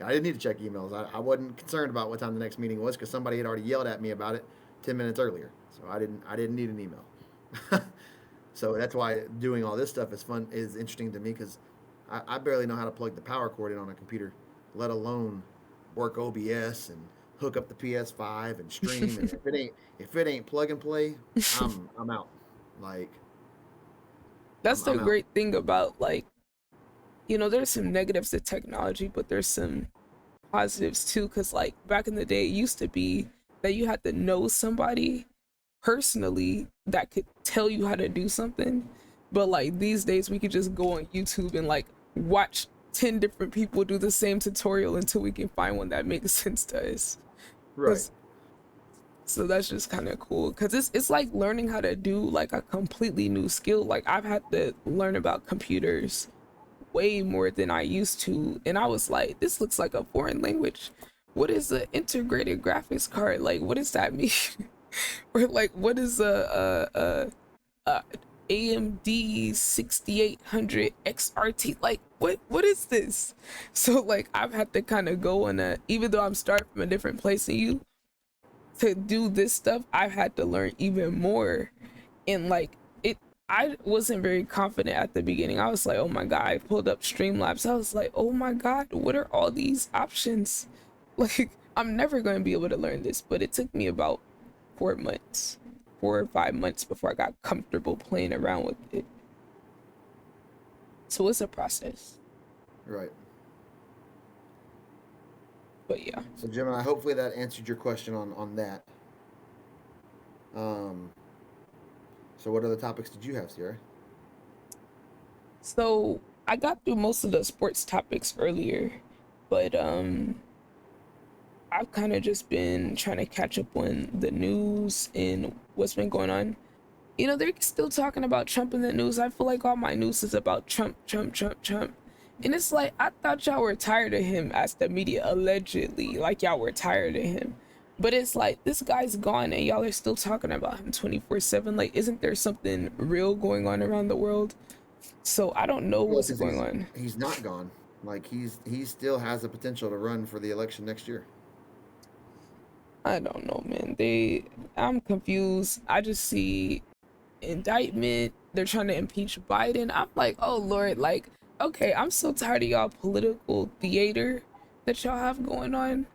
I didn't need to check emails. I wasn't concerned about what time the next meeting was because somebody had already yelled at me about it 10 minutes earlier. So I didn't need an email. So that's why doing all this stuff is interesting to me because I barely know how to plug the power cord in on a computer, let alone work OBS and hook up the PS5 and stream. And if it ain't plug and play, I'm out. Like That's the I'm out. great thing about like, there's some negatives to technology, but there's some positives too. Cause like back in the day, it used to be that you had to know somebody personally that could tell you how to do something. But like these days, we could just go on YouTube and like watch 10 different people do the same tutorial until we can find one that makes sense to us. Right. 'Cause- so that's just kind of cool because it's like learning how to do like a completely new skill. Like I've had to learn about computers way more than I used to. And I was like, this looks like a foreign language. What is an integrated graphics card? Like, what does that mean? Or like, what is a AMD 6800 XRT? Like, what is this? So like, I've had to kind of go on a, even though I'm starting from a different place than you, to do this stuff, I've had to learn even more. And like, I wasn't very confident at the beginning. I was like, oh my God, I pulled up Streamlabs. I was like, oh my God, what are all these options? Like, I'm never going to be able to learn this, but it took me about 4 months, 4 or 5 months before I got comfortable playing around with it. So it's a process. Right. But yeah. So Gemini, hopefully that answered your question on that. Um, so what other topics did you have, Sierra? So I got through most of the sports topics earlier, but I've kind of just been trying to catch up on the news and what's been going on. They're still talking about Trump in the news. I feel like all my news is about Trump, Trump, Trump, Trump. And it's like, I thought y'all were tired of him as the media allegedly, like y'all were tired of him. But it's like, this guy's gone and y'all are still talking about him 24/7. Like, isn't there something real going on around the world? So I don't know Well, what's because going on. he's not gone. Like he still has the potential to run for the election next year. I don't know, man. I'm confused. I just see indictment. They're trying to impeach Biden. I'm like, oh Lord, like, okay, I'm so tired of y'all political theater that y'all have going on.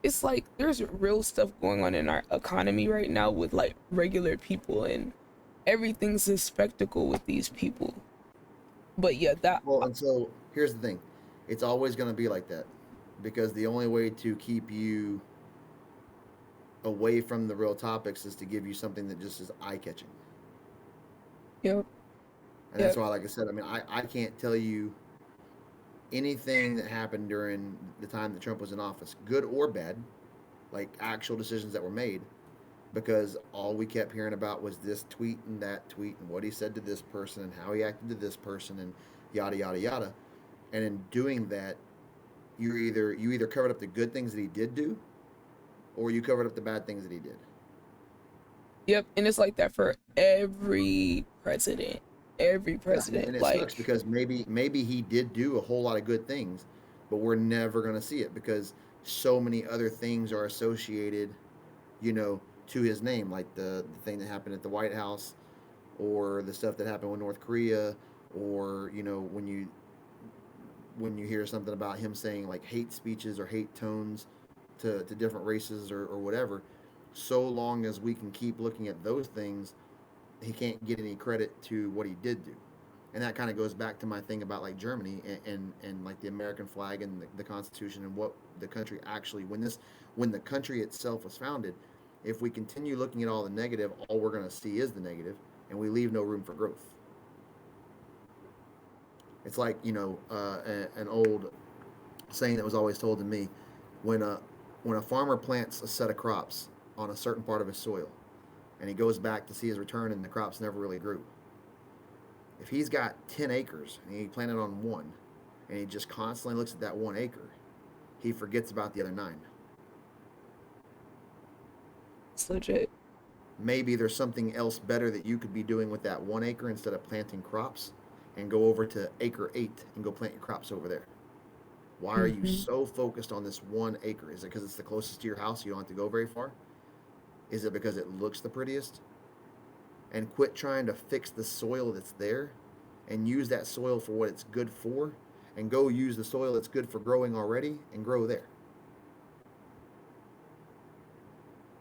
it's like there's real stuff going on in our economy right now with like regular people, and everything's a spectacle with these people. But yeah, that Well, and so here's the thing, it's always going to be like that because the only way to keep you away from the real topics is to give you something that just is eye catching. yep, And that's yep, why, like I said, I mean, I can't tell you anything that happened during the time that Trump was in office, good or bad, like actual decisions that were made, because all we kept hearing about was this tweet and that tweet and what he said to this person and how he acted to this person and yada yada yada. And in doing that, you either covered up the good things that he did do, or you covered up the bad things that he did. yep. And it's like that for every president. Every Yeah, president, and it sucks like, because maybe he did do a whole lot of good things, but we're never going to see it because so many other things are associated, you know, to his name, like the thing that happened at the White House, or the stuff that happened with North Korea, or when you hear something about him saying like hate speeches or hate tones to different races or whatever. So long as we can keep looking at those things, he can't get any credit to what he did do. And that kind of goes back to my thing about like Germany and like the American flag and the Constitution and what the country actually when the country itself was founded. If we continue looking at all the negative, all we're going to see is the negative, and we leave no room for growth. It's like an old saying that was always told to me: when a farmer plants a set of crops on a certain part of his soil, and he goes back to see his return, and the crops never really grew. If he's got 10 acres and he planted on one, and he just constantly looks at that 1 acre, he forgets about the other nine. it's legit. Maybe there's something else better that you could be doing with that 1 acre instead of planting crops, and go over to acre 8 and go plant your crops over there. Why are you Hmm. so focused on this 1 acre? Is it because it's the closest to your house, you don't have to go very far? Is it because it looks the prettiest? And quit trying to fix the soil that's there and use that soil for what it's good for, and go use the soil that's good for growing already and grow there.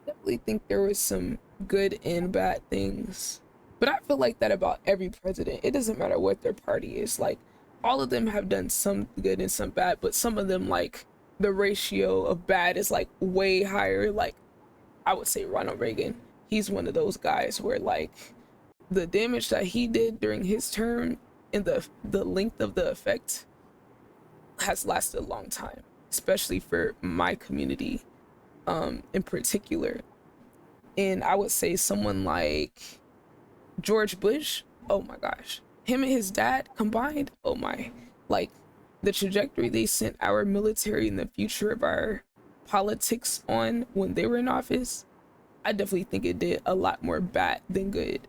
Definitely think there was some good and bad things, but I feel like that about every president. It doesn't matter what their party is. Like, all of them have done some good and some bad, but some of them, like, the ratio of bad is like way higher. Like, I would say Ronald Reagan. He's one of those guys where like the damage that he did during his term and the length of the effect has lasted a long time, especially for my community in particular. And I would say someone like George Bush, oh my gosh, him and his dad combined, oh my, like the trajectory they sent our military and the future of our politics on when they were in office, I definitely think it did a lot more bad than good.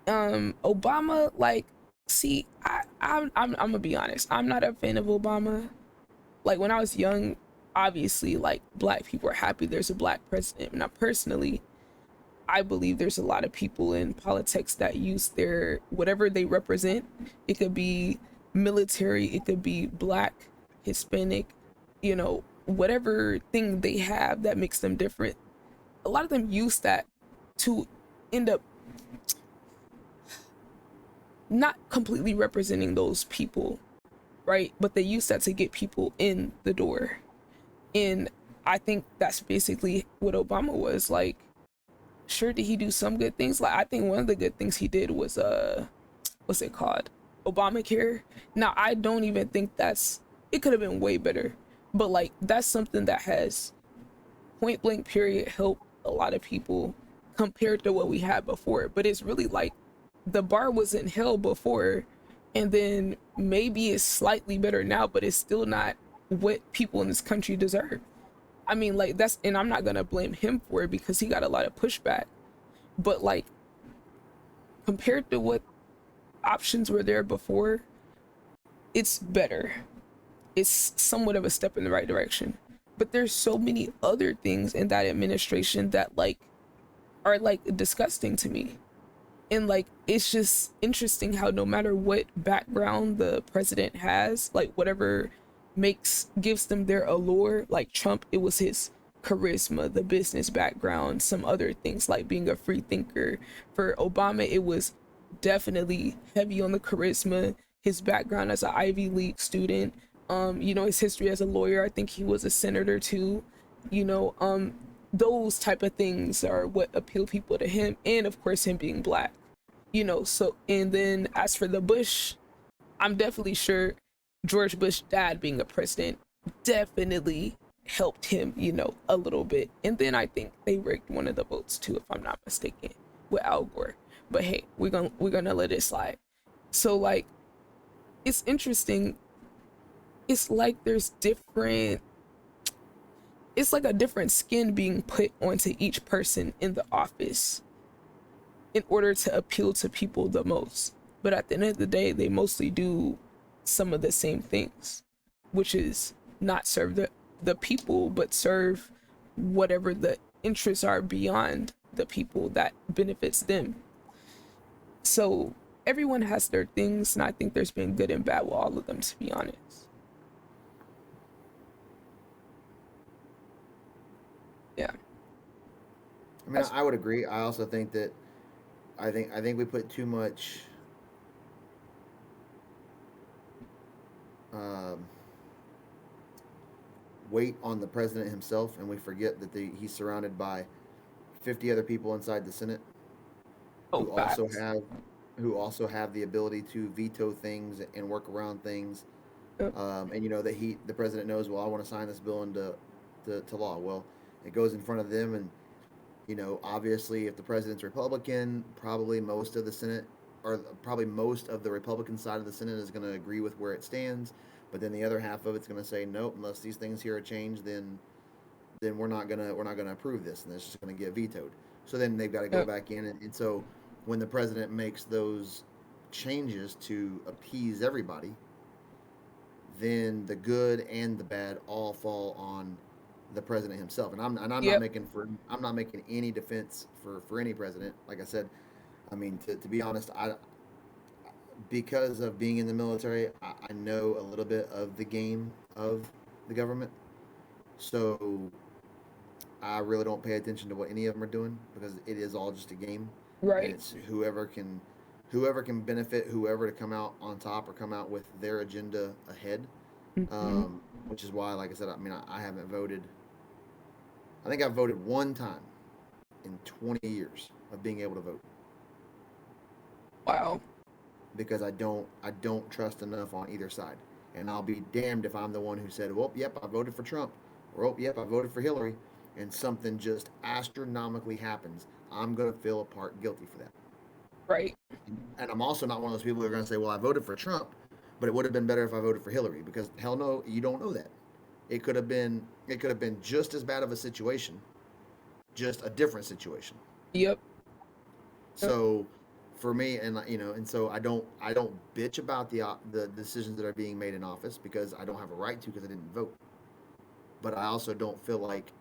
Obama, like, see, I'm gonna be honest, I'm not a fan of Obama. Like, when I was young, obviously, like, black people are happy there's a black president. Now, personally, I believe there's a lot of people in politics that use their whatever they represent. It could be military, it could be black, Hispanic, whatever thing they have that makes them different. A lot of them use that to end up not completely representing those people, right? But they use that to get people in the door. And I think that's basically what Obama was like. Sure, did he do some good things? Like, I think one of the good things he did was what's it called? Obamacare. Now, I don't even think it could have been way better. But like, that's something that has point blank period helped a lot of people compared to what we had before. But it's really like the bar was in hell before, and then maybe it's slightly better now, but it's still not what people in this country deserve. I mean, like, and I'm not gonna blame him for it because he got a lot of pushback. But like, compared to what options were there before, it's better. It's somewhat of a step in the right direction. But there's so many other things in that administration that like are like disgusting to me. And like, it's just interesting how no matter what background the president has, like whatever gives them their allure. Like Trump, it was his charisma, the business background, some other things like being a free thinker. For Obama, it was definitely heavy on the charisma, his background as an Ivy League student, his history as a lawyer. I think he was a senator too. You know, those type of things are what appeal people to him, and of course him being black. So and then as for the Bush, I'm definitely sure George Bush dad being a president definitely helped him, a little bit. And then I think they rigged one of the votes too, if I'm not mistaken, with Al Gore. But hey, we're gonna let it slide. So like, it's interesting. It's like there's different. It's like a different skin being put onto each person in the office in order to appeal to people the most. But at the end of the day, they mostly do some of the same things, which is not serve the people, but serve whatever the interests are beyond the people that benefits them. So everyone has their things, and I think there's been good and bad with all of them, to be honest. Yeah. I mean, That's I would agree. I also think that I think we put too much um, weight on the president himself, and we forget that he's surrounded by 50 other people inside the Senate oh who also facts. have who also have the ability to veto things and work around things. Yep. And that the president knows, well, I want to sign this bill to law. Well, it goes in front of them, and obviously, if the president's Republican, probably most of the Senate, or probably most of the Republican side of the Senate, is going to agree with where it stands. But then the other half of it's going to say, nope, unless these things here are changed, then we're not gonna approve this, and it's just going to get vetoed. So then they've got to go Yep. back in, and so when the president makes those changes to appease everybody, then the good and the bad all fall on the president himself. And I'm not Yep. making for I'm not making any defense for any president. Like I said, I mean, to be honest, I because of being in the military, I know a little bit of the game of the government. So I really don't pay attention to what any of them are doing because it is all just a game, and Right. it's whoever can benefit whoever to come out on top or come out with their agenda ahead. Hmm. Which is why, like I said, I mean, I haven't voted. I think I've voted one time in 20 years of being able to vote Wow. because I don't trust enough on either side. And I'll be damned if I'm the one who said, "Well, yep, I voted for Trump," or "Oh, yep, I voted for Hillary," and something just astronomically happens. I'm gonna feel a part guilty for that. Right. And I'm also not one of those people who are gonna say, "Well, I voted for Trump, but it would have been better if I voted for Hillary," because hell no, you don't know that. It could have been just as bad of a situation, just a different situation. Yep. Yep. So for me, and so I don't bitch about the decisions that are being made in office because I don't have a right to because I didn't vote. But I also don't feel like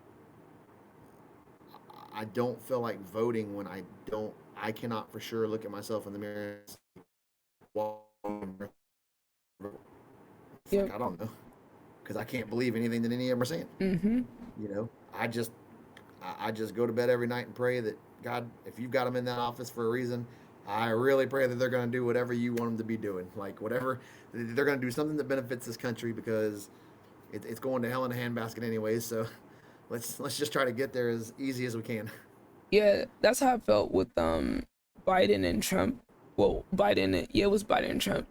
voting when I cannot for sure look at myself in the mirror and say, well, it's like Yep. I don't know because I can't believe anything that any of them are saying. Hmm. I just go to bed every night and pray that God, if you've got them in that office for a reason, I really pray that they're going to do whatever you want them to be doing. Like whatever they're going to do something that benefits this country because it's going to hell in a handbasket anyways. So let's just try to get there as easy as we can. Yeah, that's how I felt with Biden and Trump. Well, yeah, it was Biden and Trump.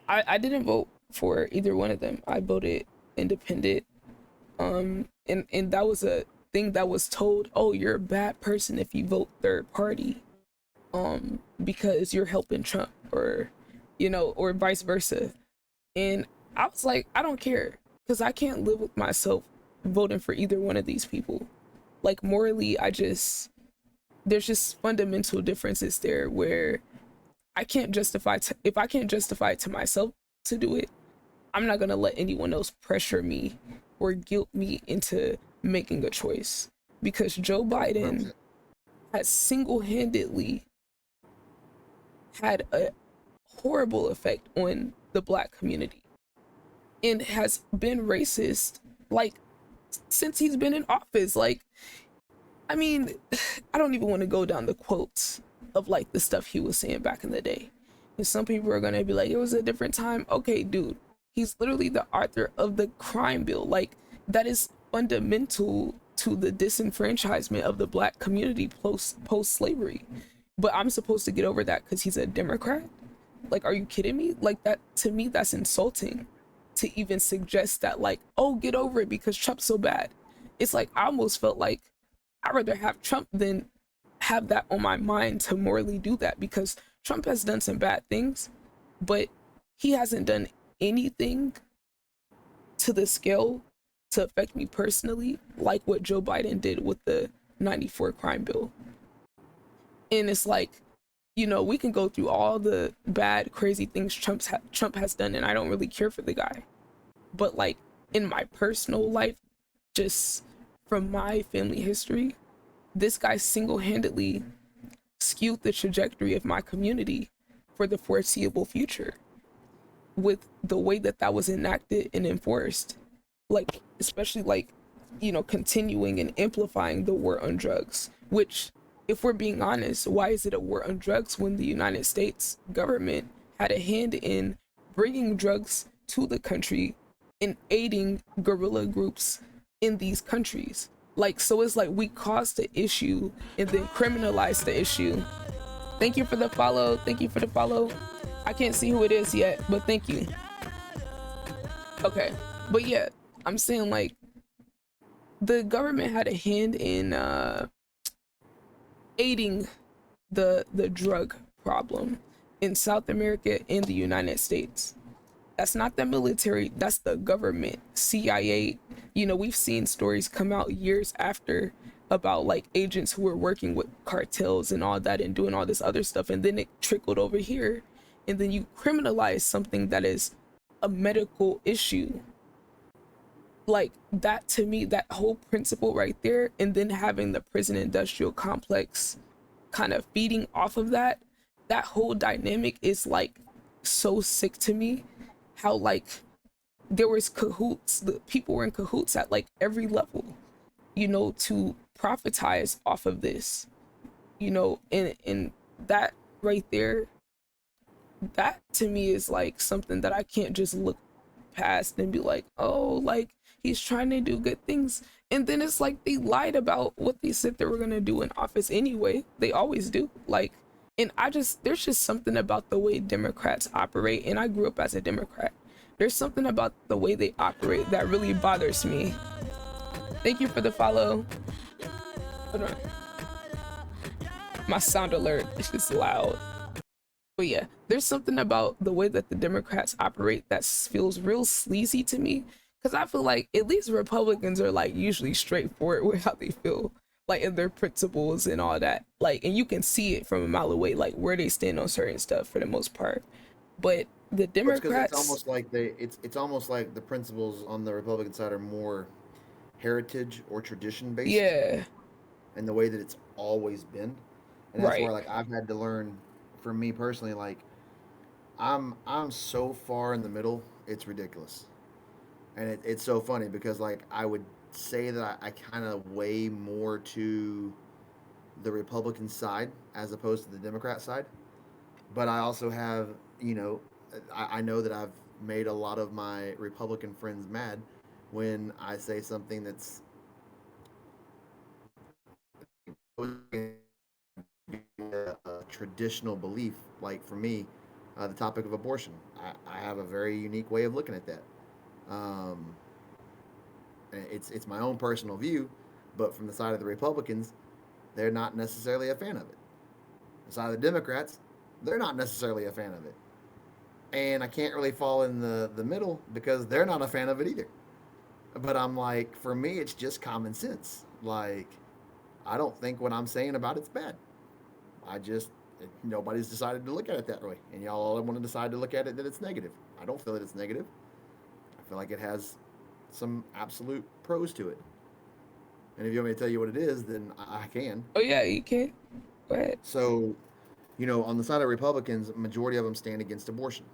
I didn't vote for either one of them. I voted independent. And that was a thing that was told, oh, you're a bad person if you vote third party, because you're helping Trump, or vice versa. And I was like, I don't care, because I can't live with myself voting for either one of these people. Like morally, there's just fundamental differences there where if I can't justify it to myself to do it, I'm not gonna let anyone else pressure me or guilt me into making a choice, because Joe Biden 100%. has single-handedly had a horrible effect on the black community. and has been racist like since he's been in office. Like, I mean, I don't even want to go down the quotes of like the stuff he was saying back in the day. And some people are gonna be like, it was a different time. Okay, dude, he's literally the author of the crime bill. Like, that is fundamental to the disenfranchisement of the black community post slavery. But I'm supposed to get over that because he's a Democrat? Like, are you kidding me? Like, that to me, that's insulting to even suggest that, like, oh, get over it because Trump's so bad. It's like I almost felt like I'd rather have Trump than have that on my mind to morally do that, because Trump has done some bad things, but he hasn't done anything to the scale to affect me personally like what Joe Biden did with the 94 crime bill. And it's like, we can go through all the bad, crazy things Trump has done, and I don't really care for the guy. But like in my personal life, just from my family history, this guy single-handedly skewed the trajectory of my community for the foreseeable future with the way that that was enacted and enforced. Like, especially like, continuing and amplifying the war on drugs, which, if we're being honest, why is it a war on drugs when the United States government had a hand in bringing drugs to the country and aiding guerrilla groups in these countries? Like, so it's like we caused the issue and then criminalized the issue. Thank you for the follow. Thank you for the follow. I can't see who it is yet, but thank you. Okay. But yeah, I'm saying like the government had a hand in aiding the drug problem in South America and the United States. That's not the military, that's the government, CIA. We've seen stories come out years after about like agents who were working with cartels and all that and doing all this other stuff, and then it trickled over here, and then you criminalize something that is a medical issue. Like, that to me, that whole principle right there, and then having the prison industrial complex kind of feeding off of that whole dynamic is like so sick to me. How like there was cahoots, the people were in cahoots at like every level, to profitize off of this, and that right there, that to me is like something that I can't just look past and be like, oh, like he's trying to do good things. And then it's like they lied about what they said they were gonna do in office anyway. They always do. Like, and there's just something about the way Democrats operate, and I grew up as a Democrat. There's something about the way they operate that really bothers me. Thank you for the follow. Hold on. My sound alert is just loud. But yeah, there's something about the way that the Democrats operate that feels real sleazy to me. Because I feel like at least Republicans are like usually straightforward with how they feel, like in their principles and all that. Like, and you can see it from a mile away, like where they stand on certain stuff for the most part. But the Because it's Democrats, almost like it's almost like the principles on the Republican side are more heritage or tradition based, yeah, in the way that it's always been, and that's right. where like I've had to learn, for me personally, like I'm so far in the middle, it's ridiculous, and it's so funny because like I would say that I kind of weigh more to the Republican side as opposed to the Democrat side, but I also have, you know, I know that I've made a lot of my Republican friends mad when I say something that's a traditional belief. Like for me, the topic of abortion, I have a very unique way of looking at that. Um, it's my own personal view, but from the side of the Republicans, they're not necessarily a fan of it. The side of the Democrats, they're not necessarily a fan of it. And I can't really fall in the middle because they're not a fan of it either. But I'm like, for me, it's just common sense. Like, I don't think what I'm saying about it's bad. I just, nobody's decided to look at it that way. And y'all all want to decide to look at it that it's negative. I don't feel that it's negative. I feel like it has some absolute pros to it. And if you want me to tell you what it is, then I can. Oh yeah, you can. Go ahead. So, on the side of Republicans, majority of them stand against abortion.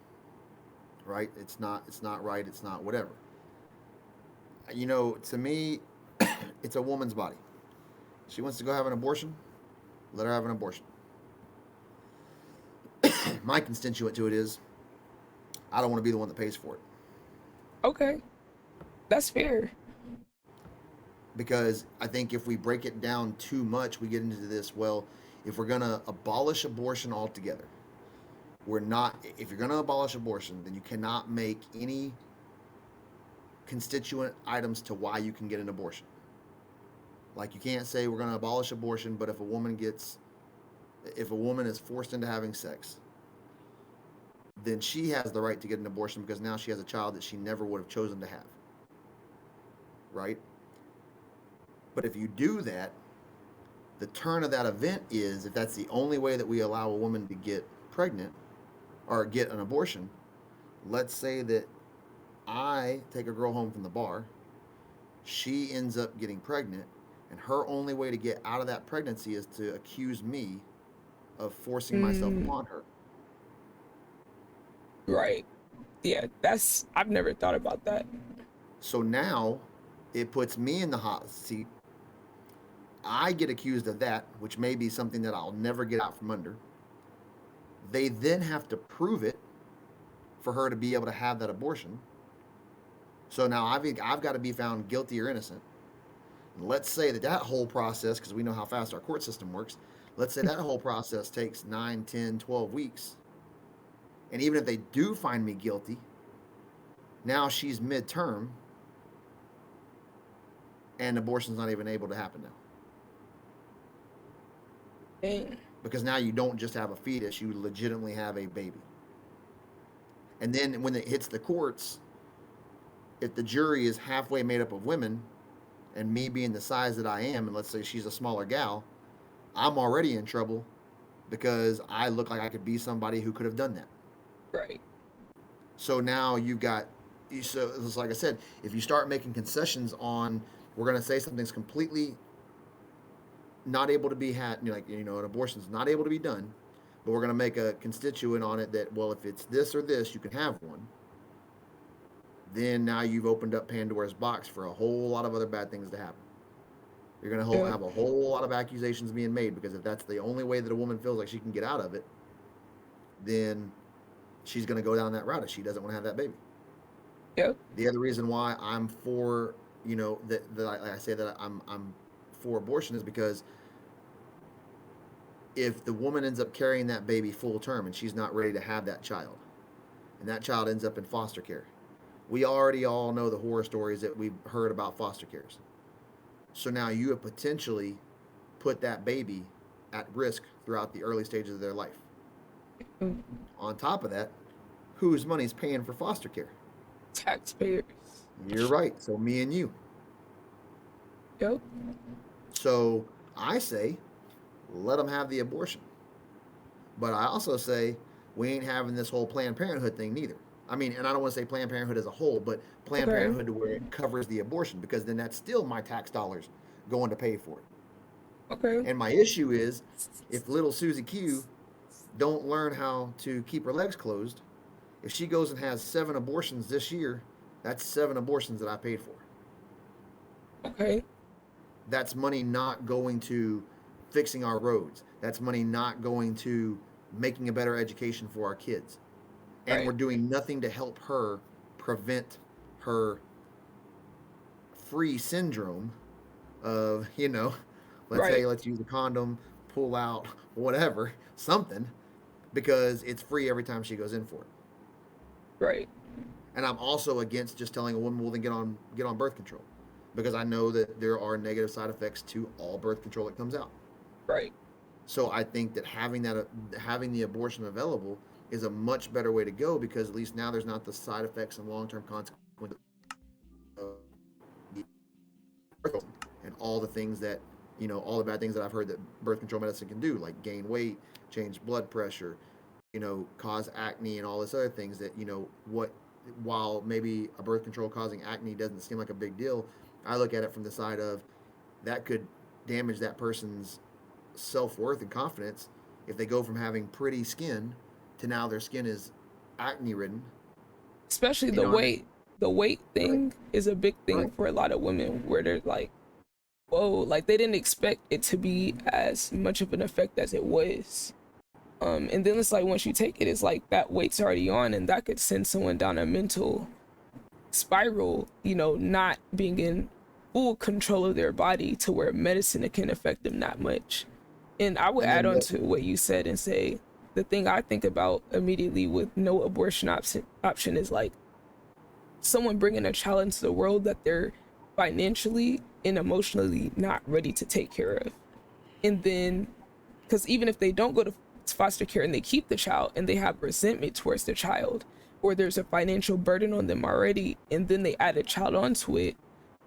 right? It's not right. It's not whatever. To me, it's a woman's body. She wants to go have an abortion. Let her have an abortion. My constituent to it is I don't want to be the one that pays for it Okay, that's fair. because I think if we break it down too much, we get into this. Well, if we're gonna abolish abortion altogether, we're not. If you're gonna abolish abortion, then you cannot make any constituent items to why you can get an abortion. Like you can't say we're gonna abolish abortion, but if a woman is forced into having sex, then she has the right to get an abortion because now she has a child that she never would have chosen to have. Right? But if you do that, the turn of that event is if that's the only way that we allow a woman to get pregnant or get an abortion, let's say that I take a girl home from the bar, she ends up getting pregnant, and her only way to get out of that pregnancy is to accuse me of forcing myself Mm, upon her. right. Yeah, I've never thought about that. So now it puts me in the hot seat. I get accused of that, which may be something that I'll never get out from under. They then have to prove it for her to be able to have that abortion. So now I've got to be found guilty or innocent. And let's say that whole process, because we know how fast our court system works, let's say that whole process takes 9, 10, 12 weeks. And even if they do find me guilty, now she's midterm and abortion's not even able to happen now. Dang. Because now you don't just have a fetus, you legitimately have a baby. And then when it hits the courts, if the jury is halfway made up of women, and me being the size that I am, and let's say she's a smaller gal, I'm already in trouble because I look like I could be somebody who could have done that. Right. So now you've got, so it's like I said, if you start making concessions on, we're going to say something's completely not able to be had, an abortion's not able to be done, but we're going to make a constituent on it that, well, if it's this or this, you can have one. Then now you've opened up Pandora's box for a whole lot of other bad things to happen. You're going to Yep. have a whole lot of accusations being made because if that's the only way that a woman feels like she can get out of it, then she's going to go down that route if she doesn't want to have that baby. Yep. The other reason why I'm for, that I say that I'm for abortion is because if the woman ends up carrying that baby full term and she's not ready to have that child, and that child ends up in foster care, we already all know the horror stories that we've heard about foster cares. So now you have potentially put that baby at risk throughout the early stages of their life. Mm, On top of that, whose money's paying for foster care? taxpayers. You're right. So me and you. Yep. So I say, let them have the abortion. But I also say, we ain't having this whole Planned Parenthood thing neither. I mean, and I don't want to say Planned Parenthood as a whole, but Planned Okay. Parenthood to where it covers the abortion because then that's still my tax dollars going to pay for it. Okay. And my issue is if little Susie Q don't learn how to keep her legs closed, if she goes and has 7 abortions this year, that's 7 abortions that I paid for. Okay. That's money not going to fixing our roads. That's money not going to making a better education for our kids. And Right. we're doing nothing to help her prevent her free syndrome of, let's Right. say, let's use a condom, pull out, whatever, something, because it's free every time she goes in for it. Right. And I'm also against just telling a woman, well, then get on birth control, because I know that there are negative side effects to all birth control that comes out. Right. So I think that having the abortion available is a much better way to go because at least now there's not the side effects and long term consequences of the birth and all the things that all the bad things that I've heard that birth control medicine can do, like gain weight, change blood pressure, cause acne and all this other things that what while maybe a birth control causing acne doesn't seem like a big deal, I look at it from the side of that could damage that person's self-worth and confidence if they go from having pretty skin to now their skin is acne ridden especially You know, and then the weight right, thing is a big thing right. for a lot of women where they're like, whoa, like they didn't expect it to be as much of an effect as it was. And then it's like once you take it, it's like that weight's already on, and that could send someone down a mental spiral, not being in full control of their body to where medicine can affect them that much. And I would And add then on the to what you said and say the thing I think about immediately with no abortion option is like someone bringing a child into the world that they're financially and emotionally not ready to take care of. And then, because even if they don't go to foster care and they keep the child and they have resentment towards the child, or there's a financial burden on them already, and then they add a child onto it,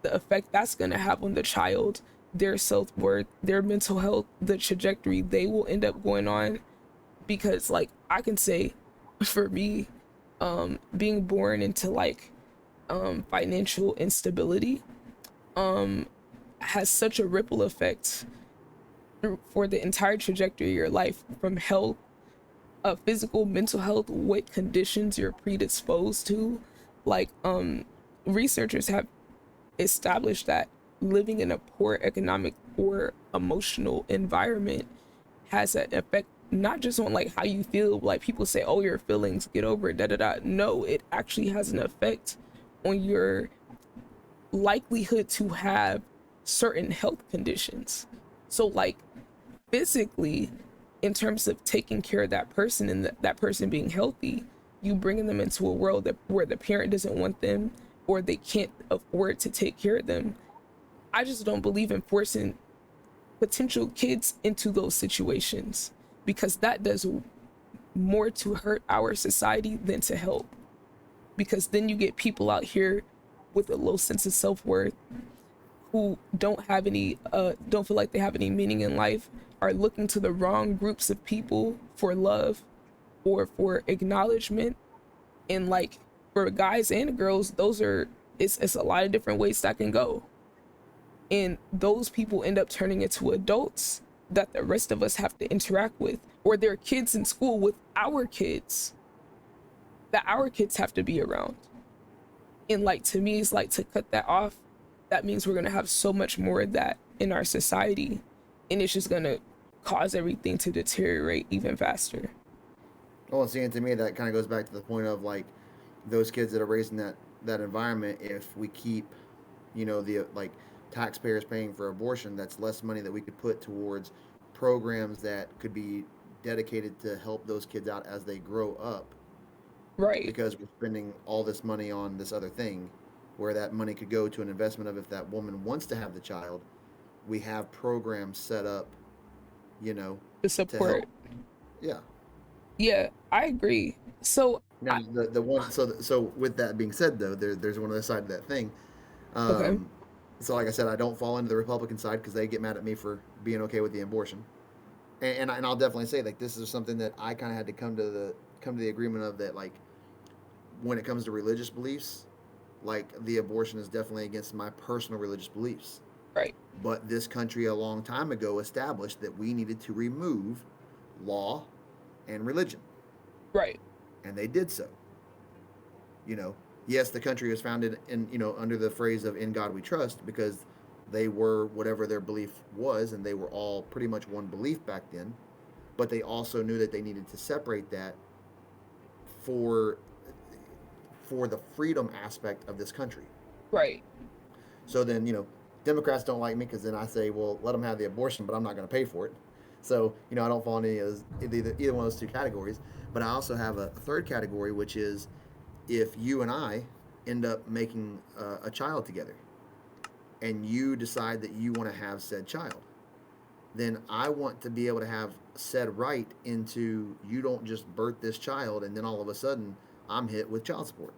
the effect that's going to have on the child, their self worth, their mental health, the trajectory they will end up going on. Because, like, I can say for me, being born into like financial instability has such a ripple effect for the entire trajectory of your life, from health, physical, mental health, what conditions you're predisposed to. Like, researchers have established that living in a poor economic or emotional environment has an effect not just on like how you feel. Like people say, oh, your feelings, get over it, da da da. No, it actually has an effect on your likelihood to have certain health conditions. So, like, physically, in terms of taking care of that person and that person being healthy, you bringing them into a world that where the parent doesn't want them or they can't afford to take care of them. I just don't believe in forcing potential kids into those situations because that does more to hurt our society than to help. Because then you get people out here with a low sense of self-worth who don't feel like they have any meaning in life, are looking to the wrong groups of people for love or for acknowledgement. And like for guys and girls, those are it's a lot of different ways that can go. And those people end up turning into adults that the rest of us have to interact with, or they're kids in school with our kids that our kids have to be around. And like to me, it's like to cut that off, that means we're gonna have so much more of that in our society, and it's just gonna cause everything to deteriorate even faster. well, seeing to me that kind of goes back to the point of like those kids that are raised in that environment. If we keep, the like taxpayers paying for abortion, that's less money that we could put towards programs that could be dedicated to help those kids out as they grow up, Right. because we're spending all this money on this other thing, where that money could go to an investment of if that woman wants to have the child, we have programs set up, you know, The to help. support. Yeah. Yeah, I agree. So Now I the one so with that being said though, there's one other side of that thing. okay. Um, so like I said, I don't fall into the Republican side because they get mad at me for being okay with the abortion, and I'll definitely say like this is something that I kind of had to come to the agreement of, that like when it comes to religious beliefs, like the abortion is definitely against my personal religious beliefs. Right. But this country a long time ago established that we needed to remove law and religion, Right. and they did so. You know, yes, the country was founded in, under the phrase of "In God We Trust," because they were whatever their belief was, and they were all pretty much one belief back then. But they also knew that they needed to separate that for the freedom aspect of this country. Right. So then, Democrats don't like me because then I say, well, let them have the abortion, but I'm not going to pay for it. So, I don't fall into either one of those two categories. But I also have a third category, which is if you and I end up making a child together, and you decide that you want to have said child, then I want to be able to have said right into, you don't just birth this child and then all of a sudden I'm hit with child support.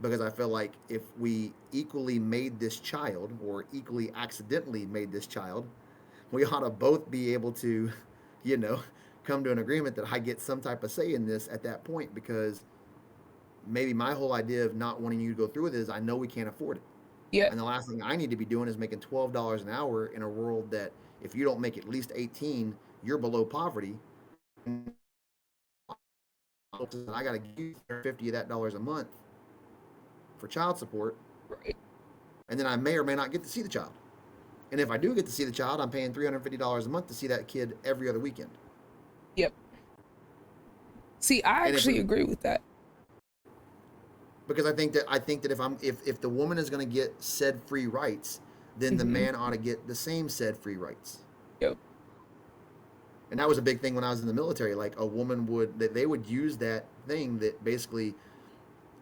Because I feel like if we equally made this child or equally accidentally made this child, we ought to both be able to, you know, come to an agreement that I get some type of say in this at that point. Because maybe my whole idea of not wanting you to go through with it is I know we can't afford it. Yeah. And the last thing I need to be doing is making $12 an hour in a world that if you don't make at least 18, you're below poverty. I got to give you 50 of that dollars a month for child support, Right. and then I may or may not get to see the child. And if I do get to see the child, I'm paying $350 a month to see that kid every other weekend. Yep. See, I And if actually agree with that. because I think that if the woman is going to get said free rights, then the Hmm. man ought to get the same said free rights. Yep. And that was a big thing when I was in the military. Like a woman would that they would use that thing that basically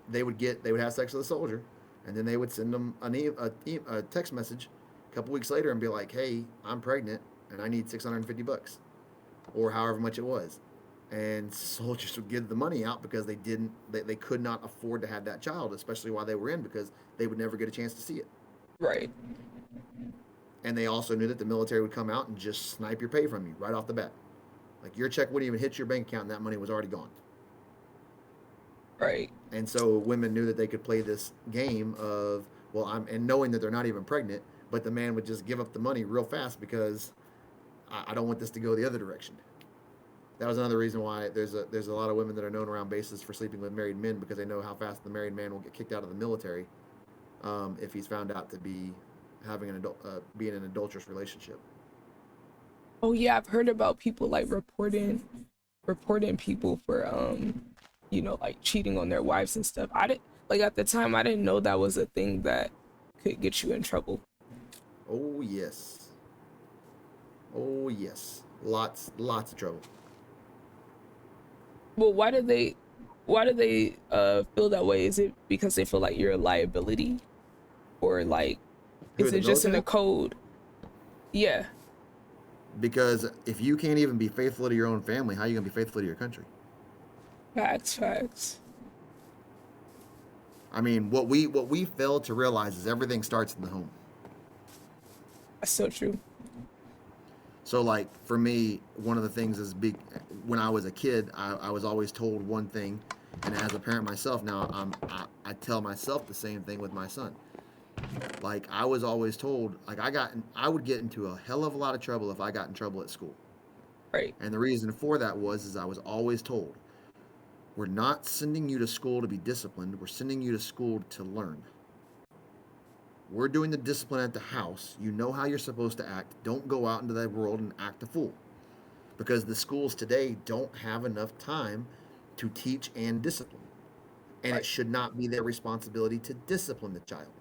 they would have sex with a soldier, and then they would send them a text message a couple weeks later and be like, "Hey, I'm pregnant and I need $650 or however much it was." And soldiers would give the money out because they could not afford to have that child, especially while they were in, because they would never get a chance to see it. Right. And they also knew that the military would come out and just snipe your pay from you right off the bat. Like your check wouldn't even hit your bank account and that money was already gone. Right. And so women knew that they could play this game of, well, and knowing that they're not even pregnant, but the man would just give up the money real fast because I don't want this to go the other direction. That was another reason why there's a lot of women that are known around bases for sleeping with married men, because they know how fast the married man will get kicked out of the military if he's found out to be having being in an adulterous relationship. Oh yeah, I've heard about people like reporting people for like cheating on their wives and stuff. I didn't like at the time I didn't know that was a thing that could get you in trouble. Oh yes, oh yes, lots of trouble. Well, why do they feel that way? Is it because they feel like you're a liability, or like Who, is the it just in the military? code? Yeah. Because if you can't even be faithful to your own family, how are you gonna be faithful to your country? Facts, facts. I mean, what we fail to realize is everything starts in the home. That's so true. So, like for me, one of the things is big. When I was a kid, I was always told one thing, and as a parent myself now, I tell myself the same thing with my son. Like I was always told, like I would get into a hell of a lot of trouble if I got in trouble at school, Right. and the reason for that was is I was always told, we're not sending you to school to be disciplined. We're sending you to school to learn. We're doing the discipline at the house. You know how you're supposed to act. Don't go out into the world and act a fool. Because the schools today don't have enough time to teach and discipline. And it Right. should not be their responsibility to discipline the child.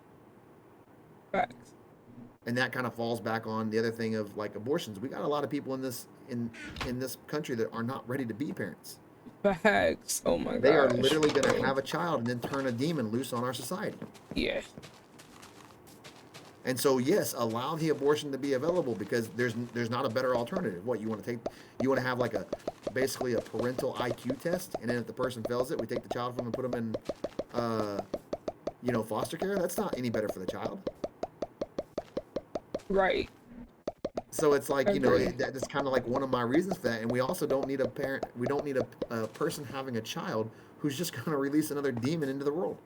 Facts. And that kind of falls back on the other thing of like abortions. We got a lot of people in this country that are not ready to be parents. Facts. Oh my They are gosh, literally going to bro. have a child and then turn a demon loose on our society. Yeah. And so, yes, allow the abortion to be available because there's not a better alternative. What you want to have like a basically a parental IQ test, and then if the person fails it, we take the child from them and put them in, foster care. That's not any better for the child. Right. So it's I like agree. that's kind of like one of my reasons for that. And we also don't need a parent. We don't need a person having a child who's just going to release another demon into the world.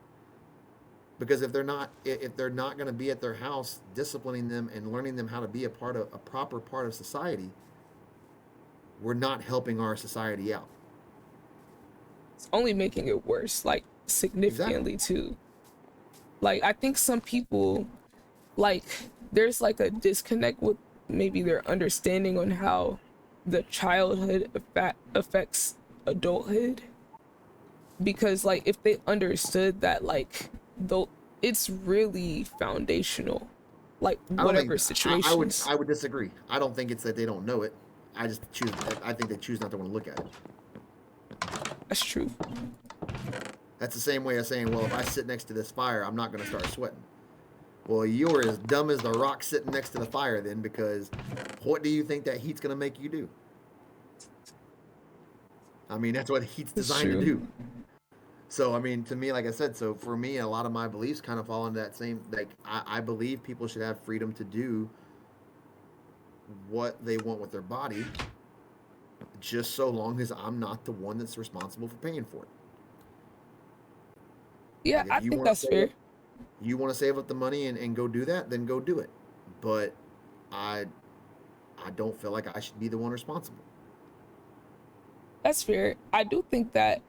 Because if they're not going to be at their house disciplining them and learning them how to be a proper part of society, we're not helping our society out. It's only making it worse, like Exactly. significantly too. Like I think some people like there's like a disconnect with maybe their understanding on how the childhood affects adulthood, because like if they understood that like though it's really foundational, like I don't whatever think situations. I would disagree. I don't think it's that they don't know it. I just choose. I think they choose not to want to look at it. That's true. That's the same way as saying, well, if I sit next to this fire, I'm not going to start sweating. Well, you're as dumb as the rock sitting next to the fire then, because what do you think that heat's going to make you do? I mean, that's what heat's That's designed to true. do. So, I mean, to me, like I said, so for me, a lot of my beliefs kind of fall into that same. Like, I believe people should have freedom to do what they want with their body, just so long as I'm not the one that's responsible for paying for it. Yeah, Like, if I think that's fair. you want to save up the money and go do that, then go do it. But I, I don't feel like I should be the one responsible. That's fair. I do think that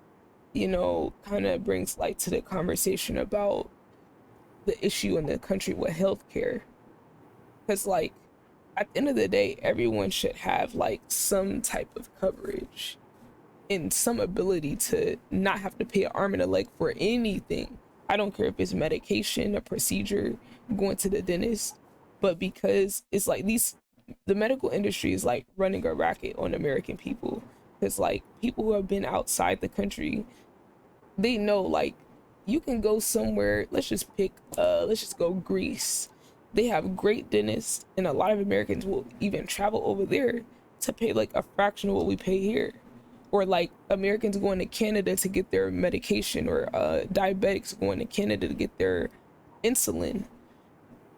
kind of brings light to the conversation about the issue in the country with healthcare. Because, like, at the end of the day, everyone should have, like, some type of coverage and some ability to not have to pay an arm and a leg for anything. I don't care if it's medication, a procedure, going to the dentist, but because it's like the medical industry is like running a racket on American people. Because, like, people who have been outside the country, they know, like, you can go somewhere, let's just go Greece. They have great dentists, and a lot of Americans will even travel over there to pay like a fraction of what we pay here. Or like Americans going to Canada to get their medication, or diabetics going to Canada to get their insulin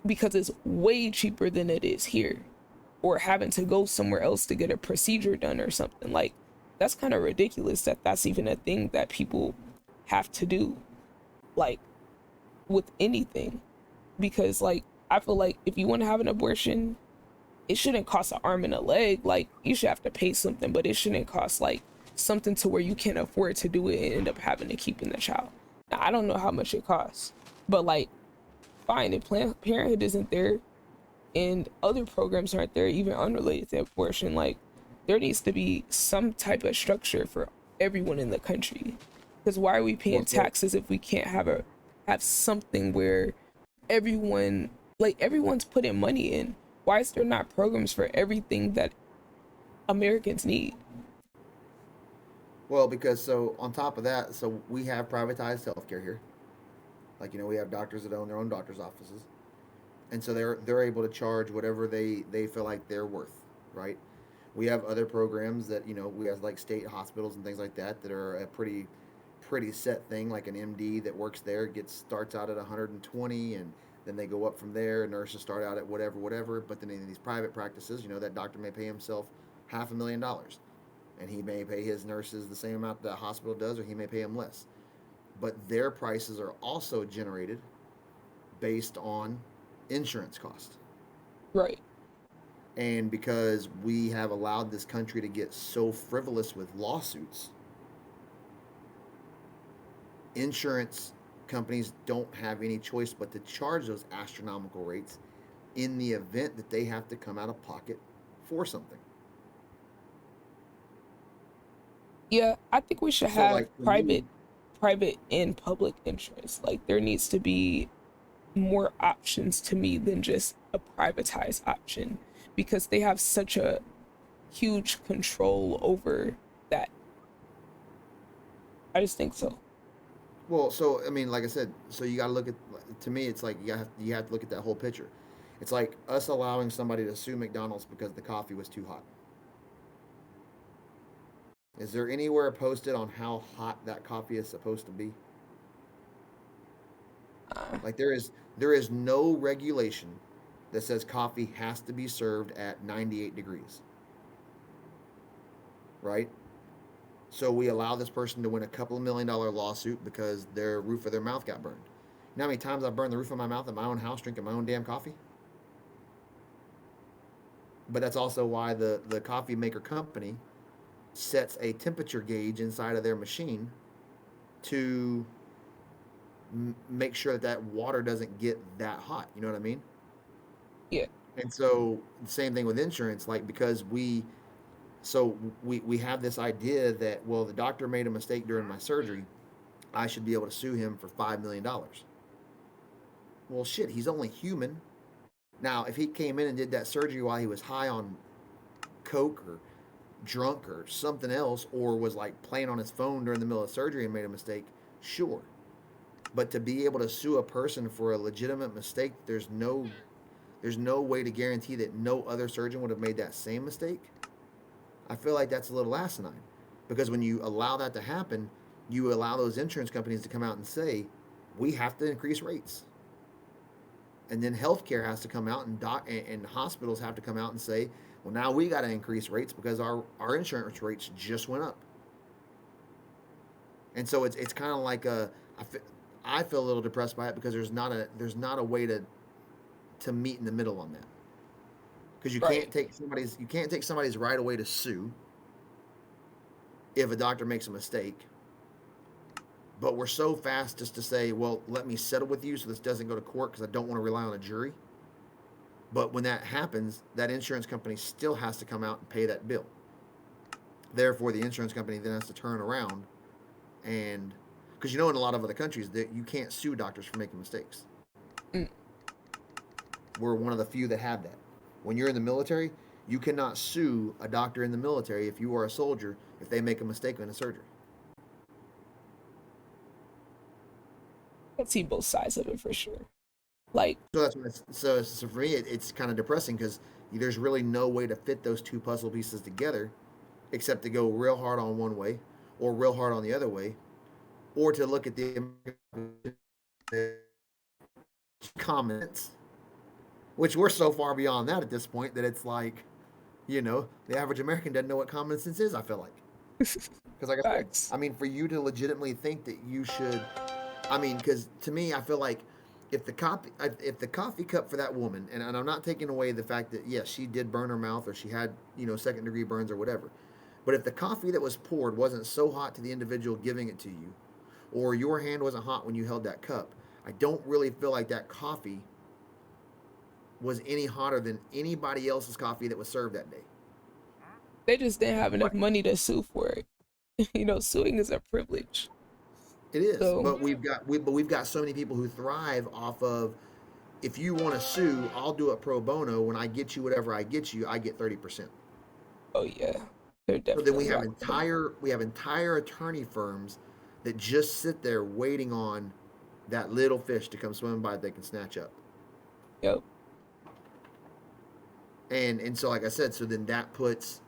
because it's way cheaper than it is here. Or having to go somewhere else to get a procedure done or something. Like, that's kind of ridiculous that that's even a thing that people have to do, like, with anything. Because, like, I feel like if you want to have an abortion, it shouldn't cost an arm and a leg. Like, you should have to pay something, but it shouldn't cost like something to where you can't afford to do it and end up having to keep in the child. Now, I don't know how much it costs, but like, fine, if Planned Parenthood isn't there and other programs aren't there, even unrelated to abortion, like, there needs to be some type of structure for everyone in the country. Because why are we paying Well, so taxes if we can't have something where everyone, like, everyone's putting money in? Why is there not programs for everything that Americans need? well, because so on top of that, so we have privatized healthcare here. Like, we have doctors that own their own doctors' offices, and so they're able to charge whatever they feel like they're worth, right? We have other programs that we have like state hospitals and things like that that are a pretty set thing. Like an MD that works there starts out at 120, and then they go up from there. Nurses start out at whatever. But then in these private practices, that doctor may pay himself $500,000, and he may pay his nurses the same amount that hospital does, or he may pay them less. But their prices are also generated based on insurance cost. Right. And because we have allowed this country to get so frivolous with lawsuits, insurance companies don't have any choice but to charge those astronomical rates in the event that they have to come out of pocket for something. Yeah, I think we should So, have like for me, private and public insurance. Like, there needs to be more options to me than just a privatized option, because they have such a huge control over that. I just think so. well, so I mean, like I said, so you got to look at. To me, it's like you have to look at that whole picture. It's like us allowing somebody to sue McDonald's because the coffee was too hot. Is there anywhere posted on how hot that coffee is supposed to be? Uh, Like there is no regulation that says coffee has to be served at 98 degrees, right? So we allow this person to win a couple of $1 million lawsuit because their roof of their mouth got burned. You know how many times I've burned the roof of my mouth at my own house drinking my own damn coffee? But that's also why the coffee maker company sets a temperature gauge inside of their machine to make sure that water doesn't get that hot. You know what I mean? yeah. And so the same thing with insurance, like because we have this idea that, well, the doctor made a mistake during my surgery, I should be able to sue him for $5 million. Well, shit, he's only human. Now, if he came in and did that surgery while he was high on coke or drunk or something else, or was like playing on his phone during the middle of surgery and made a mistake, sure. But to be able to sue a person for a legitimate mistake, there's no way to guarantee that no other surgeon would have made that same mistake. I feel like that's a little asinine, because when you allow that to happen, you allow those insurance companies to come out and say, we have to increase rates. And then healthcare has to come out, and hospitals have to come out and say, well, now we got to increase rates because our insurance rates just went up. And so it's kind of like I feel a little depressed by it because there's not a way to meet in the middle on that, because Right. you can't take somebody's right away to sue if a doctor makes a mistake, But we're so fast just to say, well, let me settle with you so this doesn't go to court because I don't want to rely on a jury. But when that happens, that insurance company still has to come out and pay that bill. Therefore, the insurance company then has to turn around and, because in a lot of other countries that you can't sue doctors for making mistakes. Mm. We're one of the few that have that. When you're in the military, you cannot sue a doctor in the military if you are a soldier if they make a mistake in a surgery. I see both sides of it for sure. Like, So that's when so for me it's kind of depressing because there's really no way to fit those two puzzle pieces together except to go real hard on one way or real hard on the other way or to look at the comments, which we're so far beyond that at this point that it's like, the average American doesn't know what common sense is. I feel like because, like I said, facts. I mean, for you to legitimately think that you should, I mean, because to me, I feel like if the coffee cup for that woman, and I'm not taking away the fact that yes, she did burn her mouth or she had second degree burns or whatever, but if the coffee that was poured wasn't so hot to the individual giving it to you, or your hand wasn't hot when you held that cup, I don't really feel like that coffee was any hotter than anybody else's coffee that was served that day. They just didn't have enough Right. money to sue for it. Suing is a privilege. It is, So, but we've got so many people who thrive off of if you want to sue, I'll do it pro bono. When I get you whatever I get you, I get 30%. oh yeah, they're So then definitely not gonna. we have entire attorney firms that just sit there waiting on that little fish to come swimming by that they can snatch up. Yep. And so like I said, so then that puts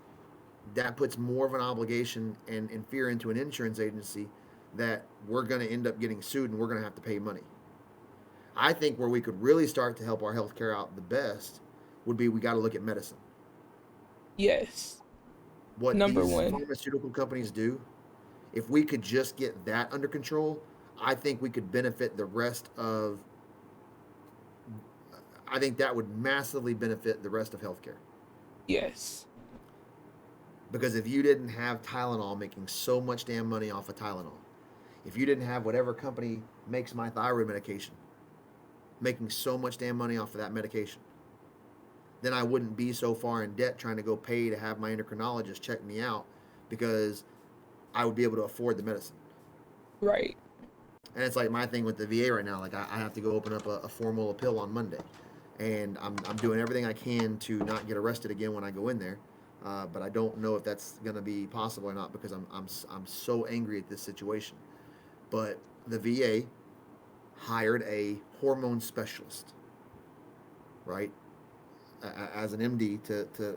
more of an obligation and fear into an insurance agency that we're going to end up getting sued and we're going to have to pay money. I think where we could really start to help our healthcare out the best would be we got to look at medicine. Yes. What Number these one. pharmaceutical companies do, if we could just get that under control, I think we could benefit the rest of. I think that would massively benefit the rest of healthcare. Yes. Because if you didn't have Tylenol making so much damn money off of Tylenol, if you didn't have whatever company makes my thyroid medication making so much damn money off of that medication, then I wouldn't be so far in debt trying to go pay to have my endocrinologist check me out because I would be able to afford the medicine. Right. And it's like my thing with the VA right now. Like I have to go open up a formal appeal on Monday, and I'm doing everything I can to not get arrested again when I go in there. But I don't know if that's going to be possible or not because I'm so angry at this situation. But the VA hired a hormone specialist, right, as an MD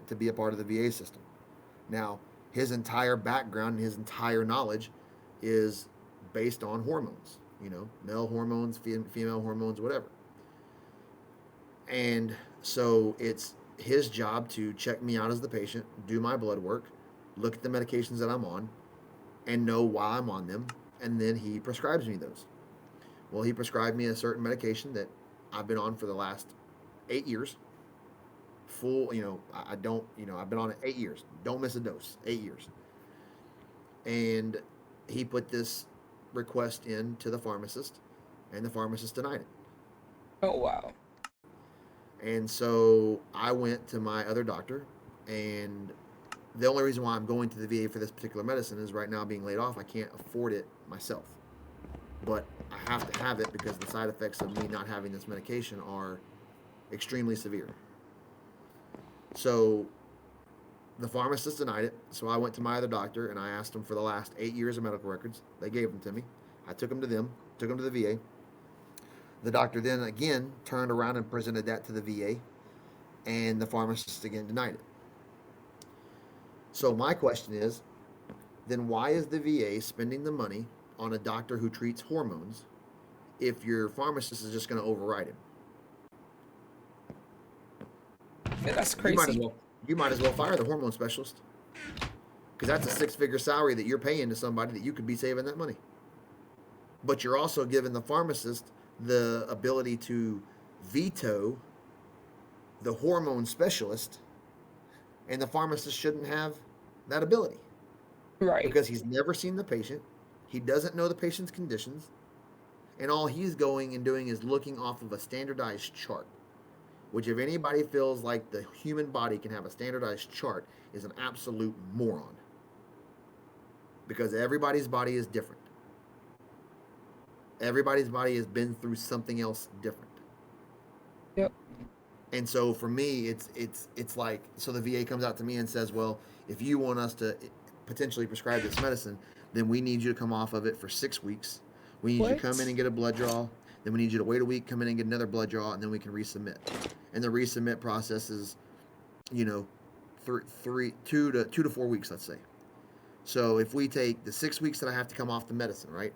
to be a part of the VA system. Now, his entire background and his entire knowledge is based on hormones, male hormones, female hormones, whatever. And so it's his job to check me out as the patient, do my blood work, look at the medications that I'm on, and know why I'm on them. And then he prescribes me those. Well, he prescribed me a certain medication that I've been on for the last 8 years. Full, I don't, I've been on it 8 years. Don't miss a dose. 8 years. And he put this request in to the pharmacist, and the pharmacist denied it. Oh wow. And so I went to my other doctor, and the only reason why I'm going to the VA for this particular medicine is right now being laid off. I can't afford it myself, but I have to have it because the side effects of me not having this medication are extremely severe. So the pharmacist denied it. So I went to my other doctor and I asked them for the last 8 years of medical records. They gave them to me. I took them to them, took them to the VA. The doctor then again turned around and presented that to the VA, and the pharmacist again denied it. So my question is, then why is the VA spending the money on a doctor who treats hormones if your pharmacist is just going to override him? Yeah, that's You might as crazy. well you might as well fire the hormone specialist because that's a six-figure salary that you're paying to somebody that you could be saving that money. But you're also giving the pharmacist the ability to veto the hormone specialist, and the pharmacist shouldn't have that ability Right. because he's never seen the patient. He doesn't know the patient's conditions, and all he's going and doing is looking off of a standardized chart. Which, if anybody feels like the human body can have a standardized chart, is an absolute moron. Because everybody's body is different. Everybody's body has been through something else different. Yep. And so for me, it's like, so the VA comes out to me and says, well, if you want us to potentially prescribe this medicine, then we need you to come off of it for 6 weeks. We need you to come in What? and get a blood draw. Then we need you to wait a week, come in and get another blood draw, and then we can resubmit. And the resubmit process is, you know, 2 to 4 weeks, let's say. So if we take the 6 weeks that I have to come off the medicine, right?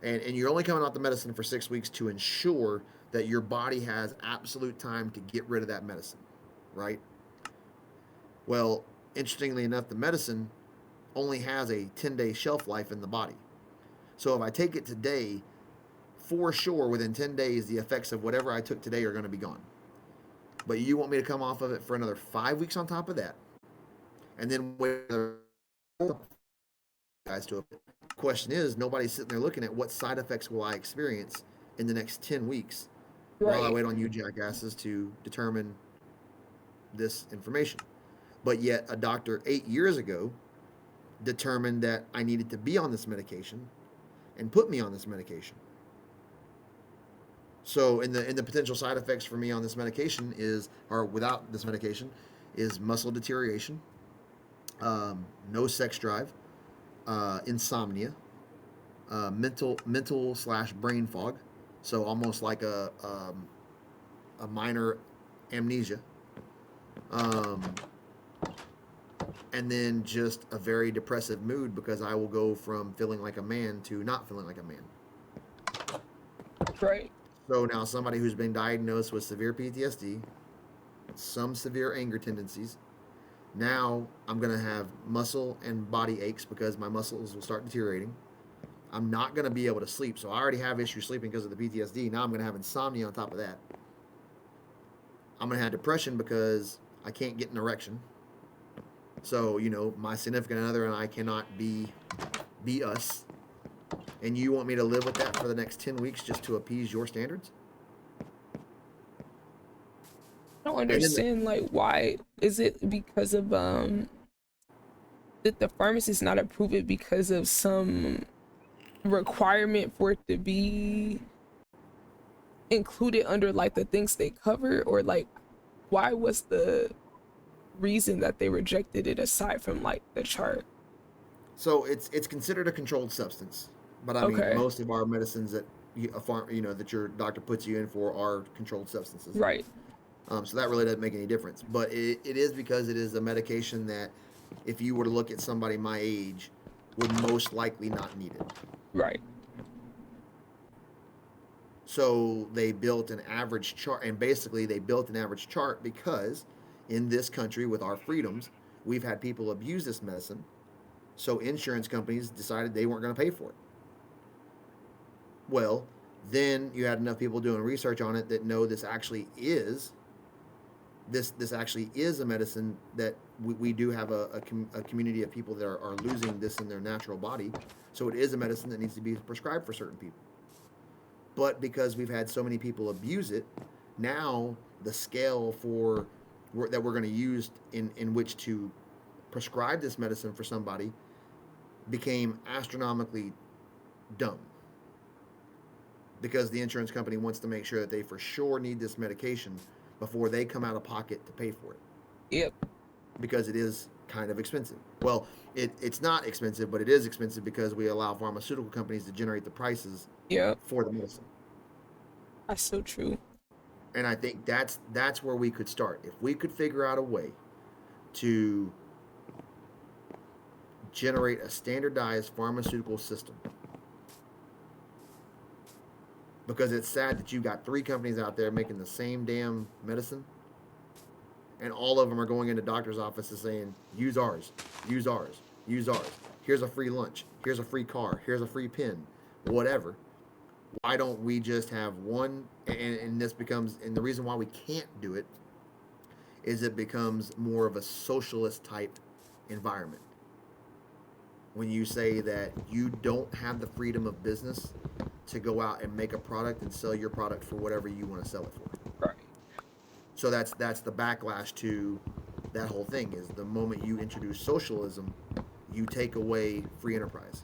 And you're only coming off the medicine for 6 weeks to ensure that your body has absolute time to get rid of that medicine, right? Well, interestingly enough, the medicine only has a 10-day shelf life in the body. So if I take it today, for sure within 10 days, the effects of whatever I took today are going to be gone. But you want me to come off of it for another 5 weeks on top of that, and then wait another guys to it. The question is, nobody's sitting there looking at what side effects will I experience in the next 10 weeks while I Right. wait on you jackasses to determine this information. But yet, a doctor 8 years ago determined that I needed to be on this medication and put me on this medication. So, in the potential side effects for me on this medication is, or without this medication, is muscle deterioration, no sex drive, insomnia, mental slash brain fog, so almost like a minor amnesia, um, and then just a very depressive mood because I will go from feeling like a man to not feeling like a man. Right. So now somebody who's been diagnosed with severe PTSD, some severe anger tendencies, now I'm going to have muscle and body aches because my muscles will start deteriorating. I'm not going to be able to sleep. So I already have issues sleeping because of the PTSD. Now I'm going to have insomnia on top of that. I'm going to have depression because I can't get an erection. So, my significant other and I cannot be us. And you want me to live with that for the next 10 weeks just to appease your standards? I don't And then understand like why is it because of did the pharmacist not approve it because of some requirement for it to be included under like the things they cover, or like why was the reason that they rejected it aside from like the chart? so it's considered a controlled substance. But I mean, Okay. most of our medicines that that your doctor puts you in for are controlled substances. Right. So that really doesn't make any difference. But it is because it is a medication that, if you were to look at somebody my age, would most likely not need it. Right. So they built an average chart, and basically they built an average chart because in this country, with our freedoms, we've had people abuse this medicine. So insurance companies decided they weren't going to pay for it. Well, then you had enough people doing research on it that know this actually is a medicine that we do have a community of people that are losing this in their natural body. So it is a medicine that needs to be prescribed for certain people. But because we've had so many people abuse it, now the scale that we're going to use in which to prescribe this medicine for somebody became astronomically dumb, because the insurance company wants to make sure that they for sure need this medication before they come out of pocket to pay for it, Yep. because it is kind of expensive. Well, it's not expensive, but it is expensive because we allow pharmaceutical companies to generate the prices Yep. for the medicine. That's so true. And I think that's where we could start. If we could figure out a way to generate a standardized pharmaceutical system, because it's sad that you've got three companies out there making the same damn medicine, and all of them are going into doctors' offices saying, use ours, use ours, use ours. Here's a free lunch. Here's a free car. Here's a free pen. Whatever. Why don't we just have one? And this becomes, and the reason why we can't do it is it becomes more of a socialist type environment when you say that you don't have the freedom of business to go out and make a product and sell your product for whatever you want to sell it for. Right. So that's the backlash to that whole thing is the moment you introduce socialism, you take away free enterprise.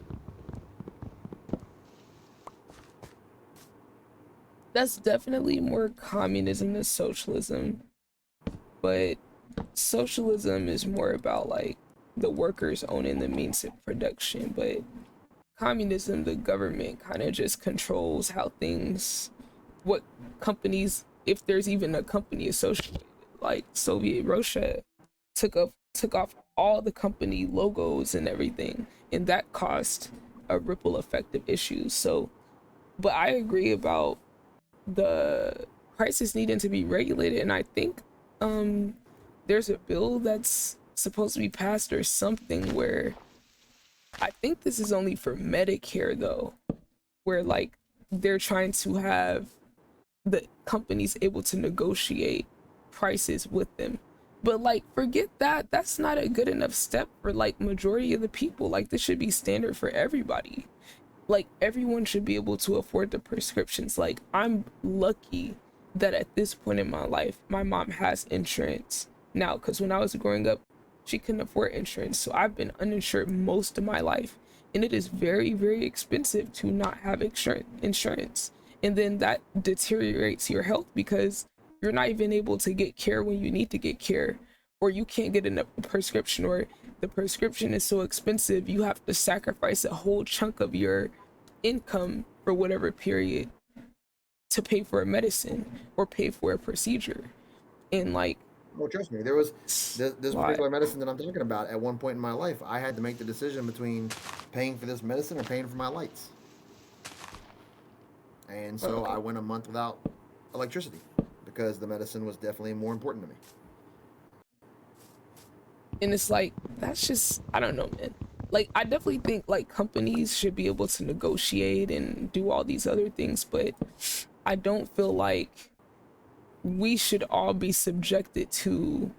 That's definitely more communism than socialism, but socialism is more about like the workers owning the means of production, but communism, the government kind of just controls how things, what companies, if there's even a company associated, like Soviet Russia took off all the company logos and everything, and that caused a ripple effect of issues. So, but I agree about the prices needing to be regulated, and I think um there's a bill that's supposed to be passed or something where I think this is only for Medicare though, where like they're trying to have the companies able to negotiate prices with them. But like forget that, that's not a good enough step for like majority of the people. Like this should be standard for everybody. Like everyone should be able to afford the prescriptions. Like I'm lucky that at this point in my life my mom has insurance now, because when I was growing up she couldn't afford insurance, so I've been uninsured most of my life, and it is very very expensive to not have insurance, and then that deteriorates your health because you're not even able to get care when you need to get care, or you can't get a prescription, or the prescription is so expensive you have to sacrifice a whole chunk of your income for whatever period to pay for a medicine or pay for a procedure. And like Well, trust me, there was this why particular medicine that I'm talking about. At one point in my life, I had to make the decision between paying for this medicine or paying for my lights, and so I went a month without electricity because the medicine was definitely more important to me. and it's like that's just I don't know, man. Like I definitely think like companies should be able to negotiate and do all these other things, but I don't feel like we should all be subjected to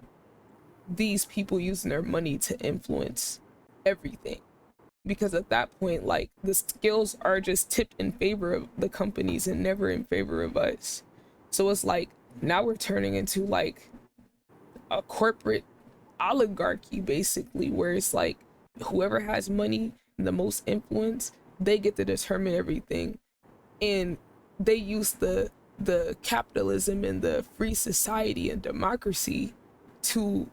these people using their money to influence everything, because at that point like the skills are just tipped in favor of the companies and never in favor of us. So it's like now we're turning into like a corporate oligarchy basically, where it's like whoever has money and the most influence, they get to determine everything, and they use the capitalism and the free society and democracy to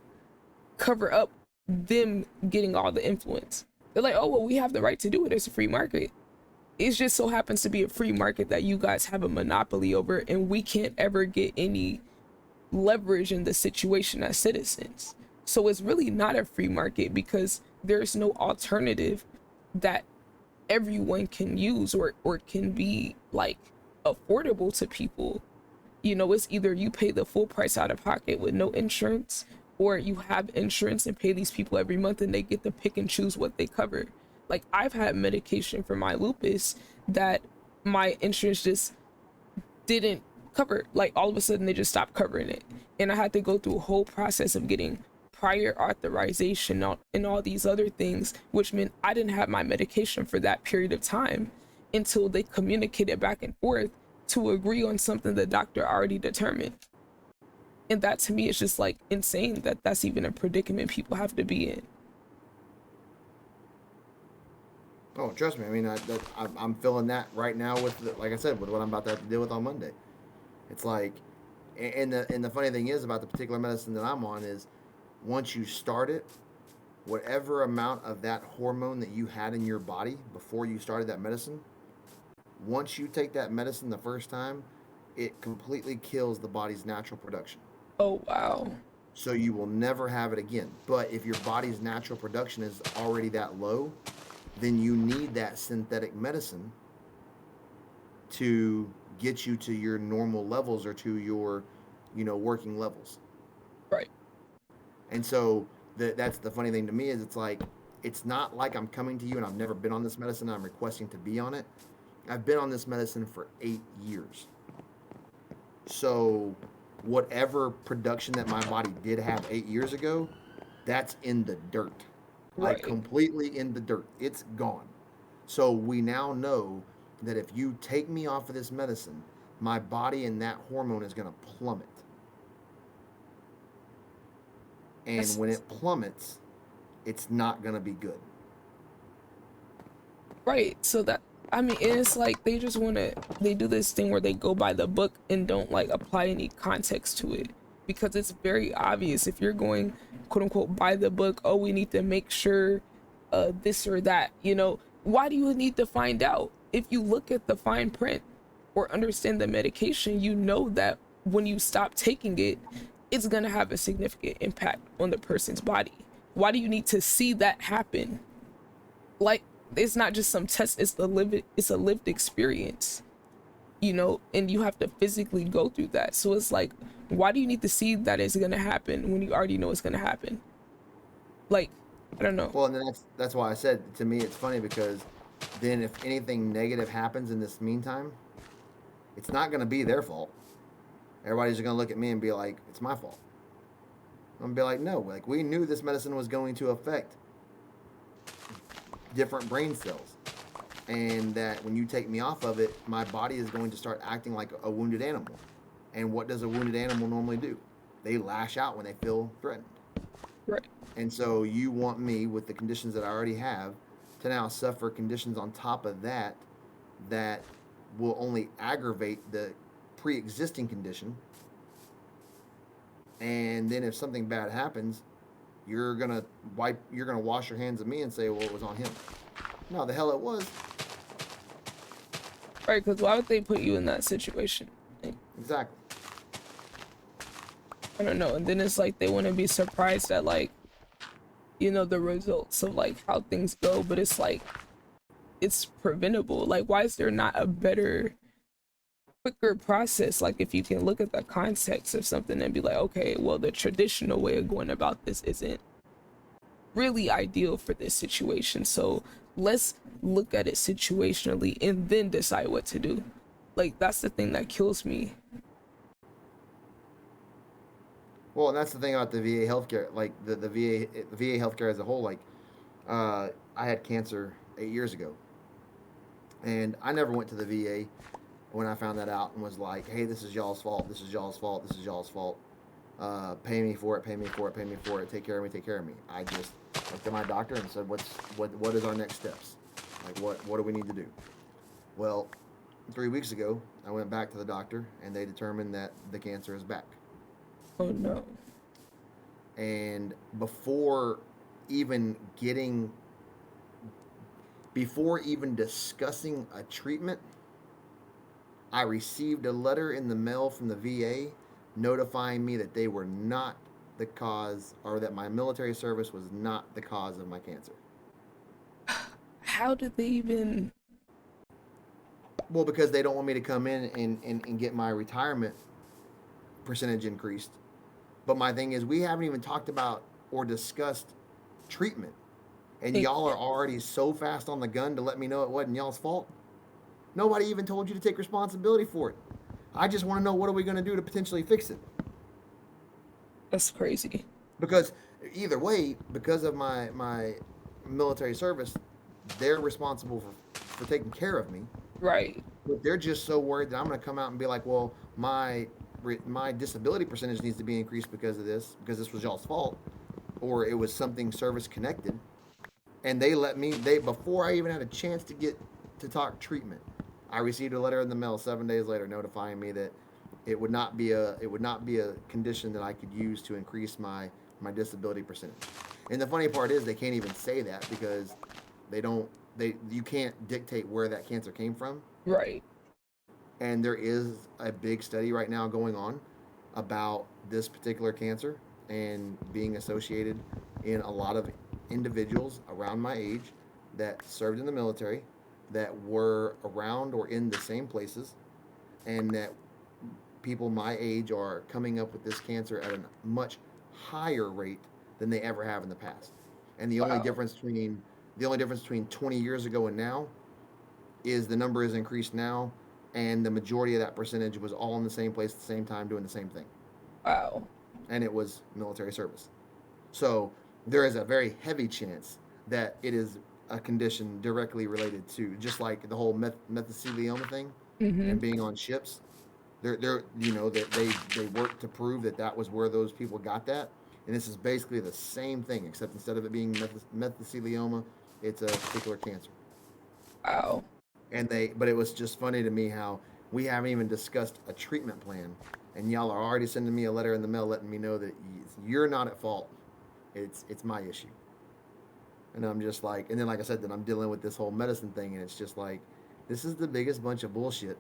cover up them getting all the influence. They're like, oh well, we have the right to do it, it's a free market. It just so happens to be a free market that you guys have a monopoly over, and we can't ever get any leverage in the situation as citizens. So it's really not a free market because there's no alternative that everyone can use, or can be like affordable to people. You know, it's either you pay the full price out of pocket with no insurance, or you have insurance and pay these people every month and they get to pick and choose what they cover. Like I've had medication for my lupus that my insurance just didn't cover. Like all of a sudden they just stopped covering it, and I had to go through a whole process of getting prior authorization and all these other things, which meant I didn't have my medication for that period of time until they communicated back and forth to agree on something the doctor already determined. And that to me is just like insane that that's even a predicament people have to be in. Oh, trust me. I mean, I'm feeling that right now with, like I said, with what I'm about to have to deal with on Monday. It's like, and the funny thing is about the particular medicine that I'm on is, once you start it, whatever amount of that hormone that you had in your body before you started that medicine, once you take that medicine the first time, it completely kills the body's natural production. Oh wow. So you will never have it again. But if your body's natural production is already that low, then you need that synthetic medicine to get you to your normal levels or to your, working levels. Right. And so that's the funny thing to me is it's not like I'm coming to you and I've never been on this medicine and I'm requesting to be on it. I've been on this medicine for 8 years. So whatever production that my body did have 8 years ago, that's in the dirt. like Right. completely in the dirt. It's gone. So we now know that if you take me off of this medicine, my body and that hormone is going to plummet. And That's when it plummets, it's not going to be good. right. So that I mean, it's like they just want to they do this thing where they go by the book and don't like apply any context to it because it's very obvious if you're going quote unquote by the book, oh, we need to make sure this or that, you know. Why do you need to find out? If you look at the fine print or understand the medication, you know that when you stop taking it, it's going to have a significant impact on the person's body. Why do you need to see that happen? Like it's not just some test, it's a lived experience, you know, and you have to physically go through that. So it's like, why do you need to see that it's going to happen when you already know it's going to happen? Like, I don't know. Well, and then that's why I said to me it's funny because then if anything negative happens in this meantime, it's not going to be their fault. Everybody's just going to look at me and be like, it's my fault. I'm going to be like, no, like we knew this medicine was going to affect different brain cells. And that when you take me off of it, my body is going to start acting like a wounded animal. And what does a wounded animal normally do? They lash out when they feel threatened. Right. And so you want me, with the conditions that I already have, to now suffer conditions on top of that that will only aggravate the pre-existing condition. And then if something bad happens, you're gonna wash your hands of me and say, well, it was on him. No, the hell it was. Right, because why would they put you in that situation? Like, Exactly. I don't know. And then it's like they want to be surprised at like, you know, the results of like how things go, but it's like it's preventable. Like, why is there not a better, quicker process? Like, if you can look at the context of something and be like, okay, well, the traditional way of going about this isn't really ideal for this situation. So let's look at it situationally and then decide what to do. Like, that's the thing that kills me. Well, and that's the thing about the VA healthcare, like the VA healthcare as a whole. Like, I had cancer 8 years ago, and I never went to the VA when I found that out and was like, "Hey, this is y'all's fault. This is y'all's fault. This is y'all's fault. Pay me for it. Pay me for it. Pay me for it. Take care of me. Take care of me." I just looked at my doctor and said, What is our next steps? Like, what do we need to do?" Well, 3 weeks ago, I went back to the doctor, and they determined that the cancer is back. Oh no. And even getting, before even discussing a treatment, I received a letter in the mail from the VA notifying me that they were not the cause, or that my military service was not the cause of my cancer. How did they even? Well, because they don't want me to come in and get my retirement percentage increased. But my thing is, we haven't even talked about or discussed treatment. And y'all are already so fast on the gun to let me know it wasn't y'all's fault. Nobody even told you to take responsibility for it. I just want to know, what are we going to do to potentially fix it? That's crazy. Because either way, because of my military service, they're responsible for taking care of me. Right. But they're just so worried that I'm going to come out and be like, well, my disability percentage needs to be increased because this was y'all's fault, or it was something service connected. And they before I even had a chance to get to talk treatment, I received a letter in the mail 7 days later notifying me that it would not be a condition that I could use to increase my disability percentage. And the funny part is, they can't even say that because you can't dictate where that cancer came from. Right. And there is a big study right now going on about this particular cancer and being associated in a lot of individuals around my age that served in the military, that were around or in the same places, and that people my age are coming up with this cancer at a much higher rate than they ever have in the past. And Wow. the only difference between 20 years ago and now is the number is increased now, and the majority of that percentage was all in the same place at the same time doing the same thing, Wow. and it was military service. So there is a very heavy chance that it is a condition directly related to, just like the whole mesothelioma thing Mm-hmm. and being on ships. They're you know that they work to prove that that was where those people got that, and this is basically the same thing, except instead of it being mesothelioma, it's a particular cancer. Wow. And but it was just funny to me how we haven't even discussed a treatment plan, and y'all are already sending me a letter in the mail letting me know that you're not at fault. It's my issue. And I'm just like, and then like I said, then I'm dealing with this whole medicine thing, and it's just like, this is the biggest bunch of bullshit.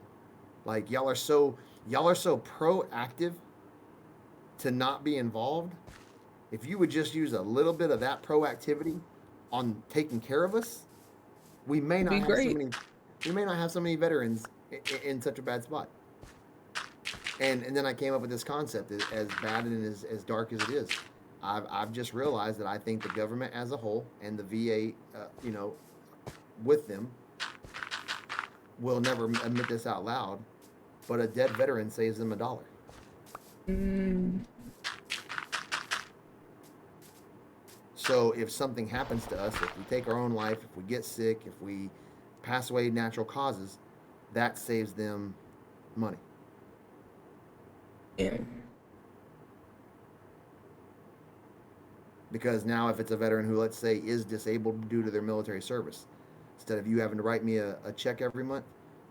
Like y'all are so proactive to not be involved. If you would just use a little bit of that proactivity on taking care of us, we may It'd be not have so great. many we may not have so many veterans in such a bad spot. And then I came up with this concept, as bad and as dark as it is. I've just realized that I think the government as a whole and the VA, with them, will never admit this out loud, but a dead veteran saves them $1. Mm, So if something happens to us, if we take our own life, if we get sick, if we pass away natural causes, that saves them money. yeah. Because now, if it's a veteran who, let's say, is disabled due to their military service, instead of you having to write me a check every month,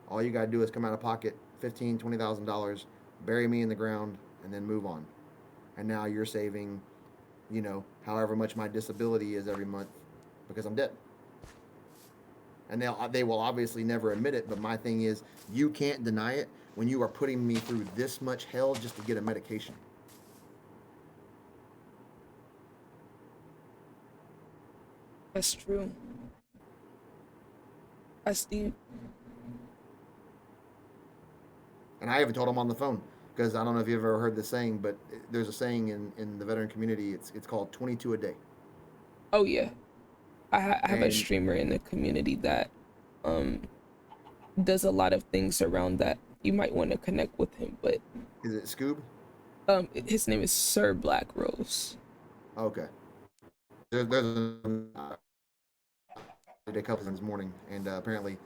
all you got to do is come out of pocket $15,000, $20,000, bury me in the ground, and then move on. And now you're saving, however much my disability is every month because I'm dead. And they will obviously never admit it, but my thing is, you can't deny it when you are putting me through this much hell just to get a medication. That's true. That's deep. And I even told him on the phone, because I don't know if you've ever heard this saying, but there's a saying in the veteran community. It's called 22 a day. Oh yeah. I have a And streamer in the community that um does a lot of things around that. You might want to connect with him, but is it Scoob? his name is Sir Black Rose. Okay. There's a couple this morning, and apparently,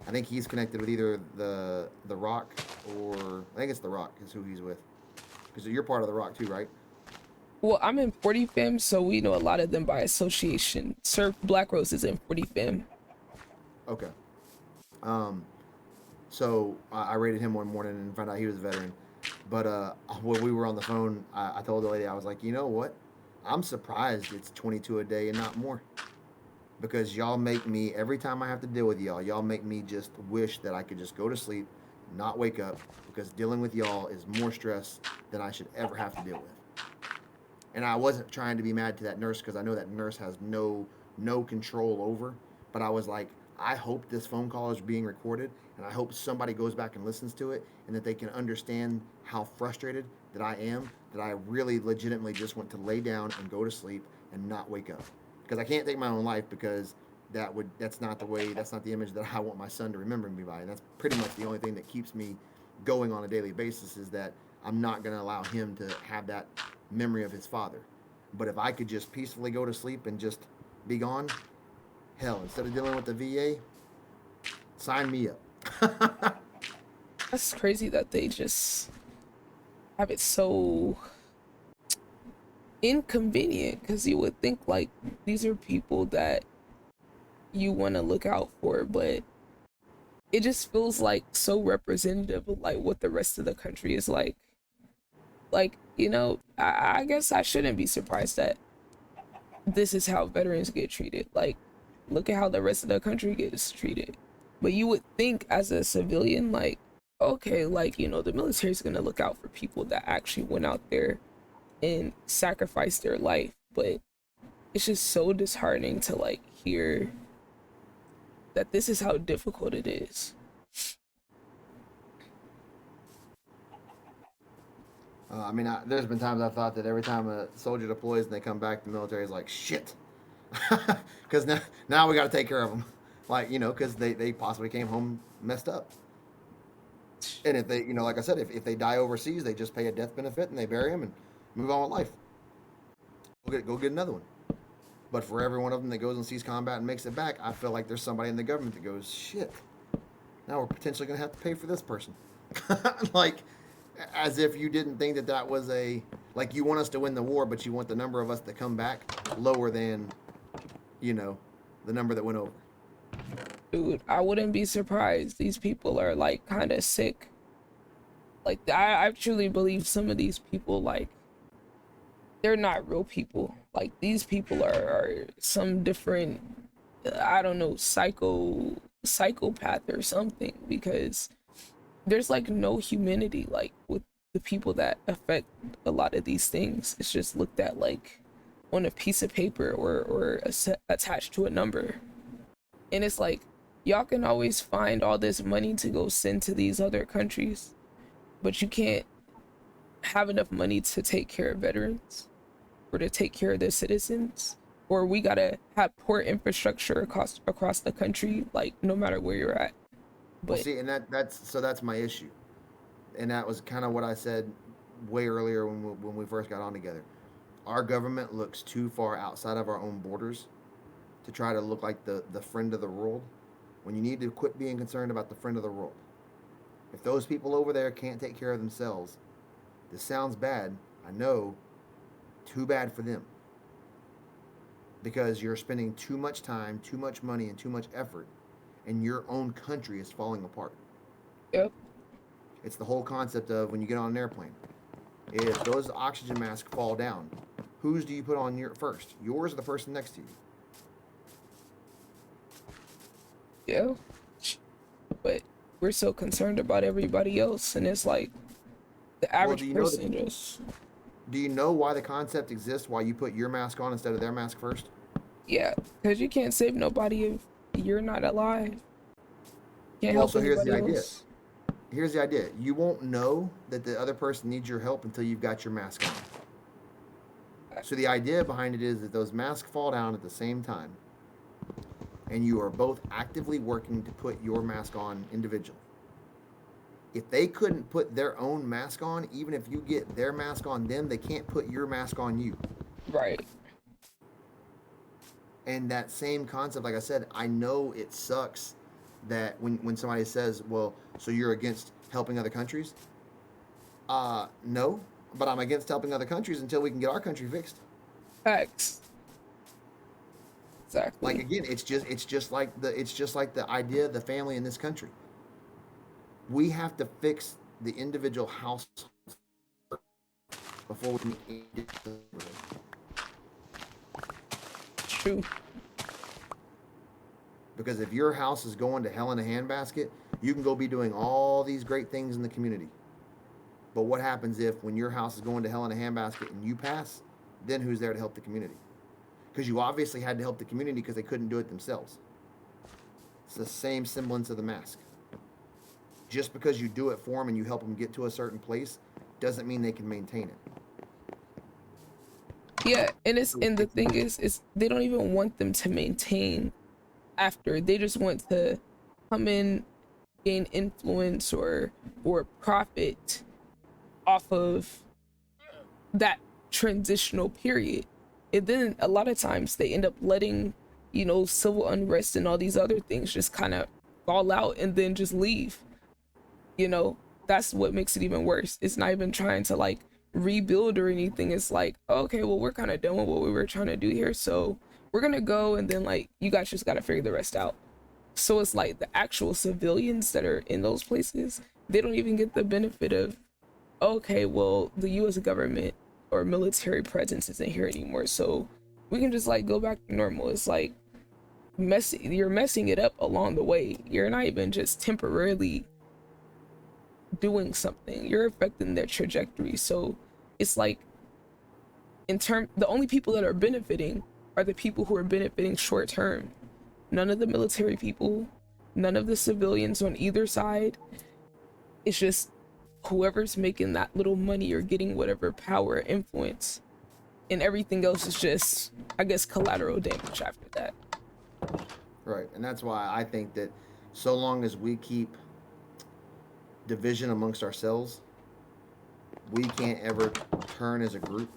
I think he's connected with either the Rock, or I think it's the Rock is who he's with. Because you're part of the Rock too, right? Well, I'm in 40 fam, so we know a lot of them by association. Sir Black Rose is in 40 fam. Okay. Um, so I rated him one morning and found out he was a veteran. But when we were on the phone, I told the lady, I was like, you know what? I'm surprised it's 22 a day and not more. Because y'all make me, every time I have to deal with y'all make me just wish that I could just go to sleep, not wake up, because dealing with y'all is more stress than I should ever have to deal with. And I wasn't trying to be mad to that nurse, because I know that nurse has no control over. But I was like, I hope this phone call is being recorded, and I hope somebody goes back and listens to it, and that they can understand how frustrated that I am, that I really legitimately just want to lay down and go to sleep and not wake up, because I can't take my own life, because that's not the way, that's not the image that I want my son to remember me by. And that's pretty much the only thing that keeps me going on a daily basis, is that I'm not going to allow him to have that memory of his father. But if I could just peacefully go to sleep and just be gone, hell, instead of dealing with the VA, sign me up. That's crazy that they just have it so inconvenient, because you would think like these are people that you want to look out for, but it just feels like so representative of like what the rest of the country is like. Like, I guess I shouldn't be surprised that this is how veterans get treated. Like, look at how the rest of the country gets treated. But you would think as a civilian, like, okay, like, the military's gonna look out for people that actually went out there and sacrificed their life. But it's just so disheartening to like hear that this is how difficult it is. There's been times I've thought that every time a soldier deploys and they come back, the military is like, shit. Because now we got to take care of them. Like, because they possibly came home messed up. And if they, like I said, if they die overseas, they just pay a death benefit and they bury them and move on with life. Go get another one. But for every one of them that goes and sees combat and makes it back, I feel like there's somebody in the government that goes, shit, now we're potentially going to have to pay for this person. Like, as if you didn't think that that was a, like, you want us to win the war, but you want the number of us that come back lower than, you know, the number that went over. Dude, I wouldn't be surprised. These people are like kind of sick. Like I truly believe some of these people like they're not real people. Like these people are some different I don't know, psychopath or something because there's like no humanity like with the people that affect a lot of these things. It's just looked at like on a piece of paper or attached to a number. And it's like y'all can always find all this money to go send to these other countries, but you can't have enough money to take care of veterans or to take care of their citizens. Or we gotta have poor infrastructure across the country, like no matter where you're at. Well, But see, and that's my issue, and that was kind of what I said way earlier when we first got on together. Our government looks too far outside of our own borders to try to look like the friend of the world when you need to quit being concerned about the friend of the world. If those people over there can't take care of themselves, this sounds bad. I know, too bad for them. Because you're spending too much time, too much money, and too much effort, and your own country is falling apart. yep, It's the whole concept of when you get on an airplane. If those oxygen masks fall down, whose do you put on your first? Yours or the person next to you? yeah. But we're so concerned about everybody else, and it's like the Well, average person just do you know why the concept exists? Why you put your mask on instead of their mask first? yeah, because you can't save nobody if you're not alive. Can't Well, help so here's the anybody idea. else. Here's the idea. You won't know that the other person needs your help until you've got your mask on. So the idea behind it is that those masks fall down at the same time, and you are both actively working to put your mask on individually. If they couldn't put their own mask on, even if you get their mask on them, they can't put your mask on you. Right. And that same concept, like I said, I know it sucks that when somebody says, well, so you're against helping other countries? No, but I'm against helping other countries until we can get our country fixed. Facts. Like Exactly. again, it's just like the idea of the family in this country. We have to fix the individual house before we can. True. Because if your house is going to hell in a handbasket, you can go be doing all these great things in the community. But what happens if when your house is going to hell in a handbasket and you pass, then who's there to help the community? Because you obviously had to help the community because they couldn't do it themselves. It's the same semblance of the mask. Just because you do it for them and you help them get to a certain place doesn't mean they can maintain it. Yeah, and the thing is they don't even want them to maintain after. They just want to come in, gain influence or profit off of that transitional period. And then a lot of times they end up letting, civil unrest and all these other things just kind of fall out and then just leave. You know, that's what makes it even worse. It's not even trying to like rebuild or anything. It's like, okay, well, we're kind of done with what we were trying to do here. So we're going to go. And then, like, you guys just got to figure the rest out. So it's like the actual civilians that are in those places, they don't even get the benefit of, okay, well, the US government or military presence isn't here anymore. So we can just like go back to normal. It's like you're messing it up along the way. You're not even just temporarily doing something, you're affecting their trajectory. So it's like the only people that are benefiting are the people who are benefiting short term. None of the military people, none of the civilians on either side. It's just whoever's making that little money or getting whatever power or influence, and everything else is just, I guess, collateral damage after that. Right. And that's why I think that so long as we keep division amongst ourselves, we can't ever turn as a group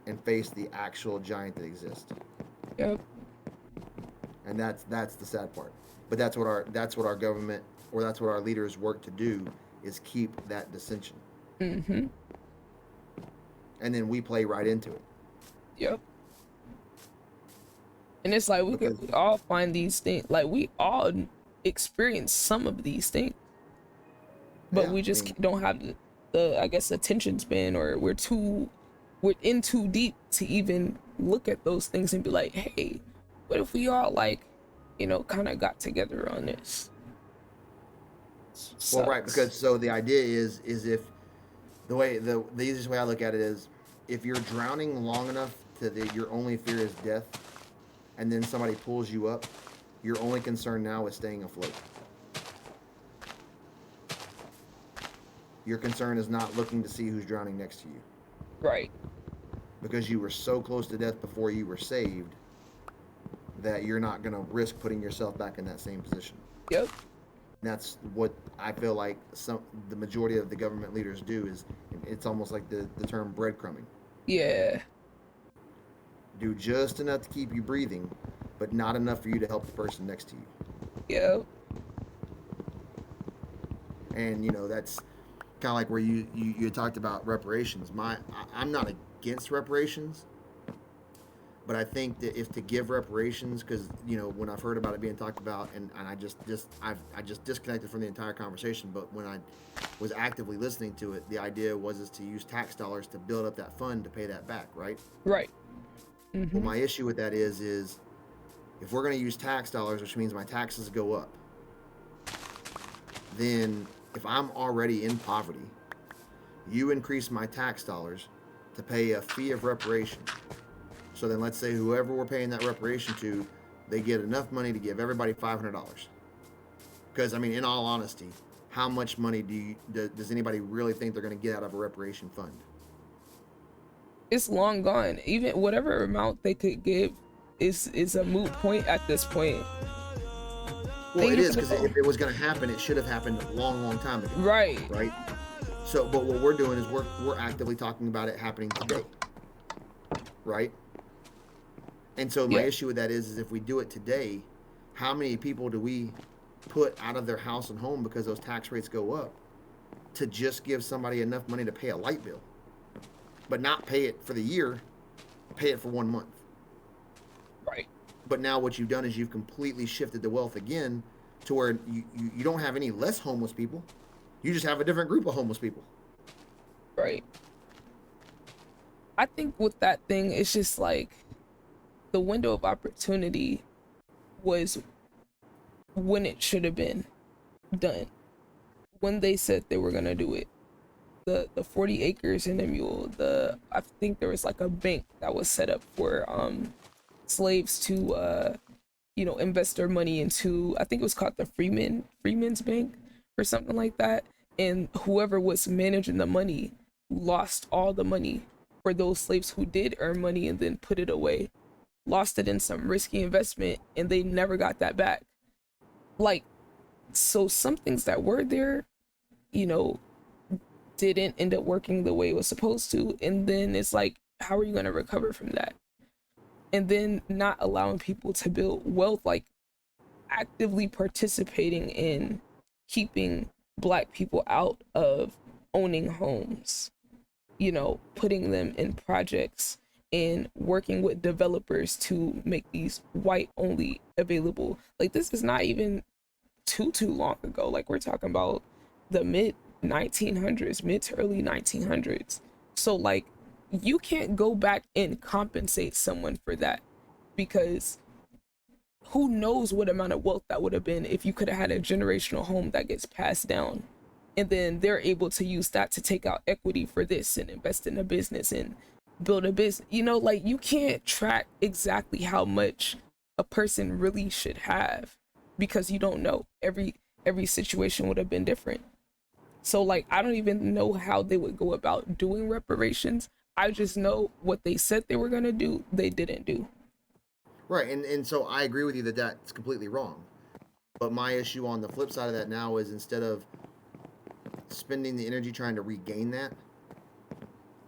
and face the actual giant that exists. Yep. And that's the sad part. But that's what our government, or that's what our leaders work to do, is keep that dissension, Mm-hmm. and then we play right into it. Yep. And it's like Because we all find these things, like we all experience some of these things, but yeah, we I just mean, don't have the I guess attention span, or we're in too deep to even look at those things and be like, hey, what if we all like, kind of got together on this? well, right, Sucks. because so the idea is if the easiest way I look at it is, if you're drowning long enough to that your only fear is death, and then somebody pulls you up, your only concern now is staying afloat. Your concern is not looking to see who's drowning next to you, Right. because you were so close to death before you were saved that you're not going to risk putting yourself back in that same position. Yep. And that's what I feel like the majority of the government leaders do. Is it's almost like the term breadcrumbing. Yeah. Do just enough to keep you breathing, but not enough for you to help the person next to you. Yep. And that's kind of like where you talked about reparations. I'm not against reparations, but I think that if to give reparations, because when I've heard about it being talked about, and I just disconnected from the entire conversation. But when I was actively listening to it, the idea is to use tax dollars to build up that fund to pay that back, right? Right. Well, Mm-hmm. my issue with that is if we're going to use tax dollars, which means my taxes go up, then if I'm already in poverty, you increase my tax dollars to pay a fee of reparation. So then let's say whoever we're paying that reparation to, they get enough money to give everybody $500. Because, I mean, in all honesty, how much money does anybody really think they're going to get out of a reparation fund? It's long gone. Even whatever amount they could give is a moot point at this point. Well, it Think is, of it because all. if it was going to happen, it should have happened a long, long time ago, Right. right? So, but what we're doing is we're actively talking about it happening today, right? And so my Yeah. issue with that is if we do it today, how many people do we put out of their house and home because those tax rates go up, to just give somebody enough money to pay a light bill, but not pay it for the year, pay it for 1 month? Right. But now what you've done is you've completely shifted the wealth again to where you don't have any less homeless people. You just have a different group of homeless people. Right. I think with that thing, it's just like the window of opportunity was when it should have been done. When they said they were gonna do it. The 40 acres and a mule. I think there was like a bank that was set up for slaves to invest their money into. I think it was called the Freeman's Bank or something like that. And whoever was managing the money lost all the money for those slaves who did earn money and then put it away, lost it in some risky investment, and they never got that back. Like, so some things that were there, you know, didn't end up working the way it was supposed to. And then it's like, how are you going to recover from that? And then not allowing people to build wealth, like actively participating in keeping Black people out of owning homes, putting them in projects and working with developers to make these white only available. Like, this is not even too long ago. Like, we're talking about the mid 1900s, mid to early 1900s. So like, you can't go back and compensate someone for that, because who knows what amount of wealth that would have been if you could have had a generational home that gets passed down, and then they're able to use that to take out equity for this and invest in a business and build a business. Like, you can't track exactly how much a person really should have, because you don't know. Every situation would have been different. So like, I don't even know how they would go about doing reparations. I just know what they said they were going to do, they didn't do. Right, and so I agree with you that that's completely wrong. But my issue on the flip side of that now is, instead of spending the energy trying to regain that,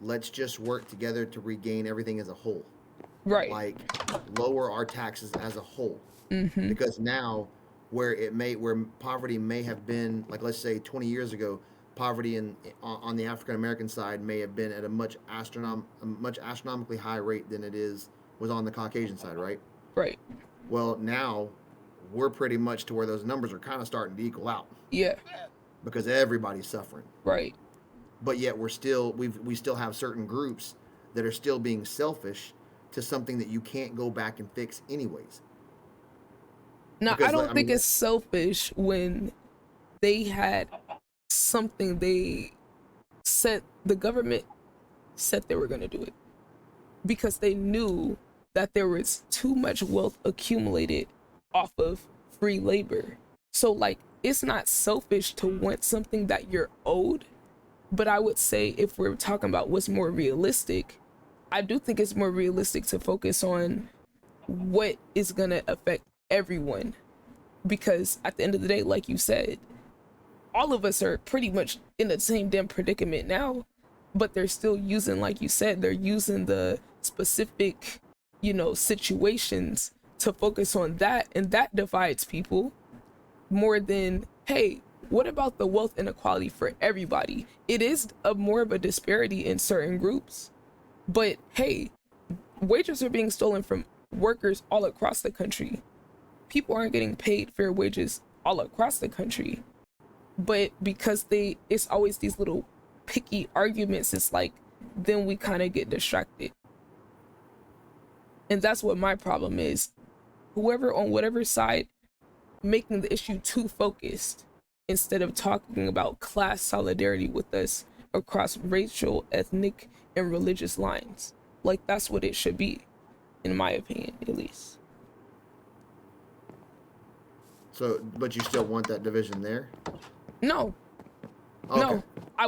let's just work together to regain everything as a whole. Right. like lower our taxes as a whole. Mm-hmm. Because now where poverty may have been, like, let's say 20 years ago, poverty on the African American side may have been at a much astronomically high rate than it is was on the Caucasian side, right? Right. Well, now we're pretty much to where those numbers are kind of starting to equal out Yeah. because everybody's suffering. Right. But yet we still have certain groups that are still being selfish to something that you can't go back and fix anyways. Now, I Because don't I think mean, it's selfish when they had something they said the government said they were going to do it because they knew that there was too much wealth accumulated off of free labor. So, like, it's not selfish to want something that you're owed. But I would say if we're talking about what's more realistic, I do think it's more realistic to focus on what is going to affect everyone. Because at the end of the day, like you said, all of us are pretty much in the same damn predicament now, but they're still using, like you said, they're using the specific, situations to focus on that, and that divides people more than, hey, what about the wealth inequality for everybody? It is a more of a disparity in certain groups, but hey, wages are being stolen from workers all across the country. People aren't getting paid fair wages all across the country, but because it's always these little picky arguments, it's like then we kind of get distracted, and that's what my problem is. Whoever on whatever side making the issue too focused instead of talking about class solidarity with us across racial, ethnic, and religious lines. Like, that's what it should be, in my opinion, at least. so, but you still want that division there? No, Okay. no. I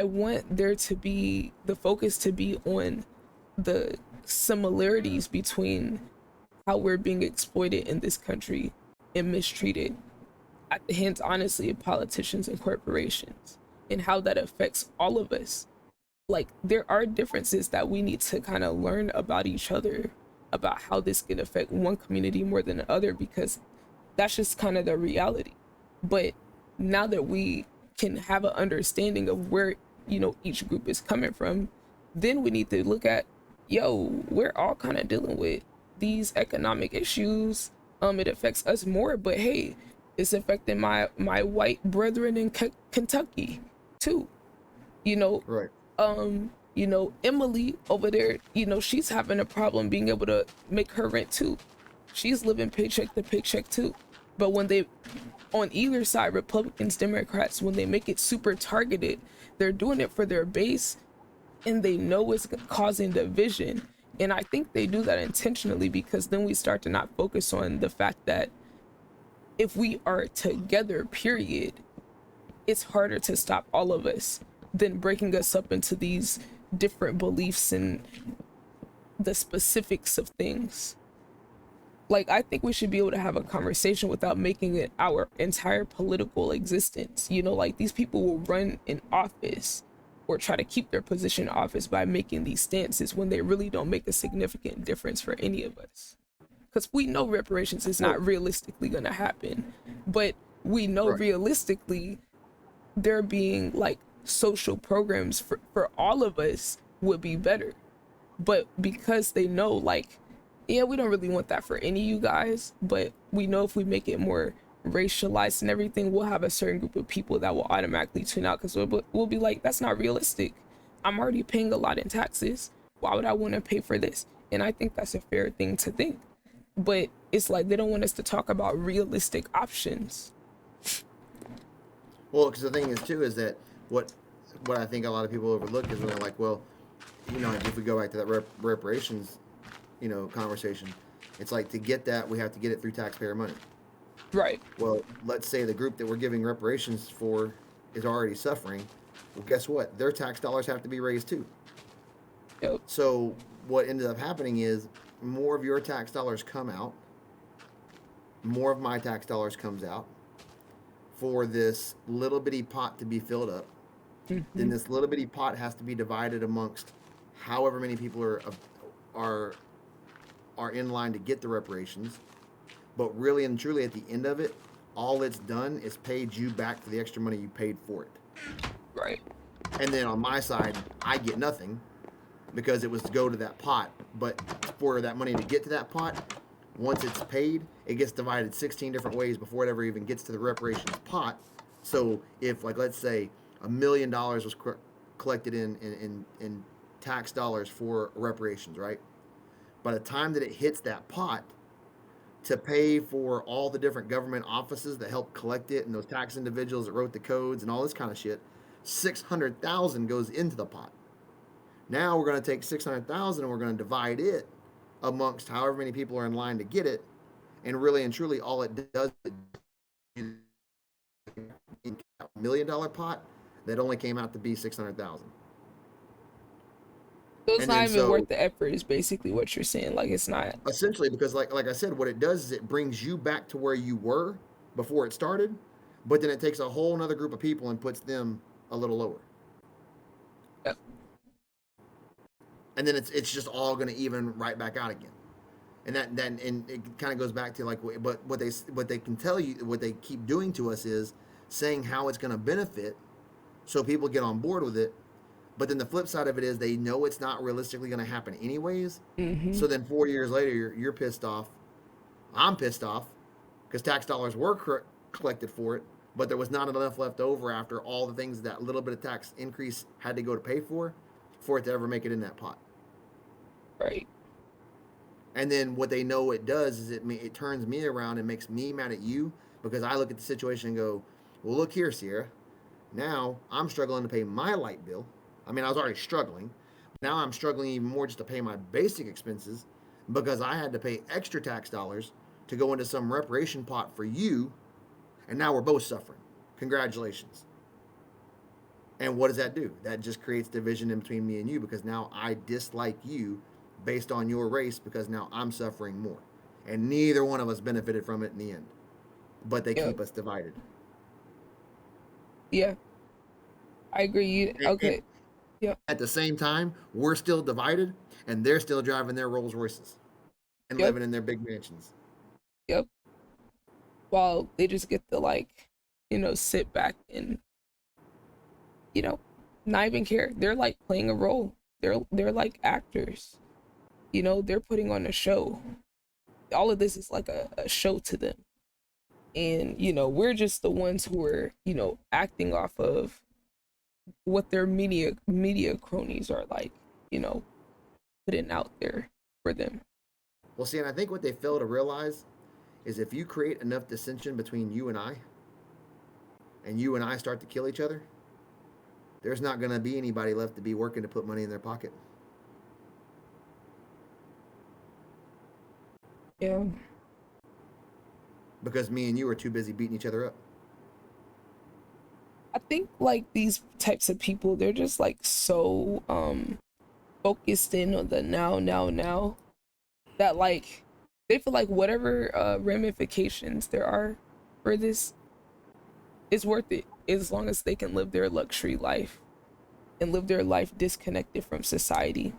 want there to be the focus to be on the similarities between how we're being exploited in this country and mistreated at the hands, honestly, of politicians and corporations, and how that affects all of us. Like, there are differences that we need to kind of learn about each other, about how this can affect one community more than the other, because that's just kind of the reality. But now that we can have an understanding of where, each group is coming from, then we need to look at, yo, we're all kind of dealing with these economic issues. It affects us more, but hey, it's affecting my white brethren in Kentucky too. You know, Right. Emily over there, she's having a problem being able to make her rent too. She's living paycheck to paycheck too. But when they, on either side, Republicans, Democrats, when they make it super targeted, they're doing it for their base, and they know it's causing division. And I think they do that intentionally, because then we start to not focus on the fact that if we are together, period, it's harder to stop all of us than breaking us up into these different beliefs and the specifics of things. Like, I think we should be able to have a conversation without making it our entire political existence. Like, these people will run in office or try to keep their position in office by making these stances when they really don't make a significant difference for any of us. Because we know reparations is Well, not realistically going to happen, but we know right. realistically there being like social programs for all of us would be better. But because they know, like, yeah, we don't really want that for any of you guys, but we know if we make it more racialized and everything, we'll have a certain group of people that will automatically tune out, because we'll be like, that's not realistic. I'm already paying a lot in taxes. Why would I want to pay for this? And I think that's a fair thing to think. But it's like they don't want us to talk about realistic options. Well, because the thing is too is that what I think a lot of people overlook is when they're like, well, if we go back to that reparations, conversation, it's like, to get that we have to get it through taxpayer money. Right. Well, let's say the group that we're giving reparations for is already suffering. Well, guess what? Their tax dollars have to be raised too. Yep. So what ended up happening is more of your tax dollars come out, more of my tax dollars comes out for this little bitty pot to be filled up. Then Mm-hmm. this little bitty pot has to be divided amongst however many people are are in line to get the reparations. But really and truly, at the end of it, all it's done is paid you back for the extra money you paid for it. Right. And then on my side, I get nothing because it was to go to that pot. But for that money to get to that pot, once it's paid, it gets divided 16 different ways before it ever even gets to the reparations pot. So if, like, let's say $1 million was collected in tax dollars for reparations, right? By the time that it hits that pot, to pay for all the different government offices that helped collect it and those tax individuals that wrote the codes and all this kind of shit, 600,000 goes into the pot. Now we're going to take 600,000 and we're going to divide it amongst however many people are in line to get it. And really and truly, all it does is $1 million pot that only came out to be 600,000. So it's And not then even worth so the effort, is basically what you're saying. Like, it's not. essentially, because like I said, what it does is it brings you back to where you were before it started, but then it takes a whole another group of people and puts them a little lower. Yep. And then it's just all going to even right back out again. And and it kind of goes back to like, but what they can tell you, what they keep doing to us is saying how it's going to benefit, so people get on board with it. But then the flip side of it is they know it's not realistically going to happen anyways. Mm-hmm. So then 4 years later, you're pissed off. I'm pissed off because tax dollars were collected for it, but there was not enough left over after all the things that little bit of tax increase had to go to pay for it to ever make it in that pot. Right. And then what they know it does is it turns me around and makes me mad at you because I look at the situation and go, well, look here, Sierra. Now I'm struggling to pay my light bill. I mean, I was already struggling. Now I'm struggling even more just to pay my basic expenses because I had to pay extra tax dollars to go into some reparation pot for you. And now we're both suffering. Congratulations. And what does that do? That just creates division in between me and you because now I dislike you based on your race because now I'm suffering more. And neither one of us benefited from it in the end. But they Yep. keep us divided. Yeah. I agree. You And okay? Yep. at the same time, we're still divided and they're still driving their Rolls Royces and Yep. living in their big mansions. Yep. While they just get to, like, sit back and, you know, not even care. They're like playing a role. They're like actors. They're putting on a show. All of this is like a show to them. And, we're just the ones who are, acting off of what their media cronies are like, you know, putting out there for them. Well, see, and I think what they fail to realize is if you create enough dissension between you and you and I start to kill each other, there's not going to be anybody left to be working to put money in their pocket. Yeah. Because me and you are too busy beating each other up. I think like these types of people, they're just like so focused in on the now that like they feel like whatever ramifications there are for this is worth it as long as they can live their luxury life and live their life disconnected from society.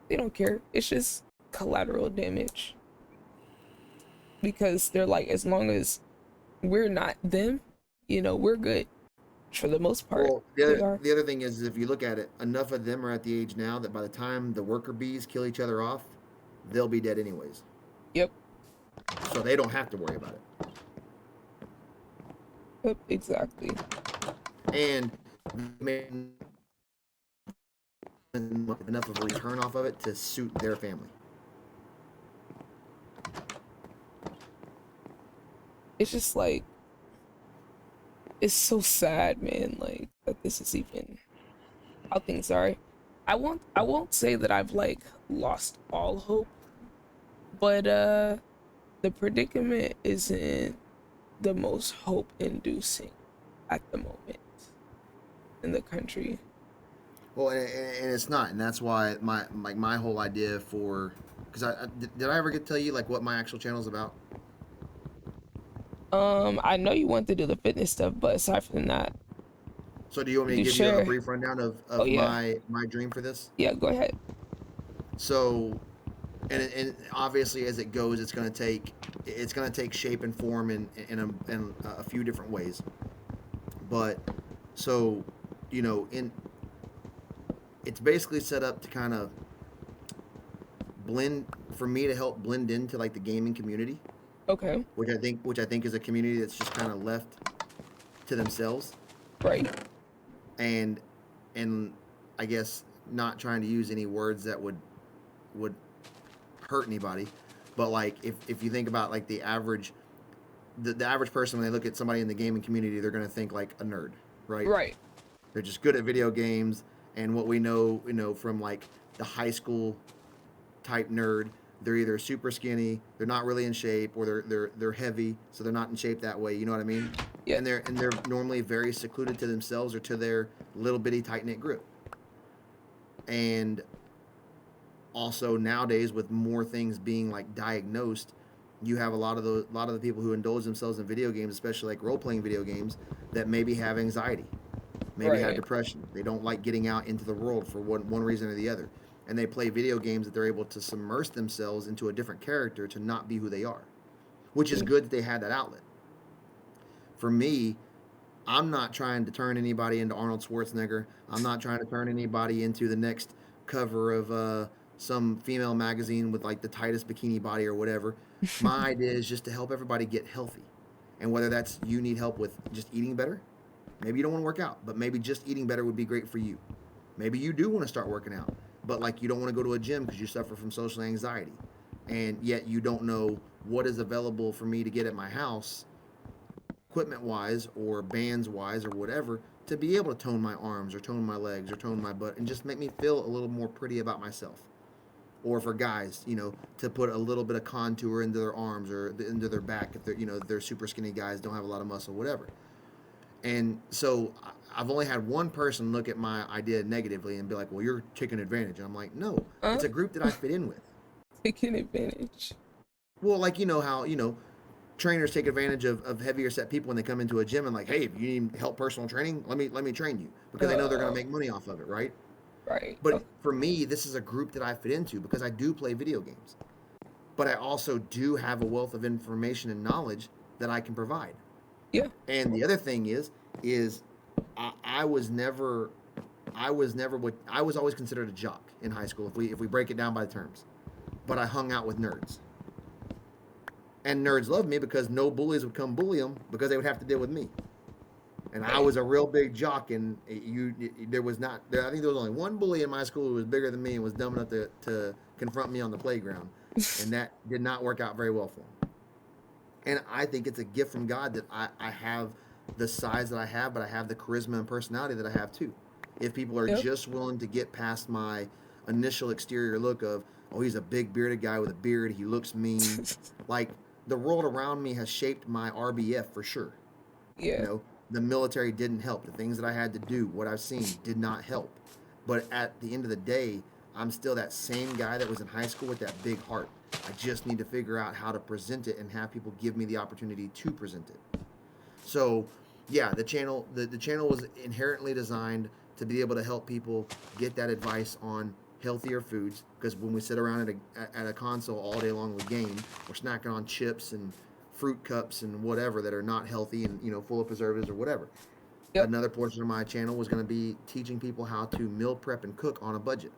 They don't care. It's just collateral damage because they're like, as long as we're not them, we're good for the most part. Well, the They other are. the other thing is if you look at it, enough of them are at the age now that by the time the worker bees kill each other off, they'll be dead anyways. Yep. So they don't have to worry about it. Yep. Exactly. And make enough of a return off of it to suit their family. It's just like, it's so sad, man, like that this is even how things are. I won't say that I've like lost all hope, but the predicament isn't the most hope inducing at the moment in the country. Well, and it's not, and that's why my whole idea for because did I ever get to tell you like what my actual channel is about? I know you want to do the fitness stuff, but aside from that, So do you want me could to you give you a share? brief rundown Oh of yeah. my dream for this? Yeah, go ahead. So And obviously as it goes, it's gonna take shape and form in a few different ways. But so, in it's basically set up to kind of blend for me to help blend into like the gaming community, Okay. which I think is a community that's just kind of left to themselves, Right. and and I guess not trying to use any words that would hurt anybody, but like if you think about like the average person, when they look at somebody in the gaming community, they're gonna think like a nerd, right? Right. They're just good at video games, and what we know, from like the high school type nerd, they're either super skinny, they're not really in shape, or they're heavy, so they're not in shape that way. You know what I mean? Yeah. And they're normally very secluded to themselves or to their little bitty tight knit group. And also nowadays, with more things being like diagnosed, you have a lot of the people who indulge themselves in video games, especially like role playing video games, that maybe have anxiety, maybe have Right. depression. They don't like getting out into the world for one reason or the other. And they play video games that they're able to submerge themselves into a different character to not be who they are, which is Mm. good that they had that outlet. For me, I'm not trying to turn anybody into Arnold Schwarzenegger. I'm not trying to turn anybody into the next cover of some female magazine with like the tightest bikini body or whatever. My idea is just to help everybody get healthy. And whether that's you need help with just eating better, maybe you don't want to work out, but maybe just eating better would be great for you. Maybe you do want to start working out, but like you don't want to go to a gym because you suffer from social anxiety. And yet you don't know what is available for me to get at my house, equipment wise or bands wise or whatever, to be able to tone my arms or tone my legs or tone my butt and just make me feel a little more pretty about myself. Or for guys, to put a little bit of contour into their arms or into their back if they're super skinny guys, don't have a lot of muscle, whatever. And so I've only had one person look at my idea negatively and be like, "Well, you're taking advantage." And I'm like, "No, it's a group that I fit in with." Taking advantage. Well, like how trainers take advantage of heavier set people when they come into a gym and like, hey, if you need help personal training, let me train you because they know they're going to Oh. make money off of it, right? Right. But Okay. for me, this is a group that I fit into because I do play video games, but I also do have a wealth of information and knowledge that I can provide. Yeah. And the other thing is I was never what I was always considered a jock in high school if we break it down by the terms, but I hung out with nerds. And nerds loved me because no bullies would come bully them because they would have to deal with me. And I Right. was a real big jock, and there was not there. I think there was only one bully in my school who was bigger than me and was dumb enough to confront me on the playground, and that did not work out very well for him. And I think it's a gift from God that I have the size that I have, but I have the charisma and personality that I have too. If people are Yep. just willing to get past my initial exterior look of, oh, he's a big bearded guy with a beard, he looks mean, like the world around me has shaped my RBF for sure. You Yeah. know, the military didn't help. The things that I had to do, what I've seen, did not help. But at the end of the day, I'm still that same guy that was in high school with that big heart. I just need to figure out how to present it and have people give me the opportunity to present it. So, yeah, the channel was inherently designed to be able to help people get that advice on healthier foods because when we sit around at a console all day long with game, we're snacking on chips and fruit cups and whatever that are not healthy and full of preservatives or whatever. Yep. Another portion of my channel was going to be teaching people how to meal prep and cook on a budget.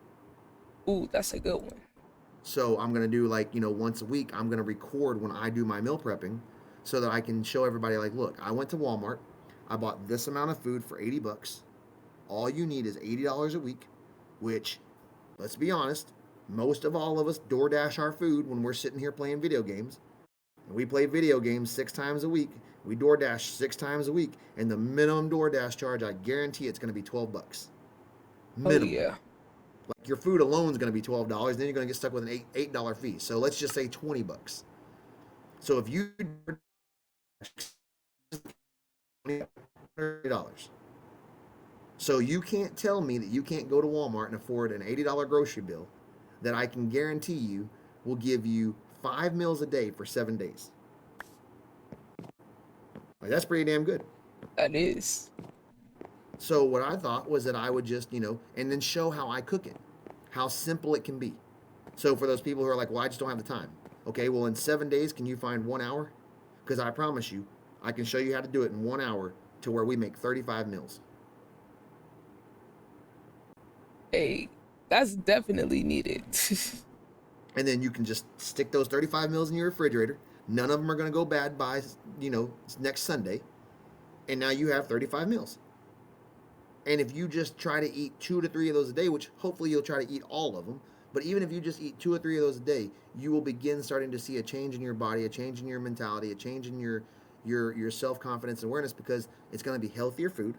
Ooh, that's a good one. So I'm gonna do like once a week. I'm gonna record when I do my meal prepping, so that I can show everybody like, look, I went to Walmart, I bought this amount of food for $80. All you need is $80 a week, which, let's be honest, most of all of us DoorDash our food when we're sitting here playing video games. And we play video games 6 times a week. We DoorDash 6 times a week, and the minimum DoorDash charge, I guarantee it's gonna be $12. Oh Minimum. yeah. Like your food alone is going to be $12. Then you're going to get stuck with an $8 fee. So let's just say $20. So if you $30, so you can't tell me that you can't go to Walmart and afford an $80 grocery bill that I can guarantee you will give you 5 meals a day for 7 days. Like that's pretty damn good. That is. So what I thought was that I would just and then show how I cook it, how simple it can be. So for those people who are like, well, I just don't have the time. Okay, well, in 7 days, can you find 1 hour? Because I promise you, I can show you how to do it in 1 hour to where we make 35 meals. Hey, that's definitely needed. And then you can just stick those 35 meals in your refrigerator. None of them are going to go bad by, next Sunday. And now you have 35 meals. And if you just try to eat 2 to 3 of those a day, which hopefully you'll try to eat all of them, but even if you just eat 2 or 3 of those a day, you will begin starting to see a change in your body, a change in your mentality, a change in your self confidence and awareness, because it's going to be healthier food.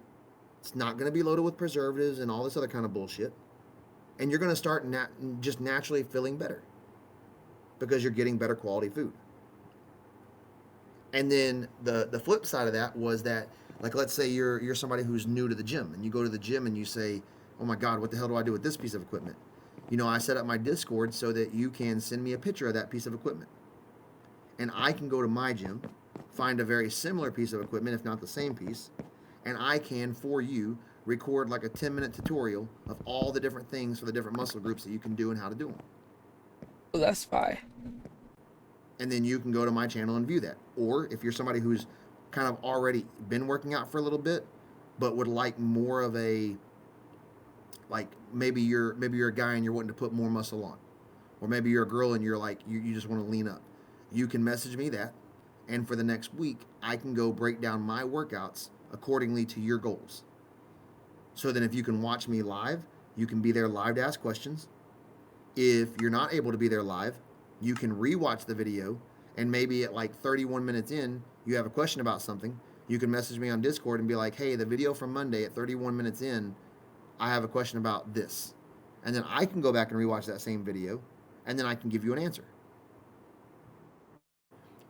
It's not going to be loaded with preservatives and all this other kind of bullshit. And you're going to start just naturally feeling better because you're getting better quality food. And then the flip side of that was that, like, let's say you're somebody who's new to the gym, and you go to the gym and you say, oh my god, what the hell do I do with this piece of equipment? I set up my Discord so that you can send me a picture of that piece of equipment, and I can go to my gym, find a very similar piece of equipment, if not the same piece, and I can, for you, record like a 10-minute tutorial of all the different things for the different muscle groups that you can do and how to do them. Well, that's fine. And then you can go to my channel and view that. Or if you're somebody who's kind of already been working out for a little bit, but would like more of a, like, maybe you're a guy and you're wanting to put more muscle on, or maybe you're a girl and you're like you just want to lean up, you can message me that, and for the next week I can go break down my workouts accordingly to your goals. So then if you can watch me live, you can be there live to ask questions. If you're not able to be there live, you can rewatch the video, and maybe at like 31 minutes in, you have a question about something. You can message me on Discord and be like, hey, the video from Monday at 31 minutes in, I have a question about this. And then I can go back and rewatch that same video, and then I can give you an answer.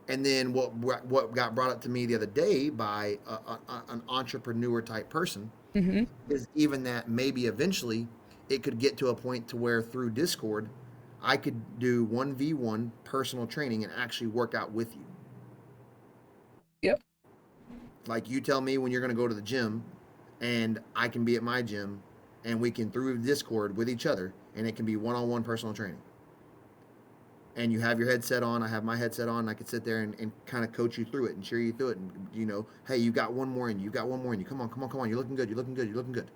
And then what got brought up to me the other day by an entrepreneur type person Hmm. is even that maybe eventually it could get to a point to where through Discord I could do 1v1 personal training and actually work out with you. Yep. Like, you tell me when you're going to go to the gym, and I can be at my gym, and we can through Discord with each other, and it can be one-on-one personal training. And you have your headset on, I have my headset on, and I could sit there and kind of coach you through it and cheer you through it, and hey, you got one more in you, got one more in you, come on, come on, come on, you're looking good, you're looking good, you're looking good,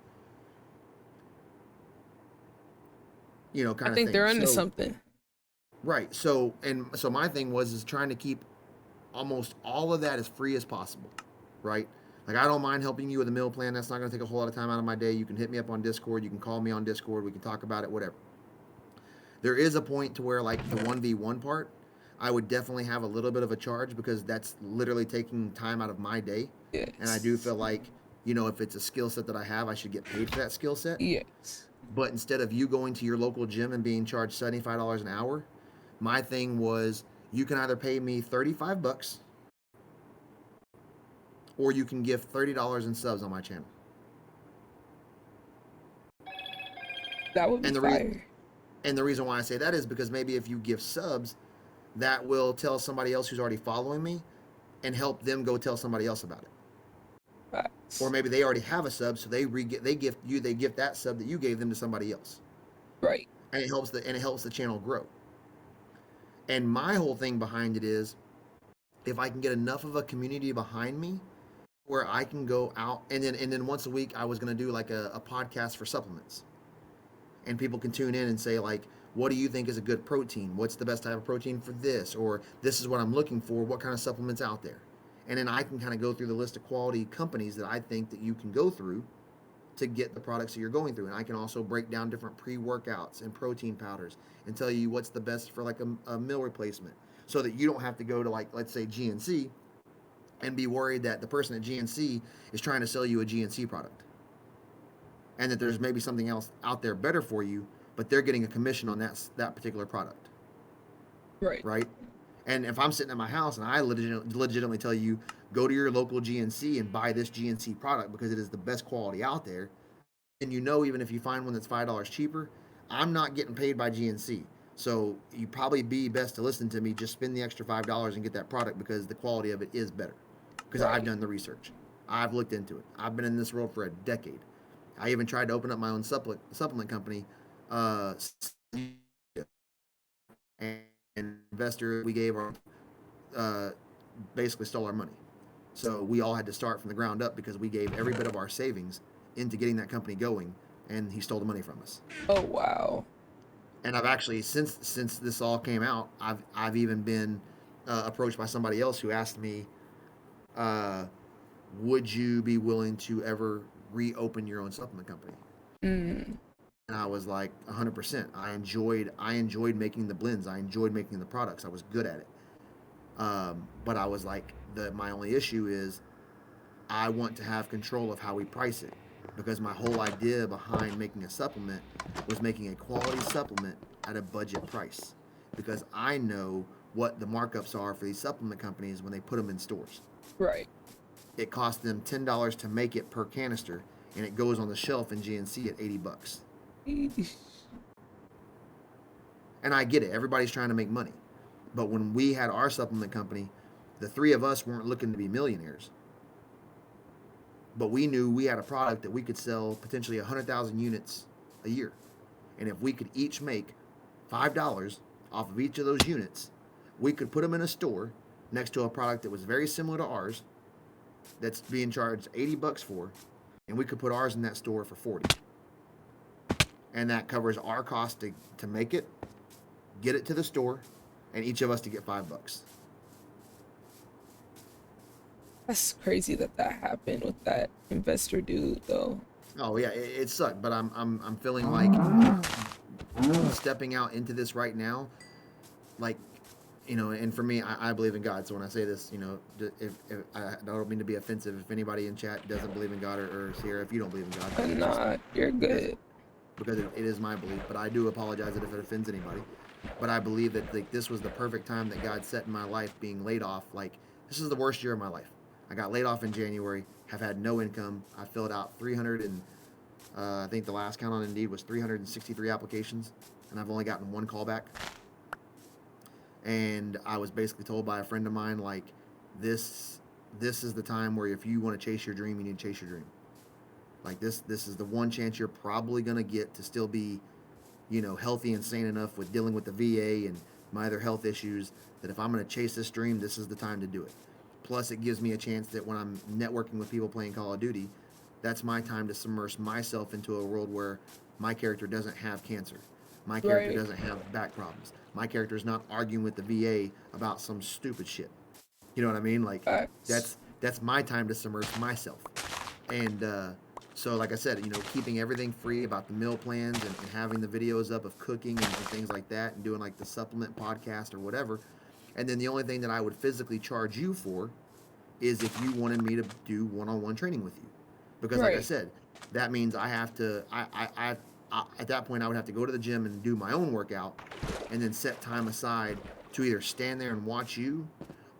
I kind of think thing. they're into So something. right, so my thing was is trying to keep almost all of that as free as possible, right? Like, I don't mind helping you with a meal plan. That's not going to take a whole lot of time out of my day. You can hit me up on Discord. You can call me on Discord. We can talk about it, whatever. There is a point to where, like, the 1v1 part, I would definitely have a little bit of a charge, because that's literally taking time out of my day. And I do Yes. feel like, if it's a skill set that I have, I should get paid for that skill set. Yes. But instead of you going to your local gym and being charged $75 an hour, my thing was, you can either pay me 35 bucks, or you can give $30 in subs on my channel. That would be And the reason fire. and the reason why I say that is because maybe if you give subs, that will tell somebody else who's already following me and help them go tell somebody else about it. Or Facts. maybe they already have a sub, so they gift that sub that you gave them to somebody else, Right. and it helps the channel grow. And my whole thing behind it is, if I can get enough of a community behind me where I can go out, and then once a week I was gonna do like a podcast for supplements, and people can tune in and say, like, what do you think is a good protein? What's the best type of protein for this? Or this is what I'm looking for. What kind of supplements out there? And then I can kind of go through the list of quality companies that I think that you can go through to get the products that you're going through. And I can also break down different pre-workouts and protein powders and tell you what's the best for like a meal replacement, so that you don't have to go to, like, let's say GNC, and be worried that the person at GNC is trying to sell you a GNC product, and that there's maybe something else out there better for you, but they're getting a commission on that particular product, Right. right? And if I'm sitting at my house and I legitimately tell you, go to your local GNC and buy this GNC product because it is the best quality out there, and even if you find one that's $5 cheaper, I'm not getting paid by GNC. So you probably be best to listen to me. Just spend the extra $5 and get that product, because the quality of it is better. Because I've Right. done the research, I've looked into it. I've been in this world for a decade. I even tried to open up my own supplement company. Uh, and investor we gave our uh, basically stole our money. So we all had to start from the ground up because we gave every bit of our savings into getting that company going, and he stole the money from us. Oh wow. And I've actually since this all came out, I've even been approached by somebody else who asked me, uh, "Would you be willing to ever reopen your own supplement company?" Mm, And I was like, 100%. I enjoyed making the blends. I enjoyed making the products. I was good at it. But I was like, my only issue is I want to have control of how we price it, because my whole idea behind making a supplement was making a quality supplement at a budget price, because I know what the markups are for these supplement companies when they put them in stores. right. It costs them $10 to make it per canister, and it goes on the shelf in GNC at $80. And I get it. Everybody's trying to make money. But when we had our supplement company, the three of us weren't looking to be millionaires. But we knew we had a product that we could sell potentially 100,000 units a year. And if we could each make $5 off of each of those units, we could put them in a store next to a product that was very similar to ours that's being charged $80 for, and we could put ours in that store for 40. And that covers our cost to make it, get it to the store, and each of us to get $5. That's crazy that that happened with that investor dude, though. Oh yeah, it sucked, but I'm feeling like stepping out into this right now, like, and for me, I believe in God. So when I say this, if I don't mean to be offensive, if anybody in chat doesn't believe in God or is here, if you don't believe in God, But nah, you're good. because it is my belief. But I do apologize if it offends anybody. But I believe that like this was the perfect time that God set in my life, being laid off. Like, this is the worst year of my life. I got laid off in January. Have had no income. I filled out 300 and I think the last count on Indeed was 363 applications, and I've only gotten one callback. And I was basically told by a friend of mine, like, this is the time where if you want to chase your dream, you need to chase your dream. Like, this is the one chance you're probably gonna get to still be, healthy and sane enough with dealing with the VA and my other health issues, that if I'm gonna chase this dream, this is the time to do it. Plus, it gives me a chance that when I'm networking with people playing Call of Duty, that's my time to submerge myself into a world where my character doesn't have cancer. My character Right. doesn't have back problems. My character is not arguing with the VA about some stupid shit. You know what I mean? Like, Facts. that's my time to submerge myself. And so, like I said, keeping everything free about the meal plans, and having the videos up of cooking and things like that, and doing like the supplement podcast or whatever. And then the only thing that I would physically charge you for is if you wanted me to do one-on-one training with you, because like I Right. said, that means I have to. At that point, I would have to go to the gym and do my own workout, and then set time aside to either stand there and watch you,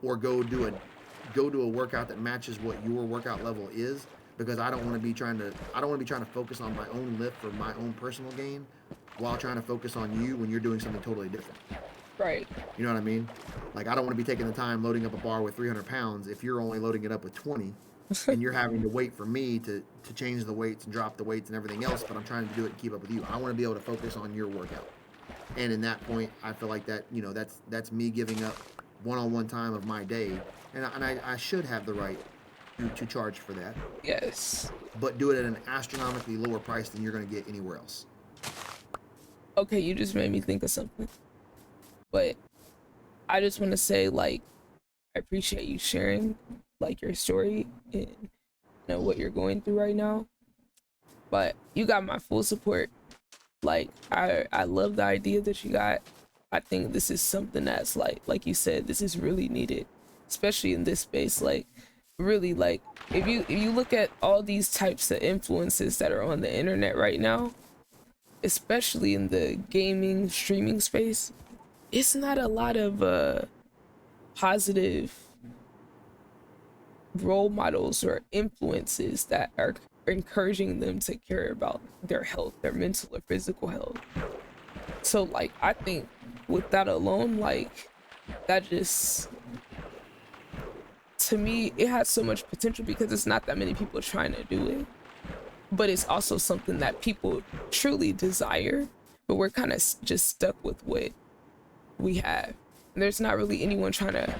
or go do a workout that matches what your workout level is, because I don't want to be trying to focus on my own lift for my own personal gain, while trying to focus on you when you're doing something totally different. Right. You know what I mean? Like, I don't want to be taking the time loading up a bar with 300 pounds if you're only loading it up with 20, and you're having to wait for me to change the weights and drop the weights and everything else, but I'm trying to do it and keep up with you. I want to be able to focus on your workout. And in that point, I feel like that, that's me giving up one-on-one time of my day. And I should have the right to charge for that, Yes. but do it at an astronomically lower price than you're going to get anywhere else. Okay, you just made me think of something. But I just want to say, like, I appreciate you sharing, like, your story and what you're going through right now. But you got my full support. Like, I love the idea that you got. I think this is something that's like you said, this is really needed, especially in this space. Like, really, like, if you look at all these types of influences that are on the internet right now, especially in the gaming streaming space, it's not a lot of positive role models or influences that are encouraging them to care about their health, their mental or physical health. So, like, I think with that alone, like, that just, to me, it has so much potential because it's not that many people trying to do it, but it's also something that people truly desire, but we're kind of just stuck with what we have. There's not really anyone trying to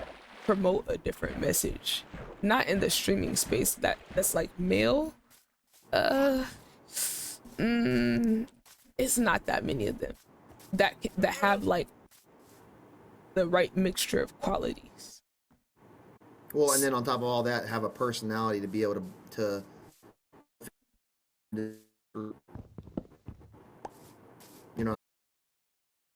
promote a different message. Not in the streaming space that's like male. Uh, it's not that many of them that have like the right mixture of qualities. Well, and then on top of all that, have a personality to be able to